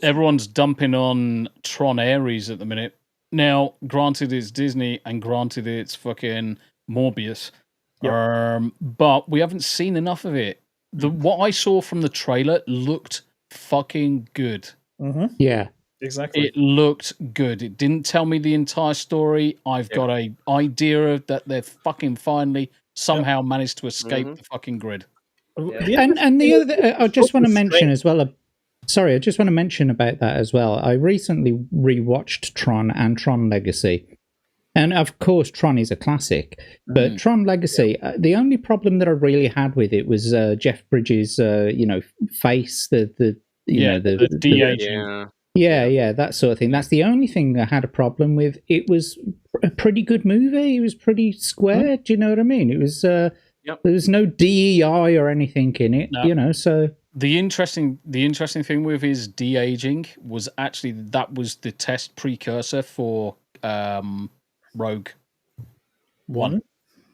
everyone's dumping on Tron Ares at the minute. Now, granted, it's Disney, and granted, it's fucking Morbius. Yep. But we haven't seen enough of it. What I saw from the trailer looked fucking good. Mm-hmm. Yeah. Exactly. It looked good. It didn't tell me the entire story. I've got an idea that they've fucking finally somehow managed to escape the fucking grid. Yeah. And the other, I just want to mention as well. Sorry, I just want to mention about that as well. I recently rewatched Tron and Tron Legacy, and of course, Tron is a classic. But Tron Legacy, the only problem that I really had with it was Jeff Bridges' face, the de-aging. Yeah, that sort of thing. That's the only thing I had a problem with. It was a pretty good movie. It was pretty square. Do you know what I mean? It was. There was no DEI or anything in it. No. So The interesting thing with his de-aging was actually that was the test precursor for Rogue One.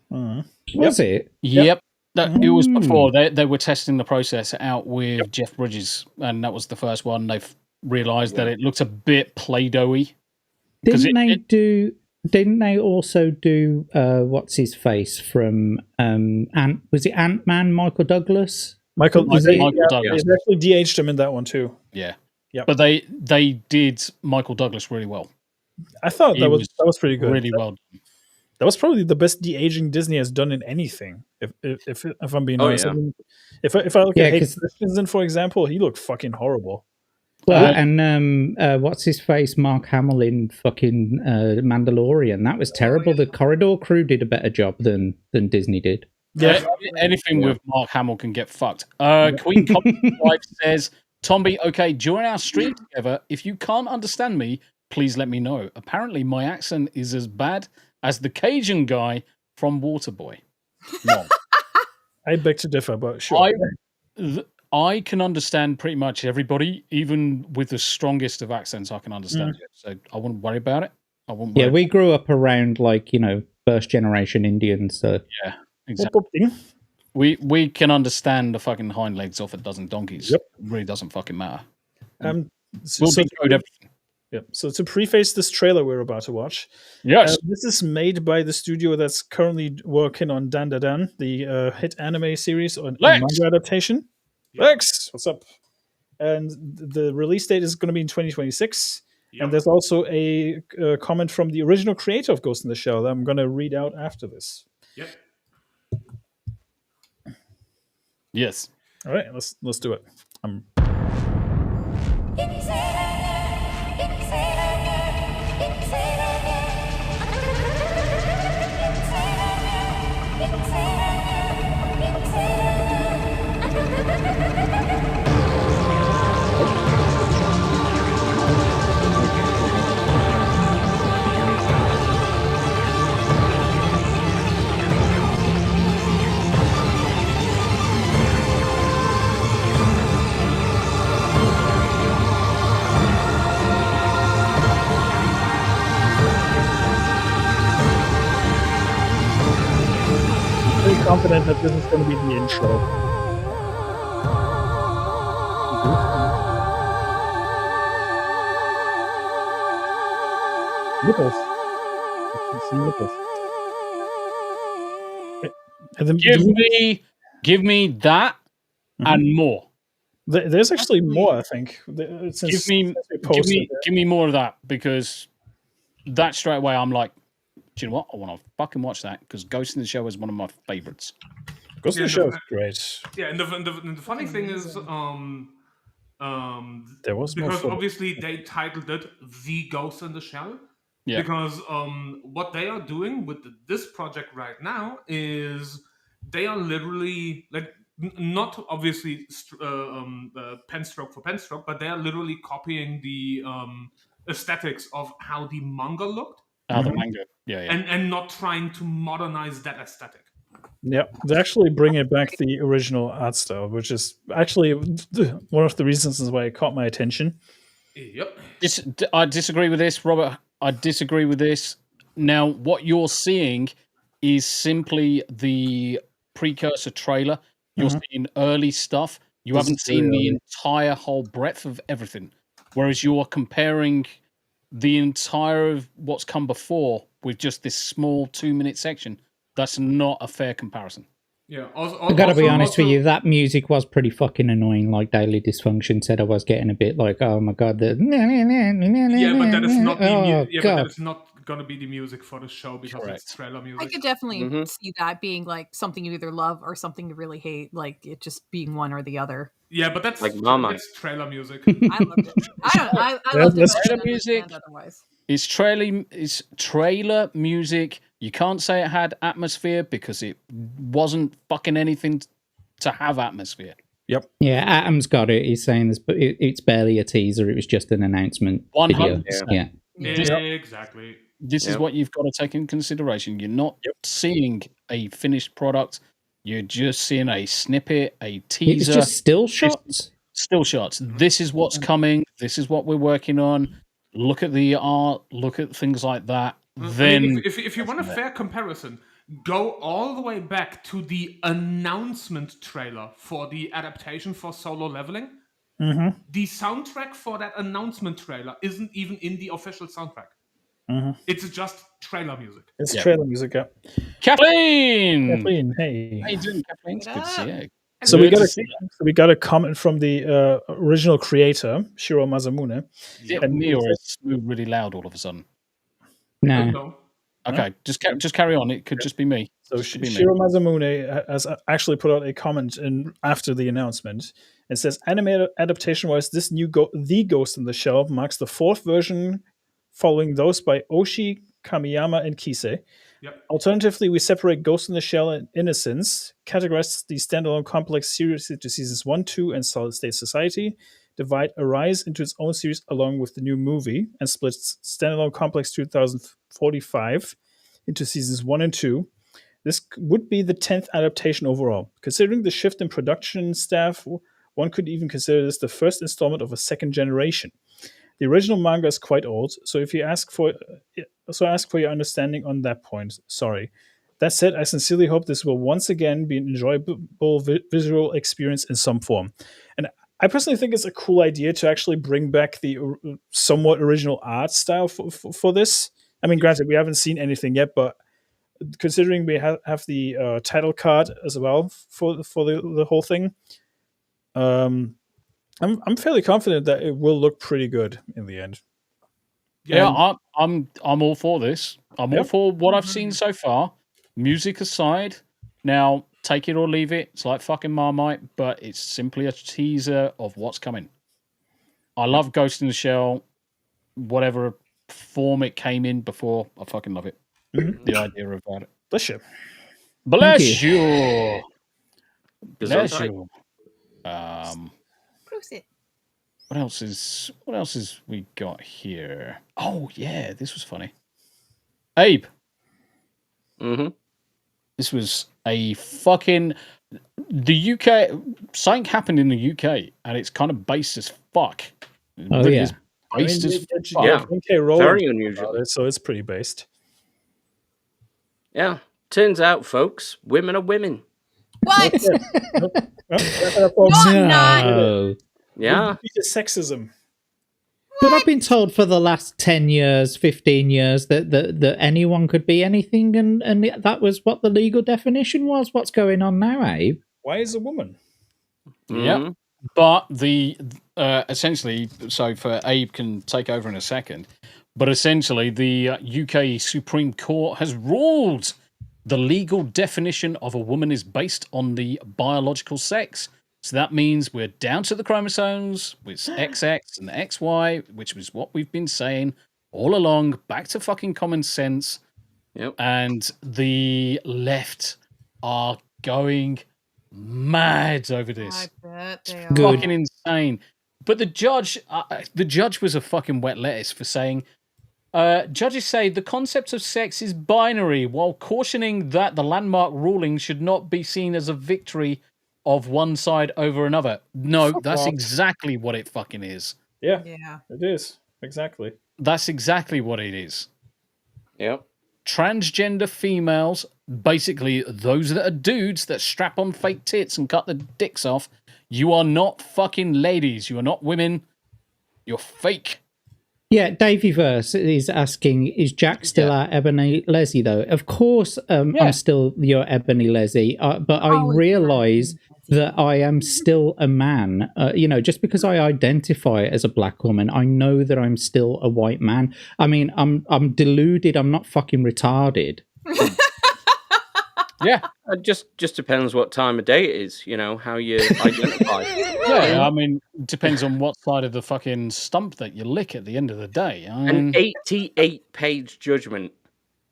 Was it? Yep. It was before they were testing the process out with Jeff Bridges, and that was the first one. They've realised that it looked a bit Play-Doh-y. Didn't they also do what's his face from was it Ant-Man, Michael Douglas? Michael Douglas. They actually de-aged him in that one too. Yeah. Yep. But they did Michael Douglas really well. I thought that was pretty good. Really well done. That was probably the best de-aging Disney has done in anything. If I'm being honest, yeah. I mean, if I look at Hayden Christensen, for example, he looked fucking horrible. Well, and what's his face? Mark Hamill in fucking Mandalorian. That was terrible. The Corridor Crew did a better job than Disney did. Yeah, anything with Mark Hamill can get fucked. Queen Wife says, Tombi, okay, during our stream together, if you can't understand me, please let me know. Apparently, my accent is as bad as the Cajun guy from Waterboy. No. I beg to differ, but sure. I can understand pretty much everybody, even with the strongest of accents. I can understand it, so I wouldn't worry about it. Yeah, we grew up around first generation Indians. So yeah, exactly. We can understand the fucking hind legs off a dozen donkeys. Yep. It really doesn't fucking matter. We'll decode everything. Yeah. So to preface this trailer we're about to watch, yes, this is made by the studio that's currently working on Dan Da Dan, the hit anime series or manga adaptation. Lex, what's up? And the release date is going to be in 2026. Yep. And there's also a comment from the original creator of Ghost in the Shell that I'm going to read out after this. Yep. Yes. All right, let's do it. Confident that this is going to be the intro. Nipples. Give me that and more. There's actually more, I think. Give me more of that, because that straight away I'm like, do you know what? I want to fucking watch that, because Ghost in the Shell is one of my favorites. Ghost in the Shell is great. Yeah, and the funny thing is, there was because obviously they titled it "The Ghost in the Shell." Yeah. Because what they are doing with this project right now is they are literally not obviously pen stroke for pen stroke, but they are literally copying the aesthetics of how the manga looked. The manga, yeah. And not trying to modernize that aesthetic. Yeah, they actually bring it back the original art style, which is actually one of the reasons why it caught my attention. Yep. I disagree with this, Robert. I disagree with this. Now, what you're seeing is simply the precursor trailer. You're seeing early stuff. You haven't seen the entire whole breadth of everything. Whereas you're comparing the entire of what's come before with just this small 2-minute section. That's not a fair comparison. Yeah, I gotta be honest with you, that music was pretty fucking annoying. Like Daily Dysfunction said, I was getting a bit like, oh my god, but that is not but that is not gonna be the music for the show, because it's trailer music. I could definitely see that being like something you either love or something you really hate, like it just being one or the other. Yeah, but that's like Mama. It's trailer music. I loved it. I loved it. Trailer music. Otherwise. It's trailer music. You can't say it had atmosphere, because it wasn't fucking anything to have atmosphere. Yep. Yeah, Adam's got it. He's saying this, but it's barely a teaser. It was just an announcement. 100%. Yeah. Exactly. This is what you've got to take in consideration. You're not seeing a finished product. You're just seeing a snippet, a teaser. It's just still shots. Still shots. This is what's coming. This is what we're working on. Look at the art. Look at things like that. Then, I mean, if you want a fair comparison, go all the way back to the announcement trailer for the adaptation for Solo Leveling. Mm-hmm. The soundtrack for that announcement trailer isn't even in the official soundtrack. Mm-hmm. It's just trailer music. It's trailer music, yeah. Kathleen, hey. How you doing, Kathleen? It's good to see you. So we got a comment from the original creator, Shiro Masamune. Is it me or is Smu really loud all of a sudden? No. Okay, just carry on. It could just be me. So Shiro Masamune has actually put out a comment after the announcement. It says, anime adaptation-wise, this new The Ghost in the Shell marks the 4th version following those by Oshi, Kamiyama, and Kise. Yep. Alternatively, we separate Ghost in the Shell and Innocence, categorize the standalone complex series into seasons 1, 2, and Solid State Society, divide Arise into its own series along with the new movie, and split standalone complex 2045 into seasons 1 and 2. This would be the 10th adaptation overall. Considering the shift in production staff, one could even consider this the first installment of a second generation. The original manga is quite old, so if you ask for your understanding on that point. Sorry. That said, I sincerely hope this will once again be an enjoyable visual experience in some form. And I personally think it's a cool idea to actually bring back the somewhat original art style for this. I mean, granted, we haven't seen anything yet, but considering we have the title card as well for the whole thing, I'm fairly confident that it will look pretty good in the end. Yeah, I'm all for this. I'm all for what I've seen so far. Music aside, now take it or leave it. It's like fucking Marmite, but it's simply a teaser of what's coming. I love Ghost in the Shell, whatever form it came in before. I fucking love it. Mm-hmm. The idea about it. Bless you. Bless you. Bless you. What else is we got here? Oh yeah, this was funny. Abe. Mm-hmm. This was a fucking the UK. Something happened in the UK, and it's kind of based as fuck. Oh really yeah, is based as fuck. Yeah, very very unusual. so it's pretty based. Yeah, turns out, folks, women are women. What? No. Yeah. It's sexism. But I've been told for the last 10 years, 15 years that anyone could be anything, and that was what the legal definition was. What's going on now, Abe? Why is a woman? Yeah. But the essentially, so for Abe can take over in a second, but essentially the UK Supreme Court has ruled the legal definition of a woman is based on the biological sex. So that means we're down to the chromosomes with XX and XY, which was what we've been saying all along. Back to fucking common sense. Yep. And the left are going mad over this. I bet they It's are. fucking insane. But the judge was a fucking wet lettuce for saying, judges say the concept of sex is binary, while cautioning that the landmark ruling should not be seen as a victory of one side over another. No, that's exactly what it fucking is. Yeah, Yeah. it is. Exactly. That's exactly what it is. Yep. Transgender females, basically those that are dudes that strap on fake tits and cut the dicks off, you are not fucking ladies. You are not women. You're fake. Yeah, Davyverse is asking, is Jack still our Ebony Leslie, though? Of course, I'm still your Ebony Leslie, but I realise that I am still a man. Just because I identify as a black woman, I know that I'm still a white man. I mean, I'm deluded. I'm not fucking retarded. Yeah, it just depends what time of day it is, how you identify. Yeah, I mean, depends on what side of the fucking stump that you lick at the end of the day. An 88-page judgment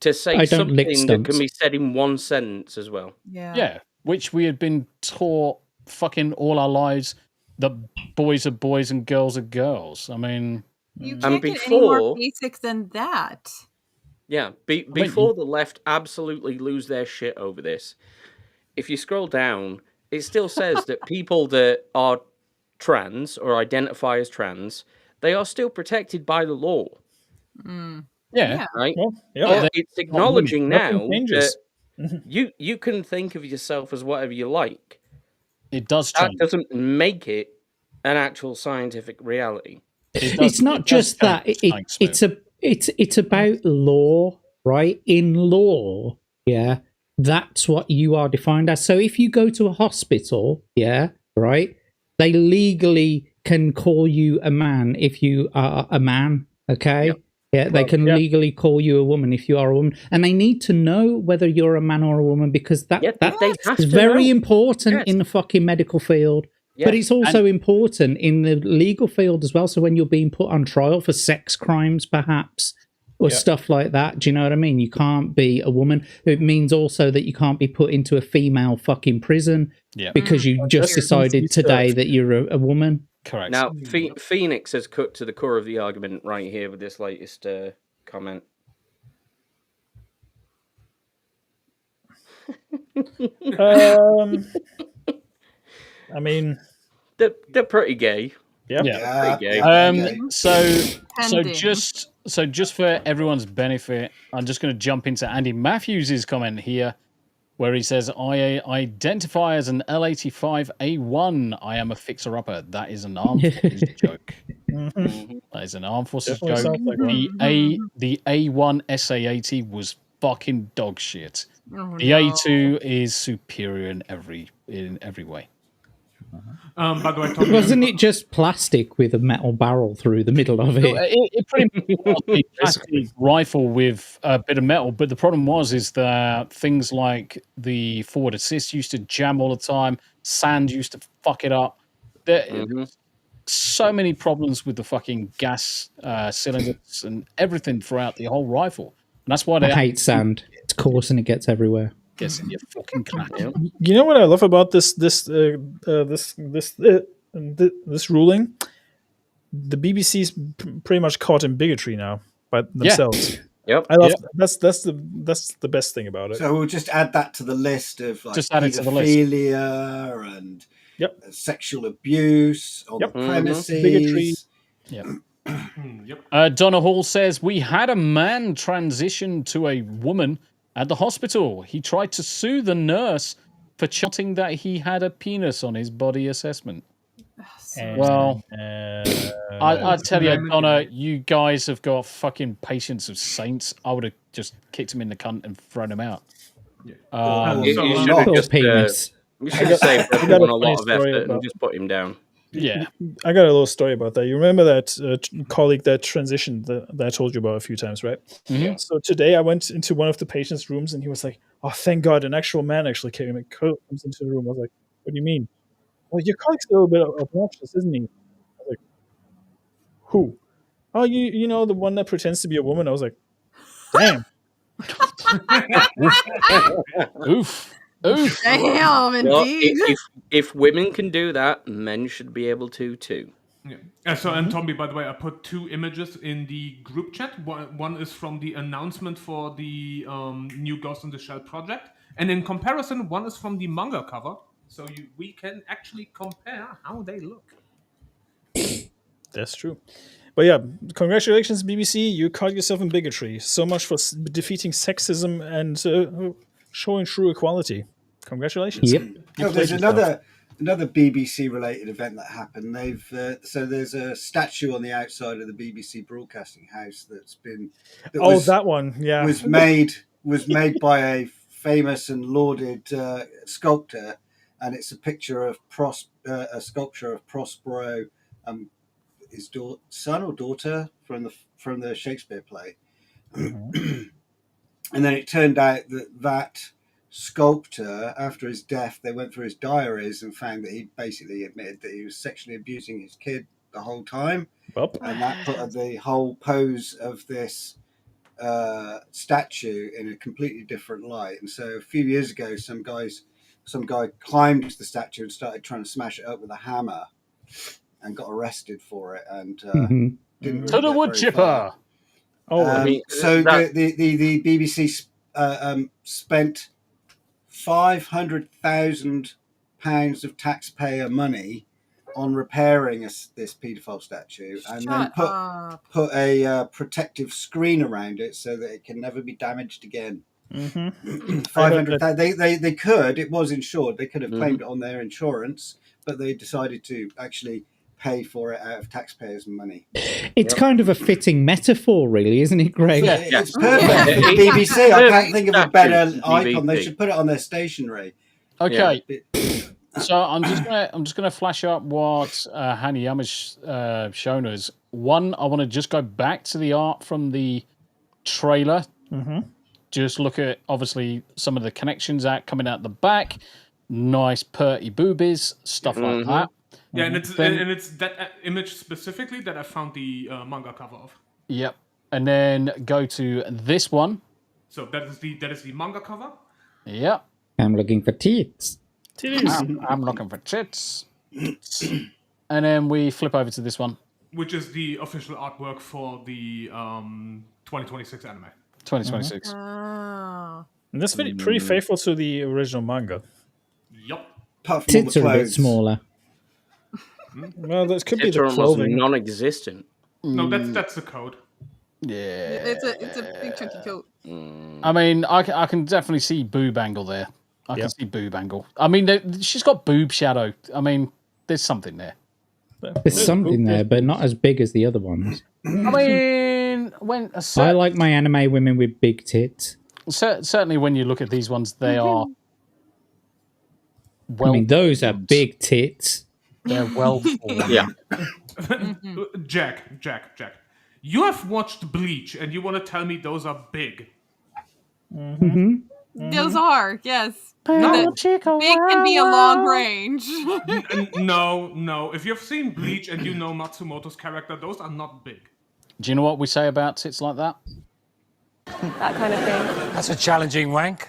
to say something that can be said in one sentence as well. Yeah, which we had been taught fucking all our lives that boys are boys and girls are girls. I mean... You can't get any more basic than that. Yeah, before the left absolutely lose their shit over this, if you scroll down, it still says that people that are trans or identify as trans, they are still protected by the law. Yeah. Right? Well, But it's acknowledging now Nothing that changes. you can think of yourself as whatever you like. It does That change. doesn't make it an actual scientific reality. It's not just that. It's about law, right? In law, yeah, that's what you are defined as. So if you go to a hospital, yeah, right, they legally can call you a man if you are a man, okay? Yep. Yeah, they can legally call you a woman if you are a woman, and they need to know whether you're a man or a woman because that is very important in the fucking medical field. Yeah. But it's also important in the legal field as well. So when you're being put on trial for sex crimes, perhaps, or stuff like that, do you know what I mean? You can't be a woman. It means also that you can't be put into a female fucking prison because you just decided today that you're a woman. Correct. Now, Phoenix has cut to the core of the argument right here with this latest comment. I mean, they're pretty gay. Yeah. Pretty gay. So just for everyone's benefit, I'm just going to jump into Andy Matthews' comment here, where he says, "I identify as an L85A1. I am a fixer-upper." That is an armed forces joke. That is an armed forces Definitely joke. sounds like one. The A1 SA80 was fucking dog shit. Oh, The A2 is superior in every way. By the way, Tombi, Wasn't it just plastic with a metal barrel through the middle of it? It pretty much was a plastic rifle with a bit of metal, but the problem is that things like the forward assist used to jam all the time, sand used to fuck it up. So many problems with the fucking gas cylinders and everything throughout the whole rifle. And that's why I hate sand. It's coarse and it gets everywhere. Gets in your fucking crack. You know what I love about this ruling? The BBC's pretty much caught in bigotry now by themselves. Yep. I love that's the best thing about it. So we'll just add that to the list of like Just add it to the list. pedophilia and sexual abuse on the premises. Bigotry. Donna Hall says, "We had a man transition to a woman at the hospital. He tried to sue the nurse for chanting that he had a penis on his body assessment." Well, I tell you, Donna, you guys have got fucking patience of saints. I would have just kicked him in the cunt and thrown him out. You should have just saved everyone a lot of effort and just put him down. Yeah. I got a little story about that. You remember that colleague that transitioned that I told you about a few times, right? Mhm. So today I went into one of the patient's rooms and he was like, "Oh, thank God, an actual man actually came comes into the room." I was like, "What do you mean?" "Well, your colleague's a little bit obnoxious, isn't he?" I was like, "Who?" "Oh, you know, the one that pretends to be a woman." I was like, "Damn." Oof. Oof. Damn, indeed. Well, if women can do that, men should be able to too. Yeah. And Tombi, by the way, I put two images in the group chat. One is from the announcement for the new Ghost in the Shell project, and in comparison, one is from the manga cover. So we can actually compare how they look. That's true. But yeah, congratulations, BBC. You caught yourself in bigotry. So much for defeating sexism and showing true equality. Congratulations. Yep. There's another BBC related event that happened. So there's a statue on the outside of the BBC broadcasting house that one, yeah, was made by a famous and lauded sculptor, and it's a picture of a sculpture of Prospero, his son or daughter from the Shakespeare play. And then it turned out that sculptor, after his death, they went through his diaries and found that he basically admitted that he was sexually abusing his kid the whole time. And that put the whole pose of this statue in a completely different light. And so a few years ago, some guy climbed the statue and started trying to smash it up with a hammer and got arrested for it and didn't really To the get wood very chipper. far. Oh, So the BBC spent £500,000 of taxpayer money on repairing this paedophile statue, and then put a protective screen around it so that it can never be damaged again. 500,000. They could. It was insured. They could have claimed it on their insurance, but they decided to actually pay for it out of taxpayers' money. It's kind of a fitting metaphor, really, isn't it, Greg? It's perfect for the BBC. I can't think of a better icon. They should put it on their stationery. Okay. So I'm just gonna flash up what Hanayama's shown us. One, I want to just go back to the art from the trailer. Just look at obviously some of the connections coming out the back. Nice purty boobies, stuff like that. Yeah, and it's that image specifically that I found the manga cover of. Yep. And then go to this one. So that is the manga cover. Yep. I'm looking for tits. I'm looking for tits. And then we flip over to this one, which is the official artwork for the 2026 anime. 2026. And that's pretty faithful to the original manga. Yup. Tits are a bit smaller. Well, that could be Tits the are almost clothing. non-existent. No, that's the code. Yeah. It's a big chunky coat. I mean, I can definitely see boob angle there. I can see boob angle. I mean, she's got boob shadow. I mean, there's something there. There's something there, but not as big as the other ones. I mean, I like my anime women with big tits. Certainly, when you look at these ones, they are. I mean, those are big tits. They're well formed. Yeah. Jack. You have watched Bleach, and you want to tell me those are big? Those are, yes. Big can be a long range. No. If you've seen Bleach and you know Matsumoto's character, those are not big. Do you know what we say about tits like that? That kind of thing. That's a challenging wank.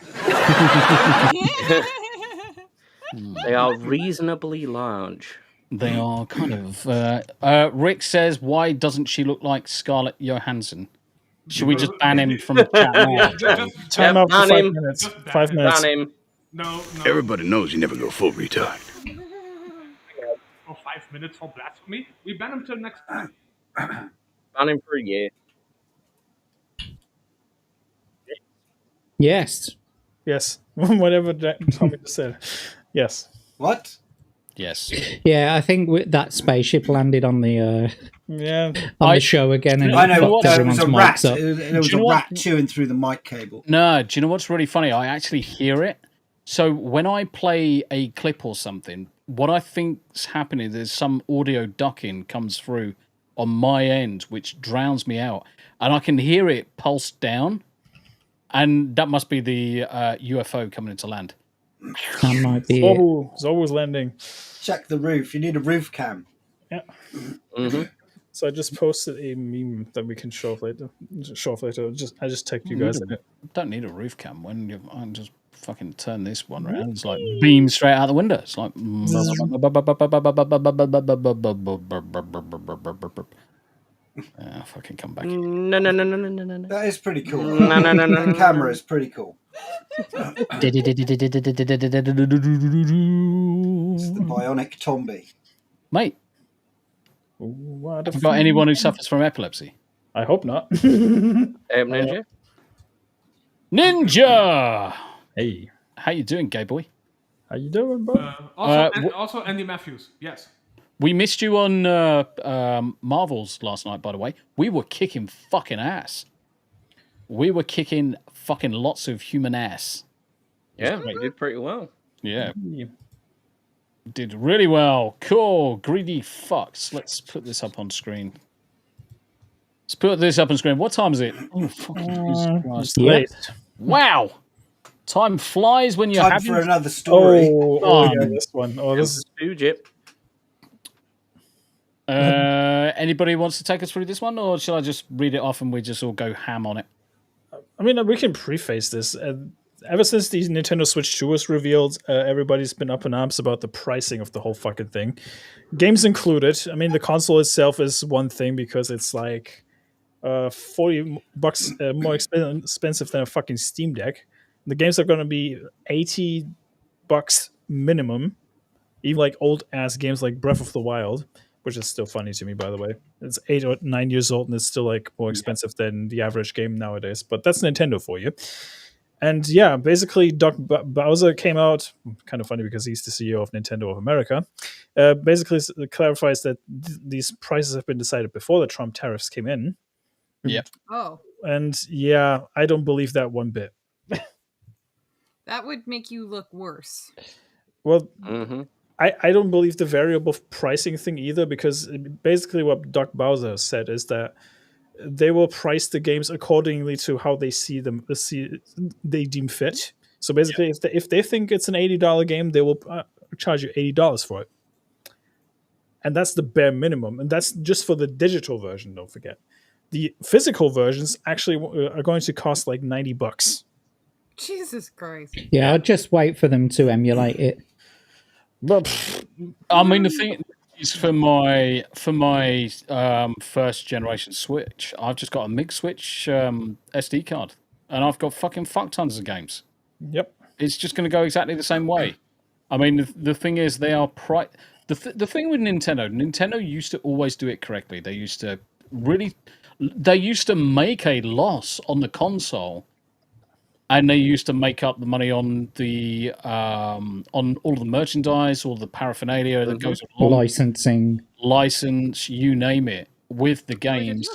They are reasonably large. They are kind of. Rick says, "Why doesn't she look like Scarlett Johansson?" Should we just ban him from the chat now? Time out for 5 minutes. 5 minutes. Ban him. No. Everybody knows you never go full retard. For 5 minutes for blasphemy, we ban him till next time. Ban him for a year. Yes. Whatever Tommy just said. Yes. What? Yes. Yeah, I think that spaceship landed on the the show again, and I know fucked there was everyone's a rat. mics up. There was a rat chewing through the mic cable. No, do you know what's really funny? I actually hear it. So when I play a clip or something, what I think's happening is some audio ducking comes through on my end, which drowns me out, and I can hear it pulse down, and that must be the UFO coming into land. That might be Zobu's landing. Check the roof. You need a roof cam. Yeah. So I just posted a meme that we can show off later. I just tagged you guys in it. Don't need a roof cam when you I just fucking turn this one around. It's like beam straight out the window. It's like fucking come back. No. That is pretty cool. No. The camera is pretty cool. It's the bionic Tombi. Mate. What have you got anyone who suffers from epilepsy? I hope not. Ninja? Ninja! Hey. How you doing, gay boy? How you doing, bro? Also Andy Matthews, yes. We missed you on Marvels last night, by the way. We were kicking fucking ass. We were kicking fucking lots of human ass. Yeah, we did pretty well. Yeah. Did really well. Cool. Greedy fucks. Let's put this up on screen. What time is it? Oh, fucking Jesus Christ. Late. Wow. Time flies when you're Time happy. for another story. This one. Oh, this is Jip. Anybody wants to take us through this one, or shall I just read it off and we just all go ham on it? I mean, we can preface this. Ever since the Nintendo Switch 2 was revealed, everybody's been up in arms about the pricing of the whole fucking thing. Games included. I mean, the console itself is one thing because it's like $40 more expensive than a fucking Steam Deck. The games are going to be $80 minimum. Even like old ass games like Breath of the Wild, which is still funny to me, by the way. It's 8 or 9 years old and it's still like more expensive than the average game nowadays. But that's Nintendo for you. And yeah, basically, Doc Bowser came out. Kind of funny because he's the CEO of Nintendo of America. Basically, it clarifies that these prices have been decided before the Trump tariffs came in. Yeah. Oh. And yeah, I don't believe that one bit. That would make you look worse. Well, I don't believe the variable pricing thing either, because basically what Doc Bowser said is that they will price the games accordingly to how they see them, they deem fit. So basically, if they think it's an $80 game, they will charge you $80 for it, and that's the bare minimum. And that's just for the digital version. Don't forget, the physical versions actually are going to cost like $90. Jesus Christ! Yeah, I'll just wait for them to emulate it. I mean, the thing is, for my first generation Switch, I've just got a MIG Switch SD card, and I've got fuck tons of games. Yep, it's just going to go exactly the same way. I mean, the thing is, they are the thing with Nintendo used to always do it correctly. They used to make a loss on the console. And they used to make up the money on the on all of the merchandise, all the paraphernalia that goes along, license, you name it, with the games.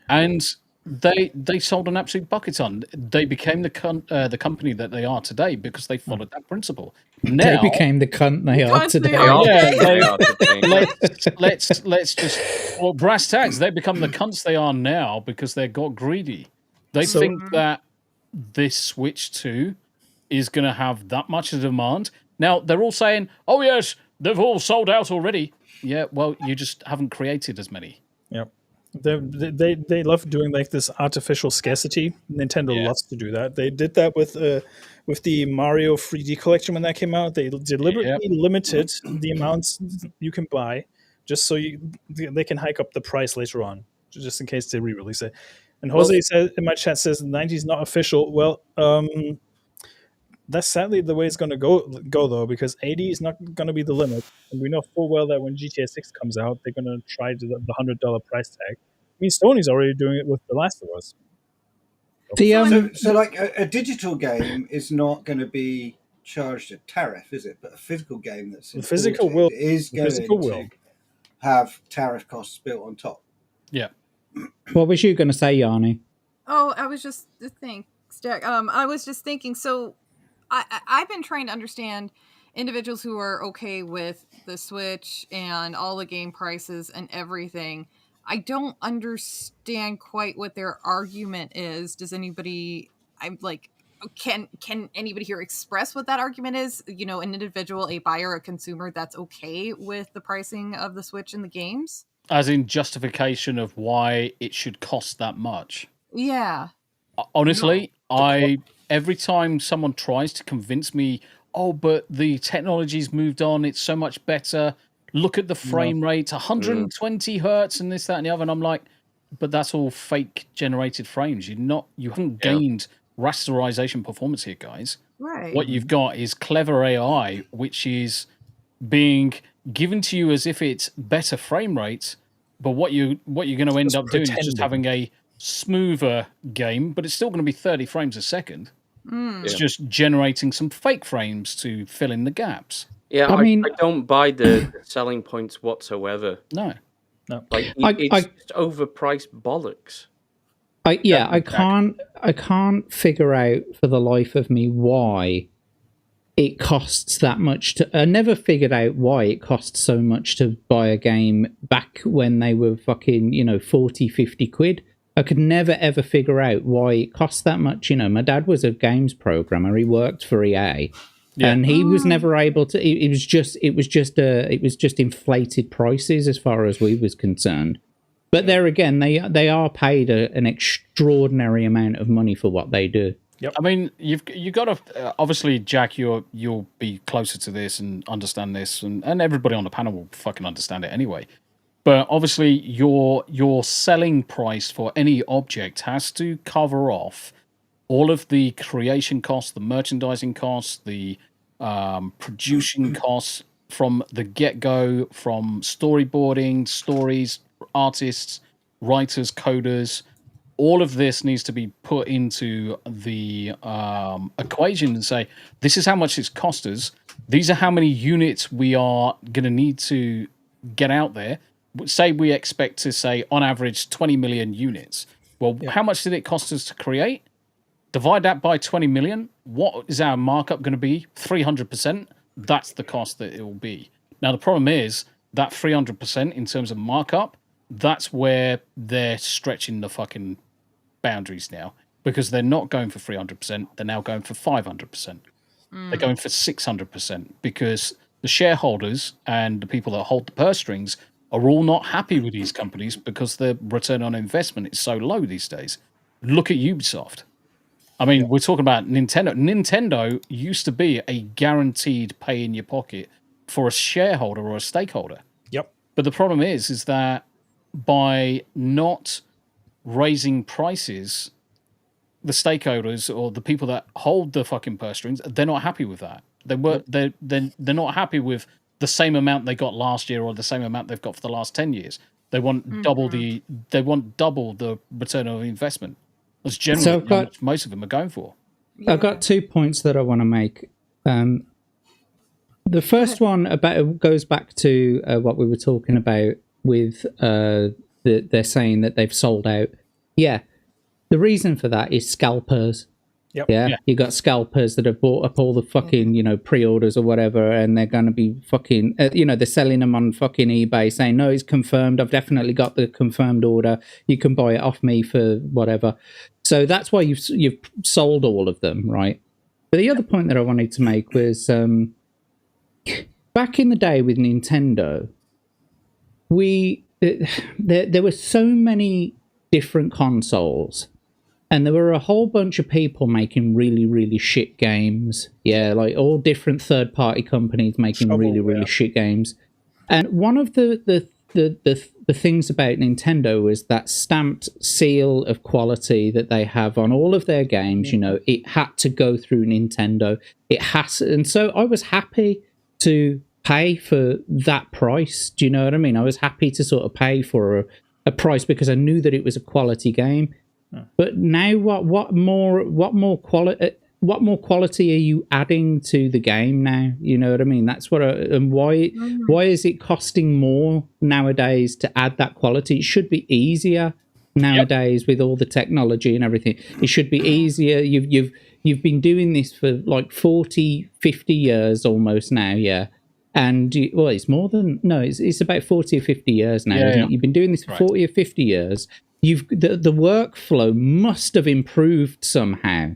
And they sold an absolute bucket ton. They became the company that they are today because they followed that principle. Now, they became the cunt they are today. Let's just brass tacks. They become the cunts they are now because they got greedy. They think that this Switch 2 is going to have that much of demand. Now, they're all saying, oh, yes, they've all sold out already. Yeah, well, you just haven't created as many. Yep. They love doing like this artificial scarcity. Nintendo loves to do that. They did that with the Mario 3D collection when that came out. They deliberately limited the amounts you can buy just so they can hike up the price later on, just in case they re-release it. And Jose said in my chat says 90 is not official. Well, that's sadly the way it's going to go though, because 80 is not going to be the limit. And we know full well that when GTA 6 comes out, they're going to try the $100 price tag. I mean, Sony's already doing it with The Last of Us. So like a digital game is not going to be charged a tariff, is it? But a physical game that's the physical will is going to have tariff costs built on top. Yeah. What was you going to say, Yanni? Oh, I was just I was just thinking. So, I've been trying to understand individuals who are okay with the Switch and all the game prices and everything. I don't understand quite what their argument is. Does anybody? I'm like, can anybody here express what that argument is? You know, an individual, a buyer, a consumer that's okay with the pricing of the Switch and the games. As in justification of why it should cost that much. Yeah. Honestly, every time someone tries to convince me, oh, but the technology's moved on, it's so much better. Look at the frame rate, 120 hertz and this, that, and the other. And I'm like, but that's all fake generated frames. You haven't gained rasterization performance here, guys. Right. What you've got is clever AI, which is being given to you as if it's better frame rates, but what you're going to end up doing is just having a smoother game, but it's still going to be 30 frames a second. It's just generating some fake frames to fill in the gaps. Yeah, I mean, I don't buy the selling points whatsoever. No. Like it's just overpriced bollocks. I can't figure out for the life of me why it costs that much I never figured out why it costs so much to buy a game back when they were fucking, 40, 50 quid. I could never ever figure out why it costs that much. My dad was a games programmer. He worked for EA. Yeah. And he was never able to. It was just inflated prices as far as we was concerned. But there again, they are paid an extraordinary amount of money for what they do. Yep. I mean, you got to obviously, Jack. You'll be closer to this and understand this, and everybody on the panel will fucking understand it anyway. But obviously, your selling price for any object has to cover off all of the creation costs, the merchandising costs, the producing costs from the get-go, from storyboarding, stories, artists, writers, coders, all of this needs to be put into the equation and say, this is how much it's cost us. These are how many units we are going to need to get out there. Say we expect to say on average 20 million units. Well, how much did it cost us to create? Divide that by 20 million. What is our markup going to be? 300%. That's the cost that it will be. Now, the problem is that 300% in terms of markup, that's where they're stretching the fucking boundaries now, because they're not going for 300%. They're now going for 500%. They're going for 600% because the shareholders and the people that hold the purse strings are all not happy with these companies because the return on investment is so low these days. Look at Ubisoft. I mean, we're talking about Nintendo. Nintendo used to be a guaranteed pay in your pocket for a shareholder or a stakeholder. Yep. But the problem is that by not raising prices, the stakeholders or the people that hold the fucking purse strings, they're not happy with that. They're not happy with the same amount they got last year or the same amount they've got for the last 10 years. They want double the return on investment. That's generally how much most of them are going for. I've got 2 points that I want to make. The first one goes back to what we were talking about with they're saying that they've sold out. Yeah, the reason for that is scalpers. Yep. Yeah, you got scalpers that have bought up all the fucking pre-orders or whatever, and they're going to be fucking they're selling them on fucking eBay, saying no, it's confirmed. I've definitely got the confirmed order. You can buy it off me for whatever. So that's why you've sold all of them, right? But the other point that I wanted to make was back in the day with Nintendo, there were so many different consoles. And there were a whole bunch of people making really, really shit games. Yeah, like all different third-party companies making really shit games. And one of the things about Nintendo was that stamped seal of quality that they have on all of their games. It had to go through Nintendo. And so I was happy to pay for that price. Do you know what I mean? I was happy to sort of pay for a price because I knew that it was a quality game. But now, what more quality are you adding to the game now? You know what I mean? That's what. And why is it costing more nowadays to add that quality? It should be easier nowadays with all the technology and everything. It should be easier. You've been doing this for like 40, 50 years almost now, yeah. And it's more than it's about 40 or 50 years now. Isn't it? You've been doing this for 40 or 50 years. The workflow must have improved somehow.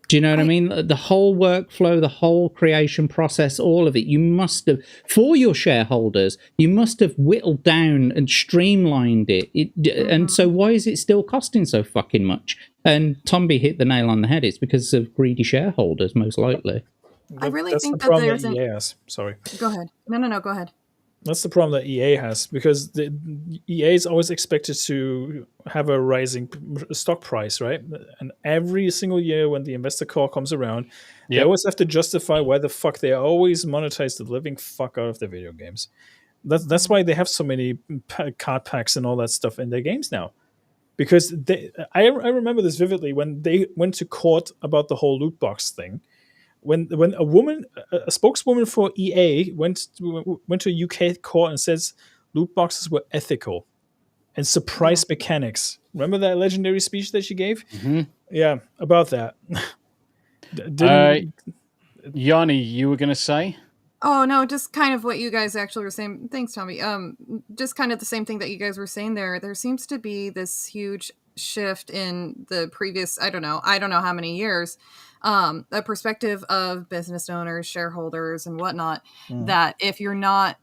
Do you know what I mean? The whole workflow, the whole creation process, all of it, you must have, for your shareholders, you must have whittled down and streamlined it. And so why is it still costing so fucking much? And Tombi hit the nail on the head. It's because of greedy shareholders, most likely. I really think the that there's EA has. Sorry. Go ahead. No, go ahead. That's the problem that EA has, because the EA is always expected to have a rising stock price, right? And every single year when the investor call comes around, they always have to justify why the fuck they always monetize the living fuck out of their video games. That's why they have so many card packs and all that stuff in their games now. Because I remember this vividly when they went to court about the whole loot box thing. When a spokeswoman for EA went to a UK court and says loot boxes were ethical and surprise mechanics. Remember that legendary speech that she gave? Mm-hmm. Yeah, about that. Yanni, you were going to say? Oh, no, just kind of what you guys actually were saying. Thanks, Tommy. Just kind of the same thing that you guys were saying there. There seems to be this huge shift in the previous, I don't know how many years, a perspective of business owners, shareholders, and whatnot, that if you're not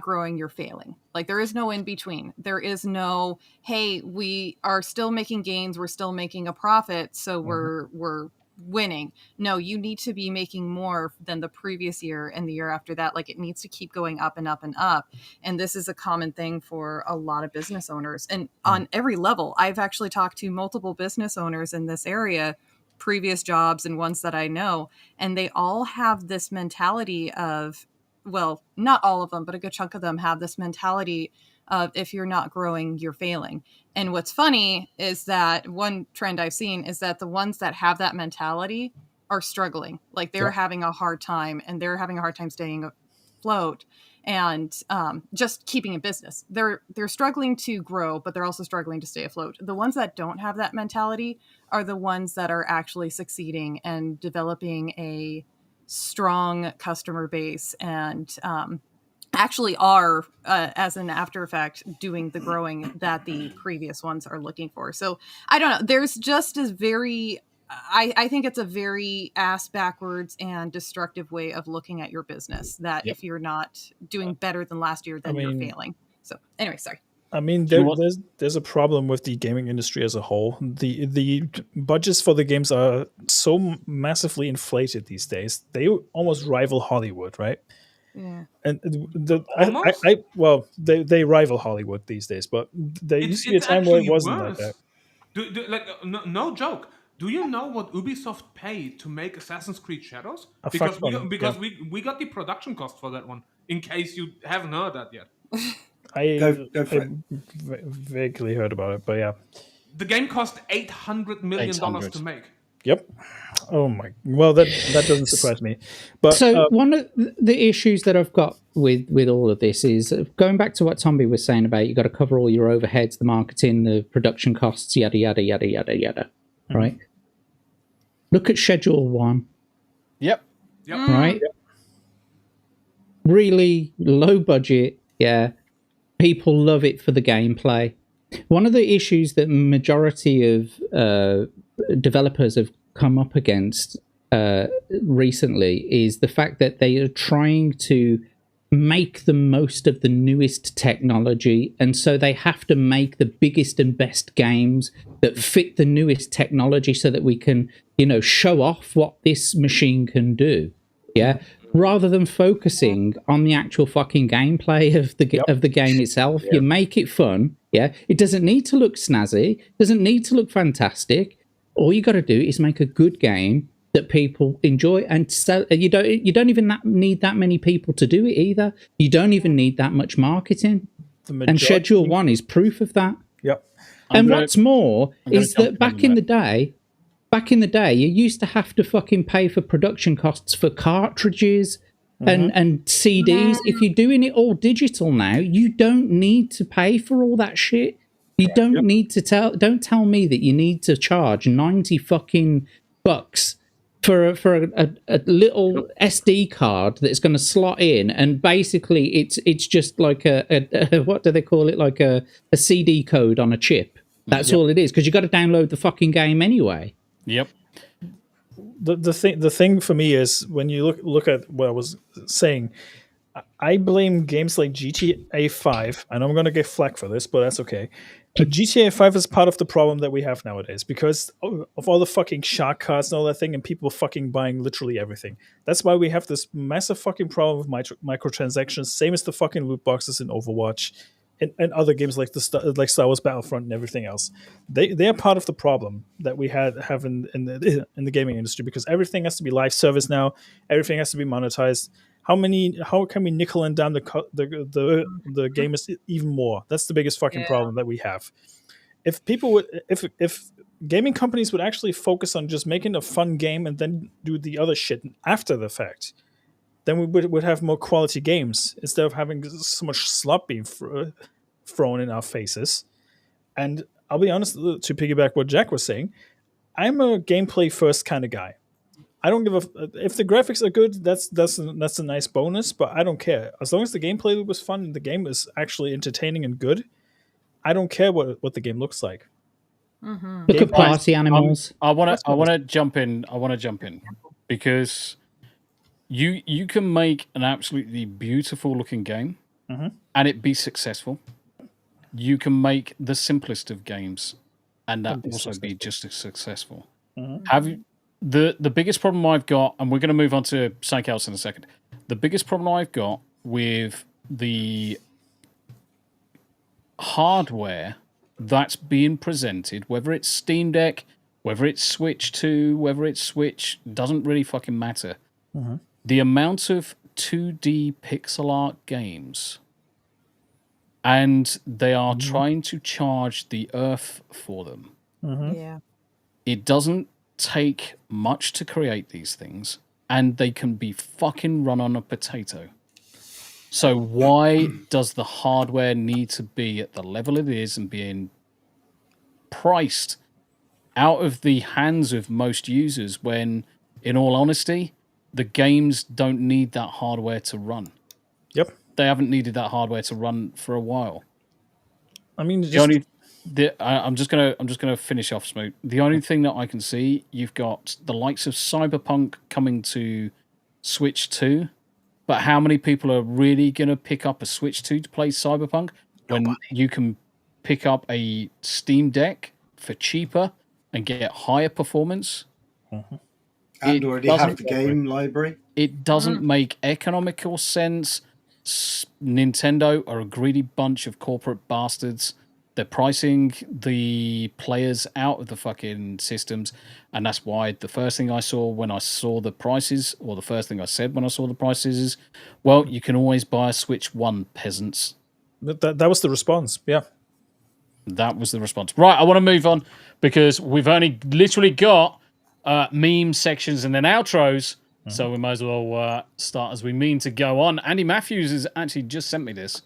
growing, you're failing. Like, there is no in between. There is no, hey, we are still making gains, we're still making a profit, so we're winning. No, you need to be making more than the previous year and the year after that. Like, it needs to keep going up and up and up. And this is a common thing for a lot of business owners. And on every level, I've actually talked to multiple business owners in this area previous jobs and ones that I know, and they all have this mentality of, well, not all of them, but a good chunk of them have this mentality of if you're not growing, you're failing. And what's funny is that one trend I've seen is that the ones that have that mentality are struggling. Like they're having a hard time, and they're having a hard time staying afloat and just keeping in business. They're struggling to grow, but they're also struggling to stay afloat. The ones that don't have that mentality are the ones that are actually succeeding and developing a strong customer base and actually are, as an after effect, doing the growing that the previous ones are looking for. So I don't know. There's just a very, I think it's a very ass backwards and destructive way of looking at your business, that if you're not doing better than last year, then you're failing. So anyway, sorry. I mean, there's a problem with the gaming industry as a whole. The budgets for the games are so massively inflated these days. They almost rival Hollywood, right? Yeah. And they rival Hollywood these days, but there used to be a time where it wasn't like that. No joke. Do you know what Ubisoft paid to make Assassin's Creed Shadows? A Because fuck ton, we got the production cost for that one. In case you haven't heard that yet. I vaguely heard about it, but yeah. The game cost $800 million to make. Yep. Oh my. Well, that doesn't surprise me. But so one of the issues that I've got with all of this is going back to what Tombi was saying about you got to cover all your overheads, the marketing, the production costs, yada yada yada yada yada. Mm-hmm. Right. Look at Schedule 1. Yep. Right. Yep. Really low budget. Yeah. People love it for the gameplay. One of the issues that majority of developers have come up against recently is the fact that they are trying to make the most of the newest technology, and so they have to make the biggest and best games that fit the newest technology so that we can, show off what this machine can do. Yeah. Rather than focusing on the actual fucking gameplay of the game itself. You make it fun. Yeah. It doesn't need to look snazzy, doesn't need to look fantastic. All you got to do is make a good game that people enjoy, and sell. You don't even need that many people to do it either. You don't even need that much marketing. And Schedule 1 is proof of that. Yep. And what's more is that back in the day, you used to have to fucking pay for production costs for cartridges and CDs. If you're doing it all digital now, you don't need to pay for all that shit. You don't need to don't tell me that you need to charge 90 fucking bucks for a little SD card that's going to slot in, and basically it's just like a what do they call it, like a CD code on a chip. That's all it is, because you got to download the fucking game anyway. Yep. The thing for me is when you look at what I was saying, I blame games like GTA 5. I know I'm going to get flack for this, but that's okay. But GTA 5 is part of the problem that we have nowadays because of all the fucking shark cards and all that thing, and people fucking buying literally everything. That's why we have this massive fucking problem with microtransactions, same as the fucking loot boxes in Overwatch and other games like Star Wars Battlefront and everything else. They are part of the problem that we have in the gaming industry, because everything has to be live service now. Everything has to be monetized. How can we nickel and dime the gamers even more? That's the biggest fucking problem that we have. If gaming companies would actually focus on just making a fun game and then do the other shit after the fact, then we would have more quality games instead of having so much slop being thrown in our faces. And I'll be honest, to piggyback what Jack was saying, I'm a gameplay first kind of guy. I don't give if the graphics are good, that's a nice bonus, but I don't care. As long as the gameplay loop was fun and the game is actually entertaining and good, I don't care what the game looks like. Mm-hmm. Look at party animals. I want to jump in. Because you can make an absolutely beautiful looking game and it be successful. You can make the simplest of games and that also be just as successful. Have you? The biggest problem I've got, and we're going to move on to something else in a second. The biggest problem I've got with the hardware that's being presented, whether it's Steam Deck, whether it's Switch 2, whether it's Switch, doesn't really fucking matter. Mhm. The amount of 2D pixel art games, and they are trying to charge the earth for them. Yeah. It doesn't take much to create these things, and they can be fucking run on a potato. So why does the hardware need to be at the level it is and being priced out of the hands of most users when, in all honesty, the games don't need that hardware to run? Yep. They haven't needed that hardware to run for a while. I mean, I'm just gonna finish off, Smu. The only thing that I can see, you've got the likes of Cyberpunk coming to Switch 2, but how many people are really gonna pick up a Switch 2 to play Cyberpunk when you can pick up a Steam Deck for cheaper and get higher performance? And already have the game library. It doesn't make economical sense. Nintendo are a greedy bunch of corporate bastards. They're pricing the players out of the fucking systems, and that's why the first thing I saw when I saw the prices, or the first thing I said when I saw the prices is, well, you can always buy a Switch 1, peasants. That was the response, yeah. That was the response. Right, I want to move on because we've only literally got meme sections and then outros, so we might as well start as we mean to go on. Andy Matthews has actually just sent me this.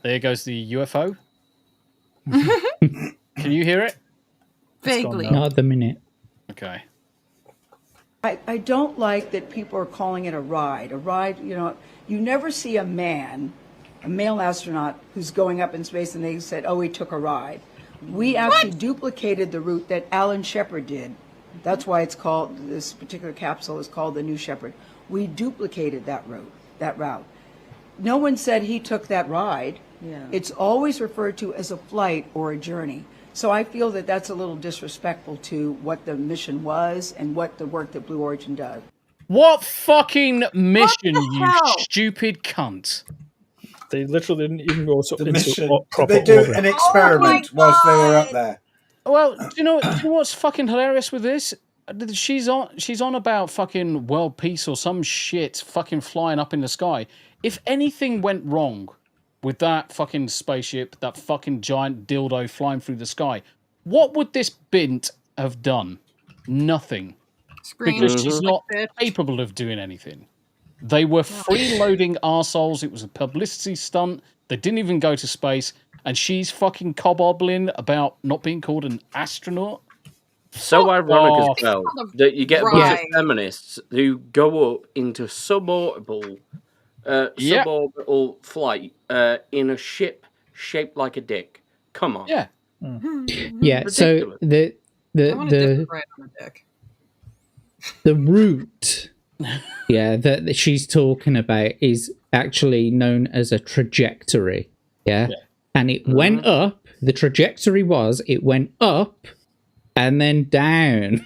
There goes the UFO. Can you hear it? Vaguely. Not at the minute. Okay. I don't like that people are calling it a ride. A ride, you know, you never see a male astronaut who's going up in space and they said, oh, he took a ride. We actually duplicated the route that Alan Shepard did. That's why it's called, this particular capsule is called the New Shepard. We duplicated that route. No one said he took that ride. Yeah. It's always referred to as a flight or a journey. So I feel that that's a little disrespectful to what the mission was and what the work that Blue Origin does. What fucking mission, you stupid cunt? They literally didn't even go mission. into proper They do order. an experiment whilst they were up there. Well, do you know what's fucking hilarious with this? She's on about fucking world peace or some shit fucking flying up in the sky. If anything went wrong with that fucking spaceship, that fucking giant dildo flying through the sky, what would this bint have done? Nothing. Because she's not capable of doing anything. They were freeloading arseholes. It was a publicity stunt. They didn't even go to space. And she's fucking cobbling about not being called an astronaut. So ironic as well that you get a bunch of feminists who go up into suborbital flight in a ship shaped like a dick. Come on. Yeah. Yeah. Ridiculous. So the route that she's talking about is actually known as a trajectory. Yeah. And it went up. The trajectory was it went up and then down.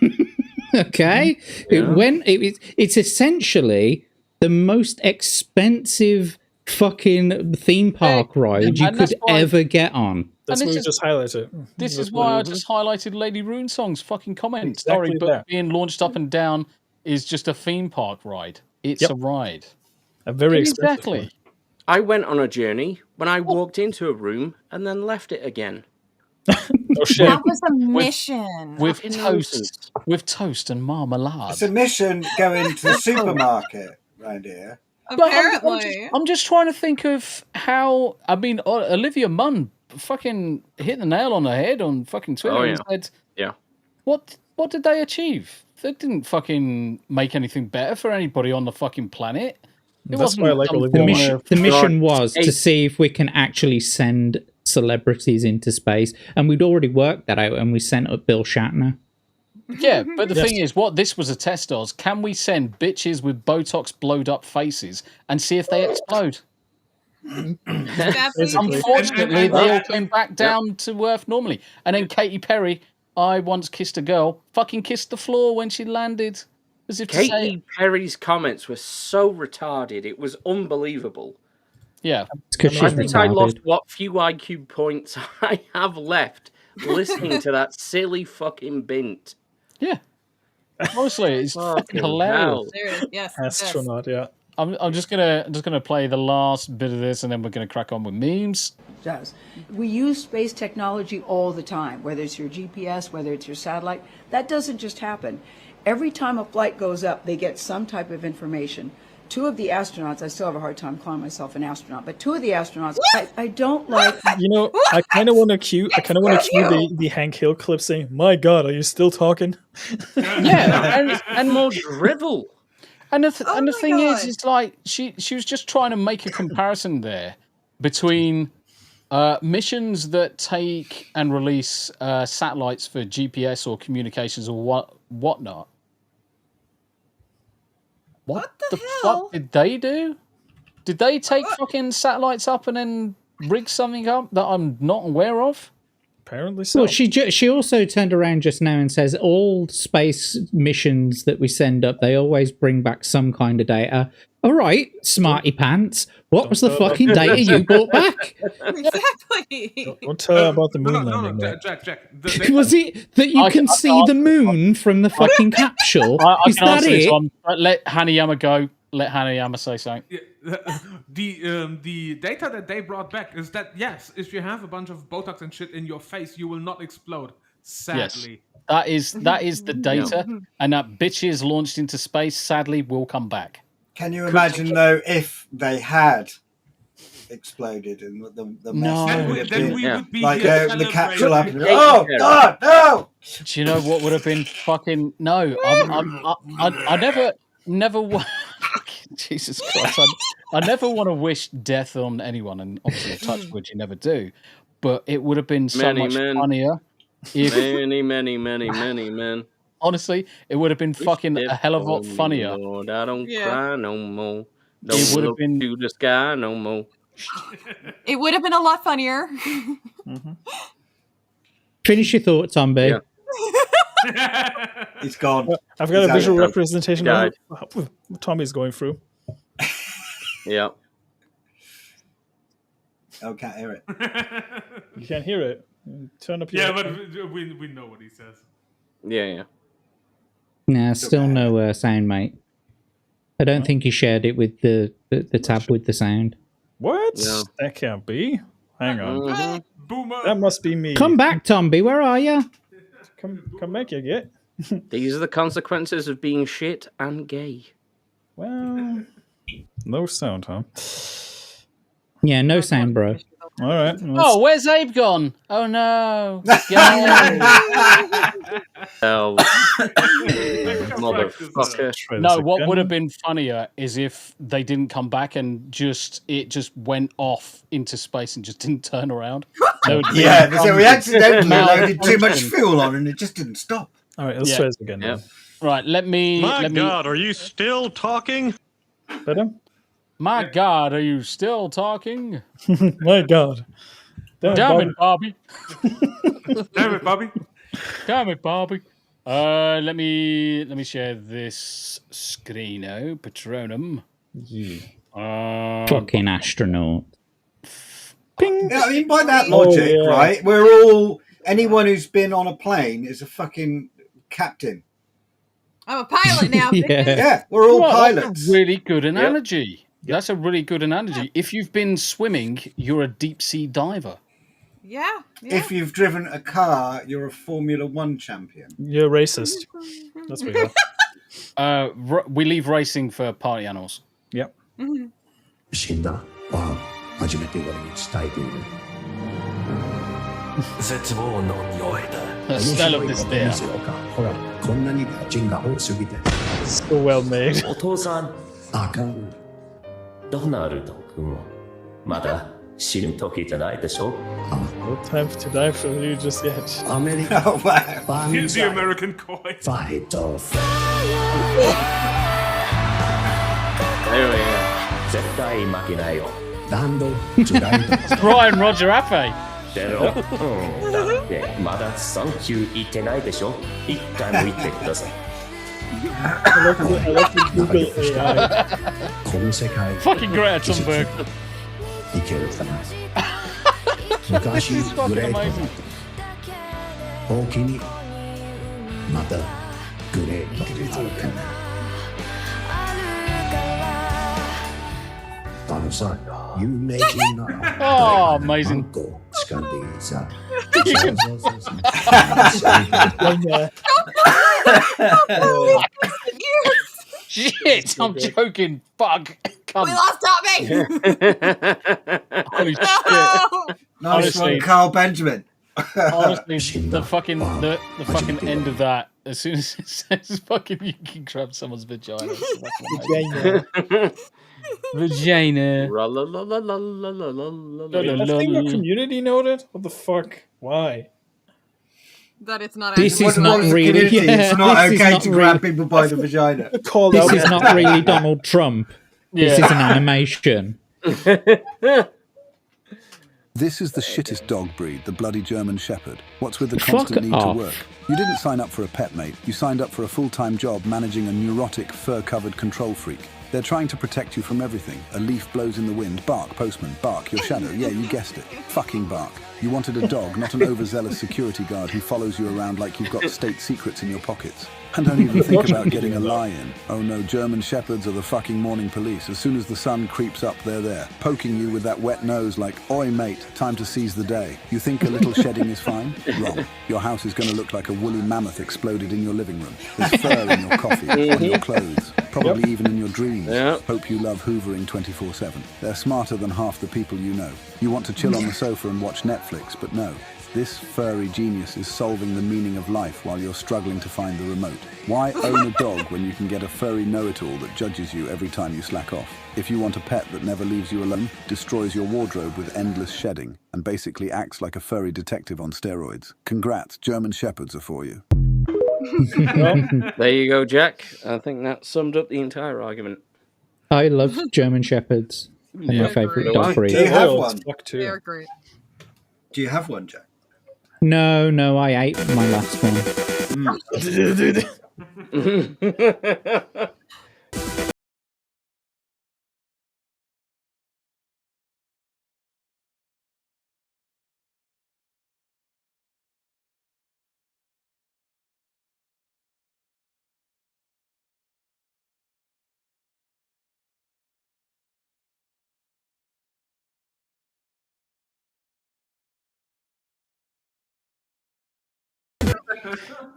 Okay. It's essentially the most expensive fucking theme park ride you could ever get on. That's what we just highlighted. This is why I just highlighted Lady Runesong's fucking comment. Exactly Sorry, but being launched up and down is just a theme park ride. It's a ride. A very expensive one. I went on a journey when I walked into a room and then left it again. Oh shit! That was a mission. With toast and marmalade. It's a mission going to the supermarket right here. Apparently. I'm just trying to think of how. I mean, Olivia Munn fucking hit the nail on the head on fucking Twitter and said, what did they achieve? They didn't fucking make anything better for anybody on the fucking planet. That's why I like Olivia Munn. The mission was to see if we can actually send celebrities into space, and we'd already worked that out, and we sent up Bill Shatner. Yeah, but the thing is, what this was a test of, can we send bitches with Botox blowed up faces and see if they explode? Unfortunately, they all came back down to Earth normally. And then Katy Perry, I once kissed a girl, fucking kissed the floor when she landed. As if Katy Perry's comments were so retarded, it was unbelievable. Yeah. I think I lost what few IQ points I have left listening to that silly fucking bint. Yeah. Honestly, it's fucking hilarious. Yes. Astronaut, yeah. I'm just gonna play the last bit of this, and then we're gonna crack on with memes. Does. We use space technology all the time, whether it's your GPS, whether it's your satellite. That doesn't just happen. Every time a flight goes up, they get some type of information. Two of the astronauts, I still have a hard time calling myself an astronaut, but two of the astronauts, I don't like. You know, I kind of want to cue the Hank Hill clip saying, "My God, are you still talking?" Yeah, and more drivel. And the thing is, it's like she was just trying to make a comparison there between missions that take and release satellites for GPS or communications or whatnot. What the fuck did they do? Did they take fucking satellites up and then rig something up that I'm not aware of? Apparently so. Well, she also turned around just now and says all space missions that we send up, they always bring back some kind of data. All right, smarty pants. What was the fucking data you brought back? Exactly. Don't tell her about the moon landing. No, Jack. Was it that you can see the moon from the fucking capsule? Is that it? Let Hanayama go. Let Hanayama say something. The data that they brought back is that, yes, if you have a bunch of Botox and shit in your face, you will not explode. Sadly. Yes. That is the data, and that bitches launched into space, sadly, will come back. Can you imagine, though, if they had exploded and the mess would have been like the capsule up? Oh, God, no! Do you know what would have been fucking... No, I never... Jesus Christ. I never want to wish death on anyone, and obviously a touch wood you never do, but it would have been so much funnier if... Many. Honestly, it would have been fucking a hell of a lot funnier. Lord, I don't cry no more. It would have been to the sky no more. It would have been a lot funnier. Finish your thought, Tombi. Yeah. He's gone. I've got a visual representation of what Tommy's going through. Yeah. Oh, can't hear it. You can't hear it. Turn up your... Yeah, but we know what he says. Yeah. Nah, still no sound, mate. I don't think you shared it with the tab with the sound. What? No. That can't be. Hang on. Boomer. That must be me. Come back, Tombi. Where are you? Come back, you get. These are the consequences of being shit and gay. Well, no sound, huh? Yeah, no sound, bro. All right. Oh, where's Abe gone? Oh no! Motherfucker! No, what would have been funnier is if they didn't come back and it just went off into space and just didn't turn around. So we accidentally loaded too much fuel on and it just didn't stop. All right, let's try this again. Yeah. Right, let me. God, are you still talking? Better? My God, are you still talking? My God. Damn it, Bobby. Damn it, Bobby. Damn it, Bobby. Let me share this screeno, Patronum. Yeah. Fucking astronaut. Ping. Yeah, I mean, by that logic, right? We're all anyone who's been on a plane is a fucking captain. I'm a pilot now. Yeah, we're all pilots. That's a really good analogy. Yep. That's a really good analogy. If you've been swimming, you're a deep sea diver. Yeah. If you've driven a car, you're a Formula 1 champion. You're racist. That's what you are. We leave racing for party animals. Yep. Mm-hmm. 死んだは初めて俺に伝えている。絶望の匂いだ。Smell of this beer. ほら、こんなにチンが多すぎて。So well made. お父さん。あかん。ドナルド君はまだ死ぬ時じゃないでしょ。No time to die for you just yet. アメリカ。Here's the American coin. Fight off. There we go. 絶対負けないよ。ランド。Brian Roger Ape. だろ。だってまだサンキュー言ってないでしょ。一回も言ってください。I love to Google AI. この世界。Fucking great, Tomberg. いけるかな。昔グレート。おおきにまたグレーに会うかなあのさ You make me not Oh, amazing. 近でさ Shit, I'm joking. Fuck. Come. We lost Tommy. Holy shit. Nice Honestly, one, Carl Benjamin. honestly, the fucking end of that, as soon as it says fucking you can grab someone's vagina. Vagina. I think the community noted. What the fuck? Why? That it's not. This actually is not really. It's not this is okay not to really- grab people by the vagina. This is not really Donald Trump. This is an animation. This is the shittest dog breed, the bloody German Shepherd. What's with the Fuck constant need off. to work? You didn't sign up for a pet, mate. You signed up for a full-time job managing a neurotic, fur-covered control freak. They're trying to protect you from everything. A leaf blows in the wind. Bark, postman. Bark, your shadow. Yeah, you guessed it. Fucking bark. You wanted a dog, not an overzealous security guard who follows you around like you've got state secrets in your pockets. And don't even think about getting a lie in. Oh no, German Shepherds are the fucking morning police. As soon as the sun creeps up, they're there, poking you with that wet nose like, oi mate, time to seize the day. You think a little shedding is fine? Wrong. Your house is going to look like a woolly mammoth exploded in your living room. There's fur in your coffee, on your clothes, probably even in your dreams. Hope you love hoovering 24/7. They're smarter than half the people you know. You want to chill on the sofa and watch Netflix, but no. This furry genius is solving the meaning of life while you're struggling to find the remote. Why own a dog when you can get a furry know-it-all that judges you every time you slack off? If you want a pet that never leaves you alone, destroys your wardrobe with endless shedding, and basically acts like a furry detective on steroids, congrats, German Shepherds are for you. Well, there you go, Jack. I think that summed up the entire argument. I love German Shepherds. They're my favourite dog breed. Do you have one? They are great. Do you have one, Jack? No, I ate my last one.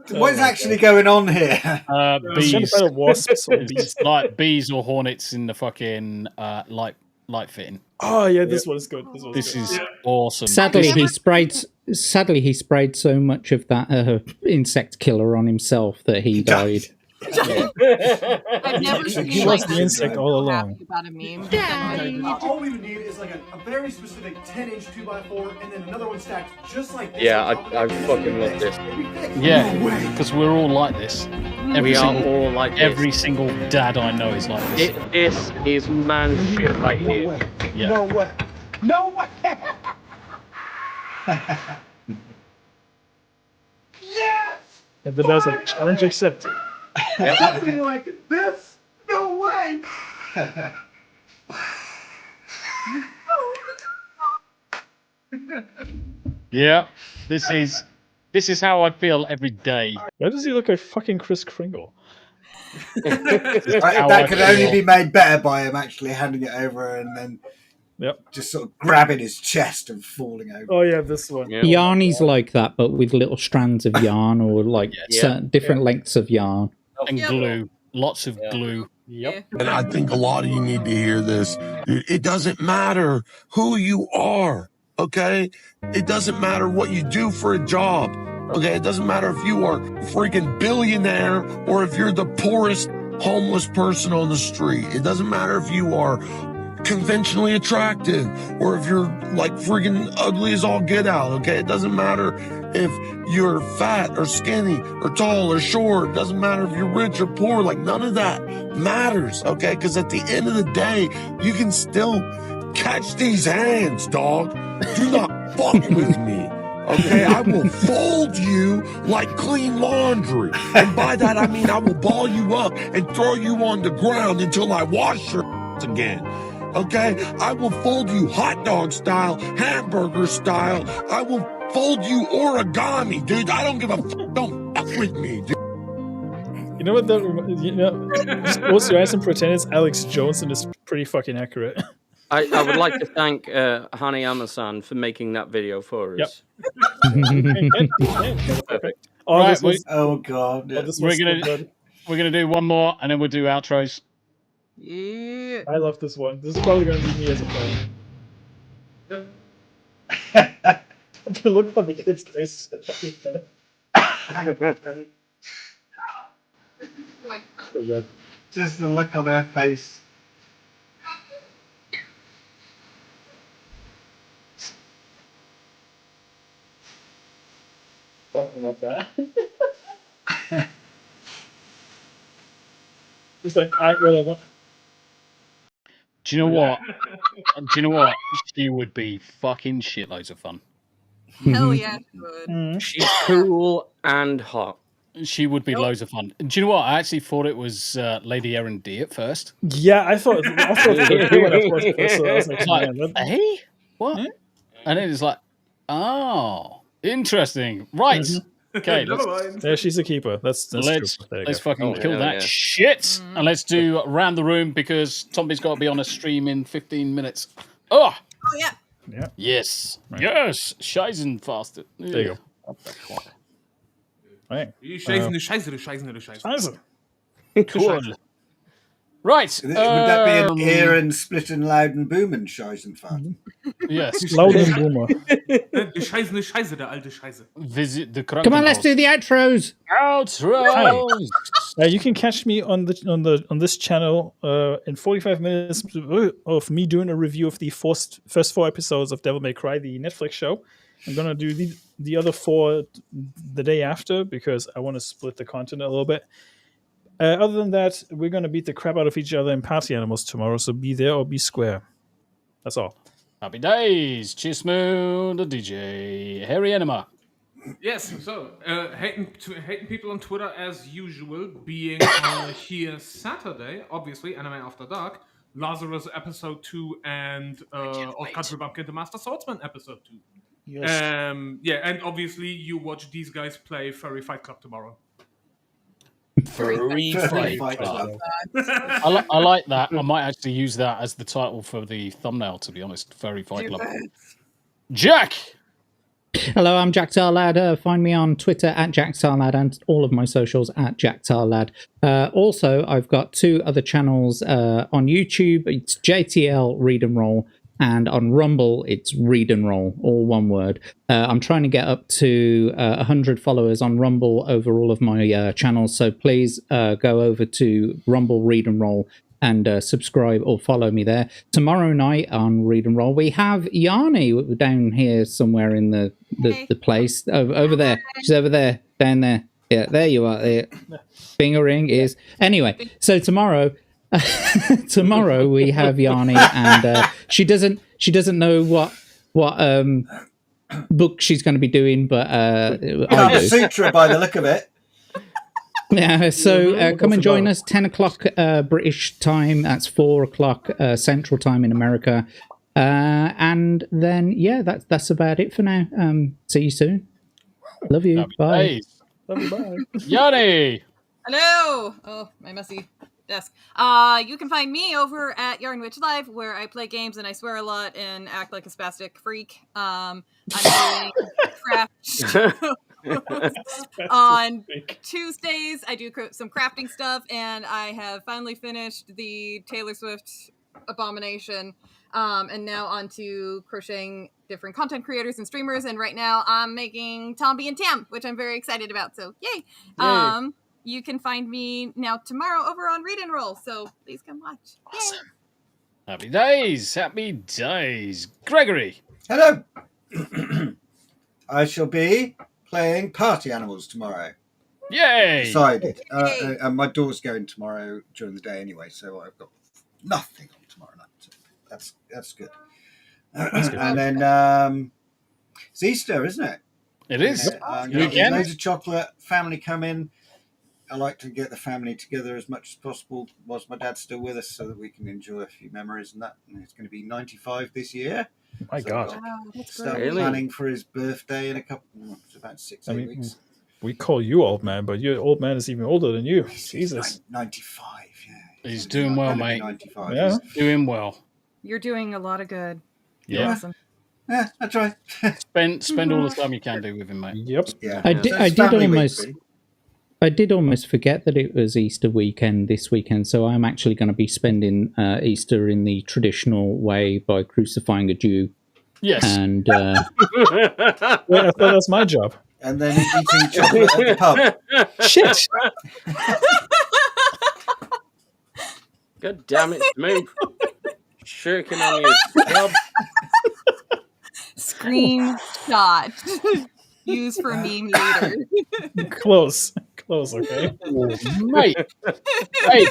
What's actually going on here? Bees. Wasps or It's like bees or hornets in the fucking light fitting. Oh yeah, this one is good. This is awesome. Sadly, he sprayed so much of that insect killer on himself that he died. I've never seen He like was the insect all along. about a meme. All we would need is like a very specific 10-inch 2x4 and then another one stacked just like this. Yeah, I fucking love this. Yeah, because we're all like this. We are all like this. Every single dad I know is like this. This is man shit right here. Yeah. No way. No way. Yes. And then there's a challenge accepted. Something like this? No way. Yeah, this is how I feel every day. Why does he look like fucking Kris Kringle? That could only be made better by him actually handing it over and then just sort of grabbing his chest and falling over. Oh yeah, this one. Yarny's like that, but with little strands of yarn or like certain different lengths of yarn. And glue. Lots of glue. Yep. And I think a lot of you need to hear this. It doesn't matter who you are, okay? It doesn't matter what you do for a job, okay? It doesn't matter if you are a freaking billionaire or if you're the poorest homeless person on the street. It doesn't matter if you are conventionally attractive or if you're like freaking ugly as all get out, okay? It doesn't matter if you're fat or skinny or tall or short. It doesn't matter if you're rich or poor. Like, none of that matters, okay? Because at the end of the day, you can still catch these hands, dog. Do not fuck with me, okay? I will fold you like clean laundry. And by that, I mean I will ball you up and throw you on the ground until I wash your again. Okay, I will fold you hot dog style, hamburger style. I will fold you origami, dude. I don't give a fuck. Don't fuck with me, dude. You know what? Just close your eyes and pretend it's Alex Jones, and it's pretty fucking accurate. I would like to thank Hanayama-san for making that video for us. Perfect. Right, oh god. Yeah. We're gonna do one more, and then we'll do outros. Yeah. I love this one. This is probably gonna be me as a player. The look on the kid's face. Just the look on their face. Something like that. Just like, whatever. Do you know what? Do you know what? She would be fucking shitloads of fun. Hell yeah, she would. She's cool and hot. She would be loads of fun. Do you know what? I actually thought it was Lady Erin D at first. Yeah, I thought it was when I watched it first, so I was like, man, hey? What? And then it's like, oh, interesting. Right. Okay. Yeah, she's a keeper. That's let's true. let's fucking kill that shit. And let's do round the room because Tombi's got to be on a stream in 15 minutes. Oh yeah. Yeah. Yes. Right. Yes. Scheißen faster. There you go. Right. Scheiße. Cool. Right. Would that be an Aaron splitting loud and booming Scheißen fan? Yes. Loud and boomer. Scheiße, der alte Scheiße. Visit the Come on, let's do the outros. Outros. You can catch me on this channel in 45 minutes of me doing a review of the first 4 episodes of Devil May Cry, the Netflix show. I'm gonna do the other 4 the day after because I want to split the content a little bit. Other than that, we're gonna beat the crap out of each other in Party Animals tomorrow. So be there or be square. That's all. Happy days. Smu the DJ. Harry Anima. Yes, so hating people on Twitter as usual, being here Saturday, obviously, Anime After Dark, Lazarus episode 2, and of Country Bumpkin the Master Swordsman episode 2. Yes. Yeah, and obviously you watch these guys play Furry Fight Club tomorrow. Furry Fight Club. I like that. I might actually use that as the title for the thumbnail, to be honest. Furry Fight Club. Jack! Hello, I'm Jack Tarlad. Find me on Twitter at Jack Tarlad and all of my socials at Jack Tarlad. Also, I've got 2 other channels on YouTube. It's JTL Read and Roll, and on Rumble, it's Read and Roll, all one word. I'm trying to get up to 100 followers on Rumble over all of my channels, so please go over to Rumble Read and Roll and subscribe or follow me there. Tomorrow night on Read and Roll, we have Yanni down here somewhere in the place. Over there. She's over there, down there. Yeah, there you are. There. Fingering is... Anyway, so tomorrow we have Yanni, and she doesn't know what book she's going to be doing, but I do. Sutra by the look of it. Yeah, so come and join us, 10 o'clock British time. That's 4 o'clock Central time in America. And then, yeah, that's about it for now. See you soon. Love you. Bye. Love you. Bye. Yanni! Hello! Oh, my messy desk. You can find me over at Yarn Witch Live, where I play games and I swear a lot and act like a spastic freak. I'm doing craft on Tuesdays. I do some crafting stuff, and I have finally finished the Taylor Swift Abomination. And now on to crocheting different content creators and streamers. And right now I'm making Tombi and Tam, which I'm very excited about. So yay! You can find me now tomorrow over on Read and Roll. So please come watch. Awesome. Yay. Happy days. Happy days. Gregory. Hello. I shall be playing Party Animals tomorrow. Yay! Decided. And my daughter's going tomorrow during the day anyway, so I've got nothing on tomorrow night. So that's good. That's good. And then it's Easter, isn't it? It is. Loads of chocolate. Family come in. I like to get the family together as much as possible whilst my dad's still with us, so that we can enjoy a few memories and that. And it's going to be 95 this year. My God. Wow, that's Start great. planning for his birthday in a couple, it's about 6-8 weeks. We call you old man, but your old man is even older than you. Jesus. 95, yeah. He's doing well, mate. 95. Yeah. He's doing well. You're doing a lot of good. Yeah. Awesome. Yeah, I try. Spend all the time you can do with him, mate. Yep. Yeah. I So did almost forget that it was Easter weekend this weekend, so I'm actually going to be spending Easter in the traditional way by crucifying a Jew. Yes. And yeah, I thought that's my job. And then eating chocolate at the pub. Shit. God damn it, Smu. Shirking on your job. Screenshot. Use for meme later. Close, okay. Mate. Hey.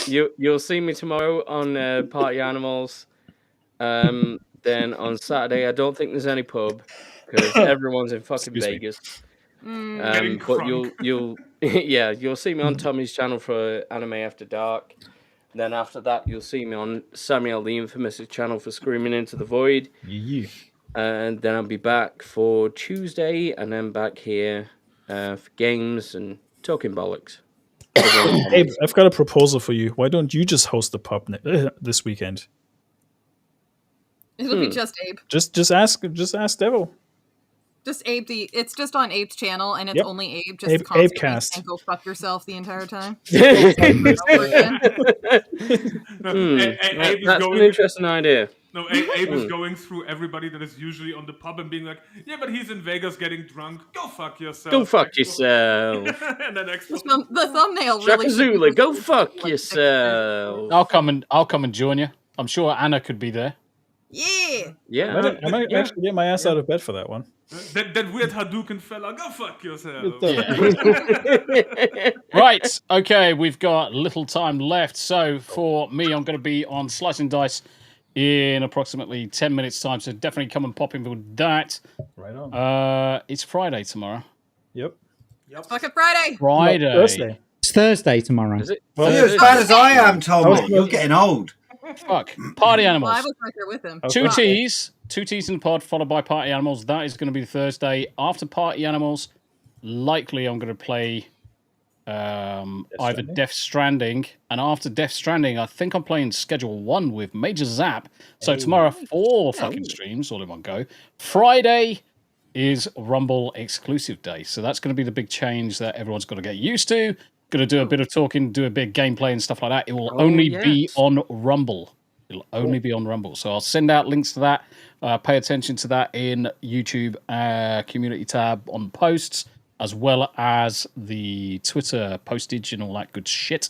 You'll see me tomorrow on Party Animals. Then on Saturday, I don't think there's any pub because everyone's in fucking Vegas. But you'll you'll see me on Tommy's channel for Anime After Dark. Then after that, you'll see me on Samuel the Infamous' channel for Screaming Into the Void. Yeah. And then I'll be back for Tuesday, and then back here for games and talking bollocks. Abe, I've got a proposal for you. Why don't you just host the pub this weekend? It'll be just Abe. Just ask Devil. Just Abe. It's just on Abe's channel, and it's only Abe. Just Abe constantly cast. and go fuck yourself the entire time. That's an interesting idea. No, Abe is going through everybody that is usually on the pub and being like, yeah, but he's in Vegas getting drunk. Go fuck yourself. Go fuck yourself. And the next one. The thumbnail really. Shakazula, go fuck yourself. I'll come and join you. I'm sure Anna could be there. Yeah. Yeah. I might actually get my ass out of bed for that one. That weird Hadouken fella, go fuck yourself. Right. Okay, we've got little time left. So for me, I'm going to be on Slice and Dice in approximately 10 minutes' time. So definitely come and pop in with that. Right on. It's Friday tomorrow. Yep. Fucking Friday. Friday. No, Thursday. It's Thursday tomorrow. Is it? Well, you're as bad as I am, Tom. You're getting old. Fuck. Party Animals. Well, I was right there with him. Two T's in the pod, followed by Party Animals. That is going to be Thursday. After Party Animals, likely I'm going to play either Death Stranding. And after Death Stranding, I think I'm playing Schedule 1 with Major Zap. So tomorrow, 4 fucking streams all in one go. Friday is Rumble exclusive day. So that's going to be the big change that everyone's got to get used to. Going to do a bit of talking, do a bit of gameplay and stuff like that. It will only be on Rumble. It'll only be on Rumble. So I'll send out links to that. Pay attention to that in YouTube community tab on posts, as well as the Twitter postage and all that good shit.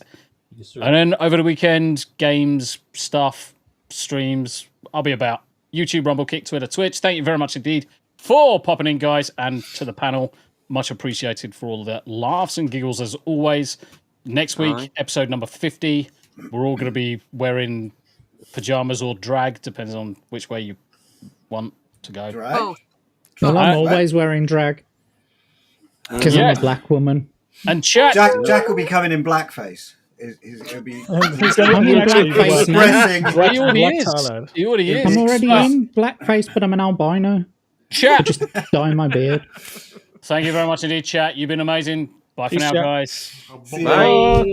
Yes, and then over the weekend, games, stuff, streams. I'll be about YouTube, Rumble, Kick, Twitter, Twitch. Thank you very much indeed for popping in, guys, and to the panel. Much appreciated for all the laughs and giggles as always. Next week, episode number 50. We're all going to be wearing pajamas or drag, depends on which way you want to go. Drag? Well, I'm always wearing drag because I'm a black woman. And Jack will be coming in blackface. He'll be. I'm in blackface now. He already is. I'm already in blackface, but I'm an albino. Chat. I just dye my beard. Thank you very much indeed, chat. You've been amazing. Bye for now, guys. Bye.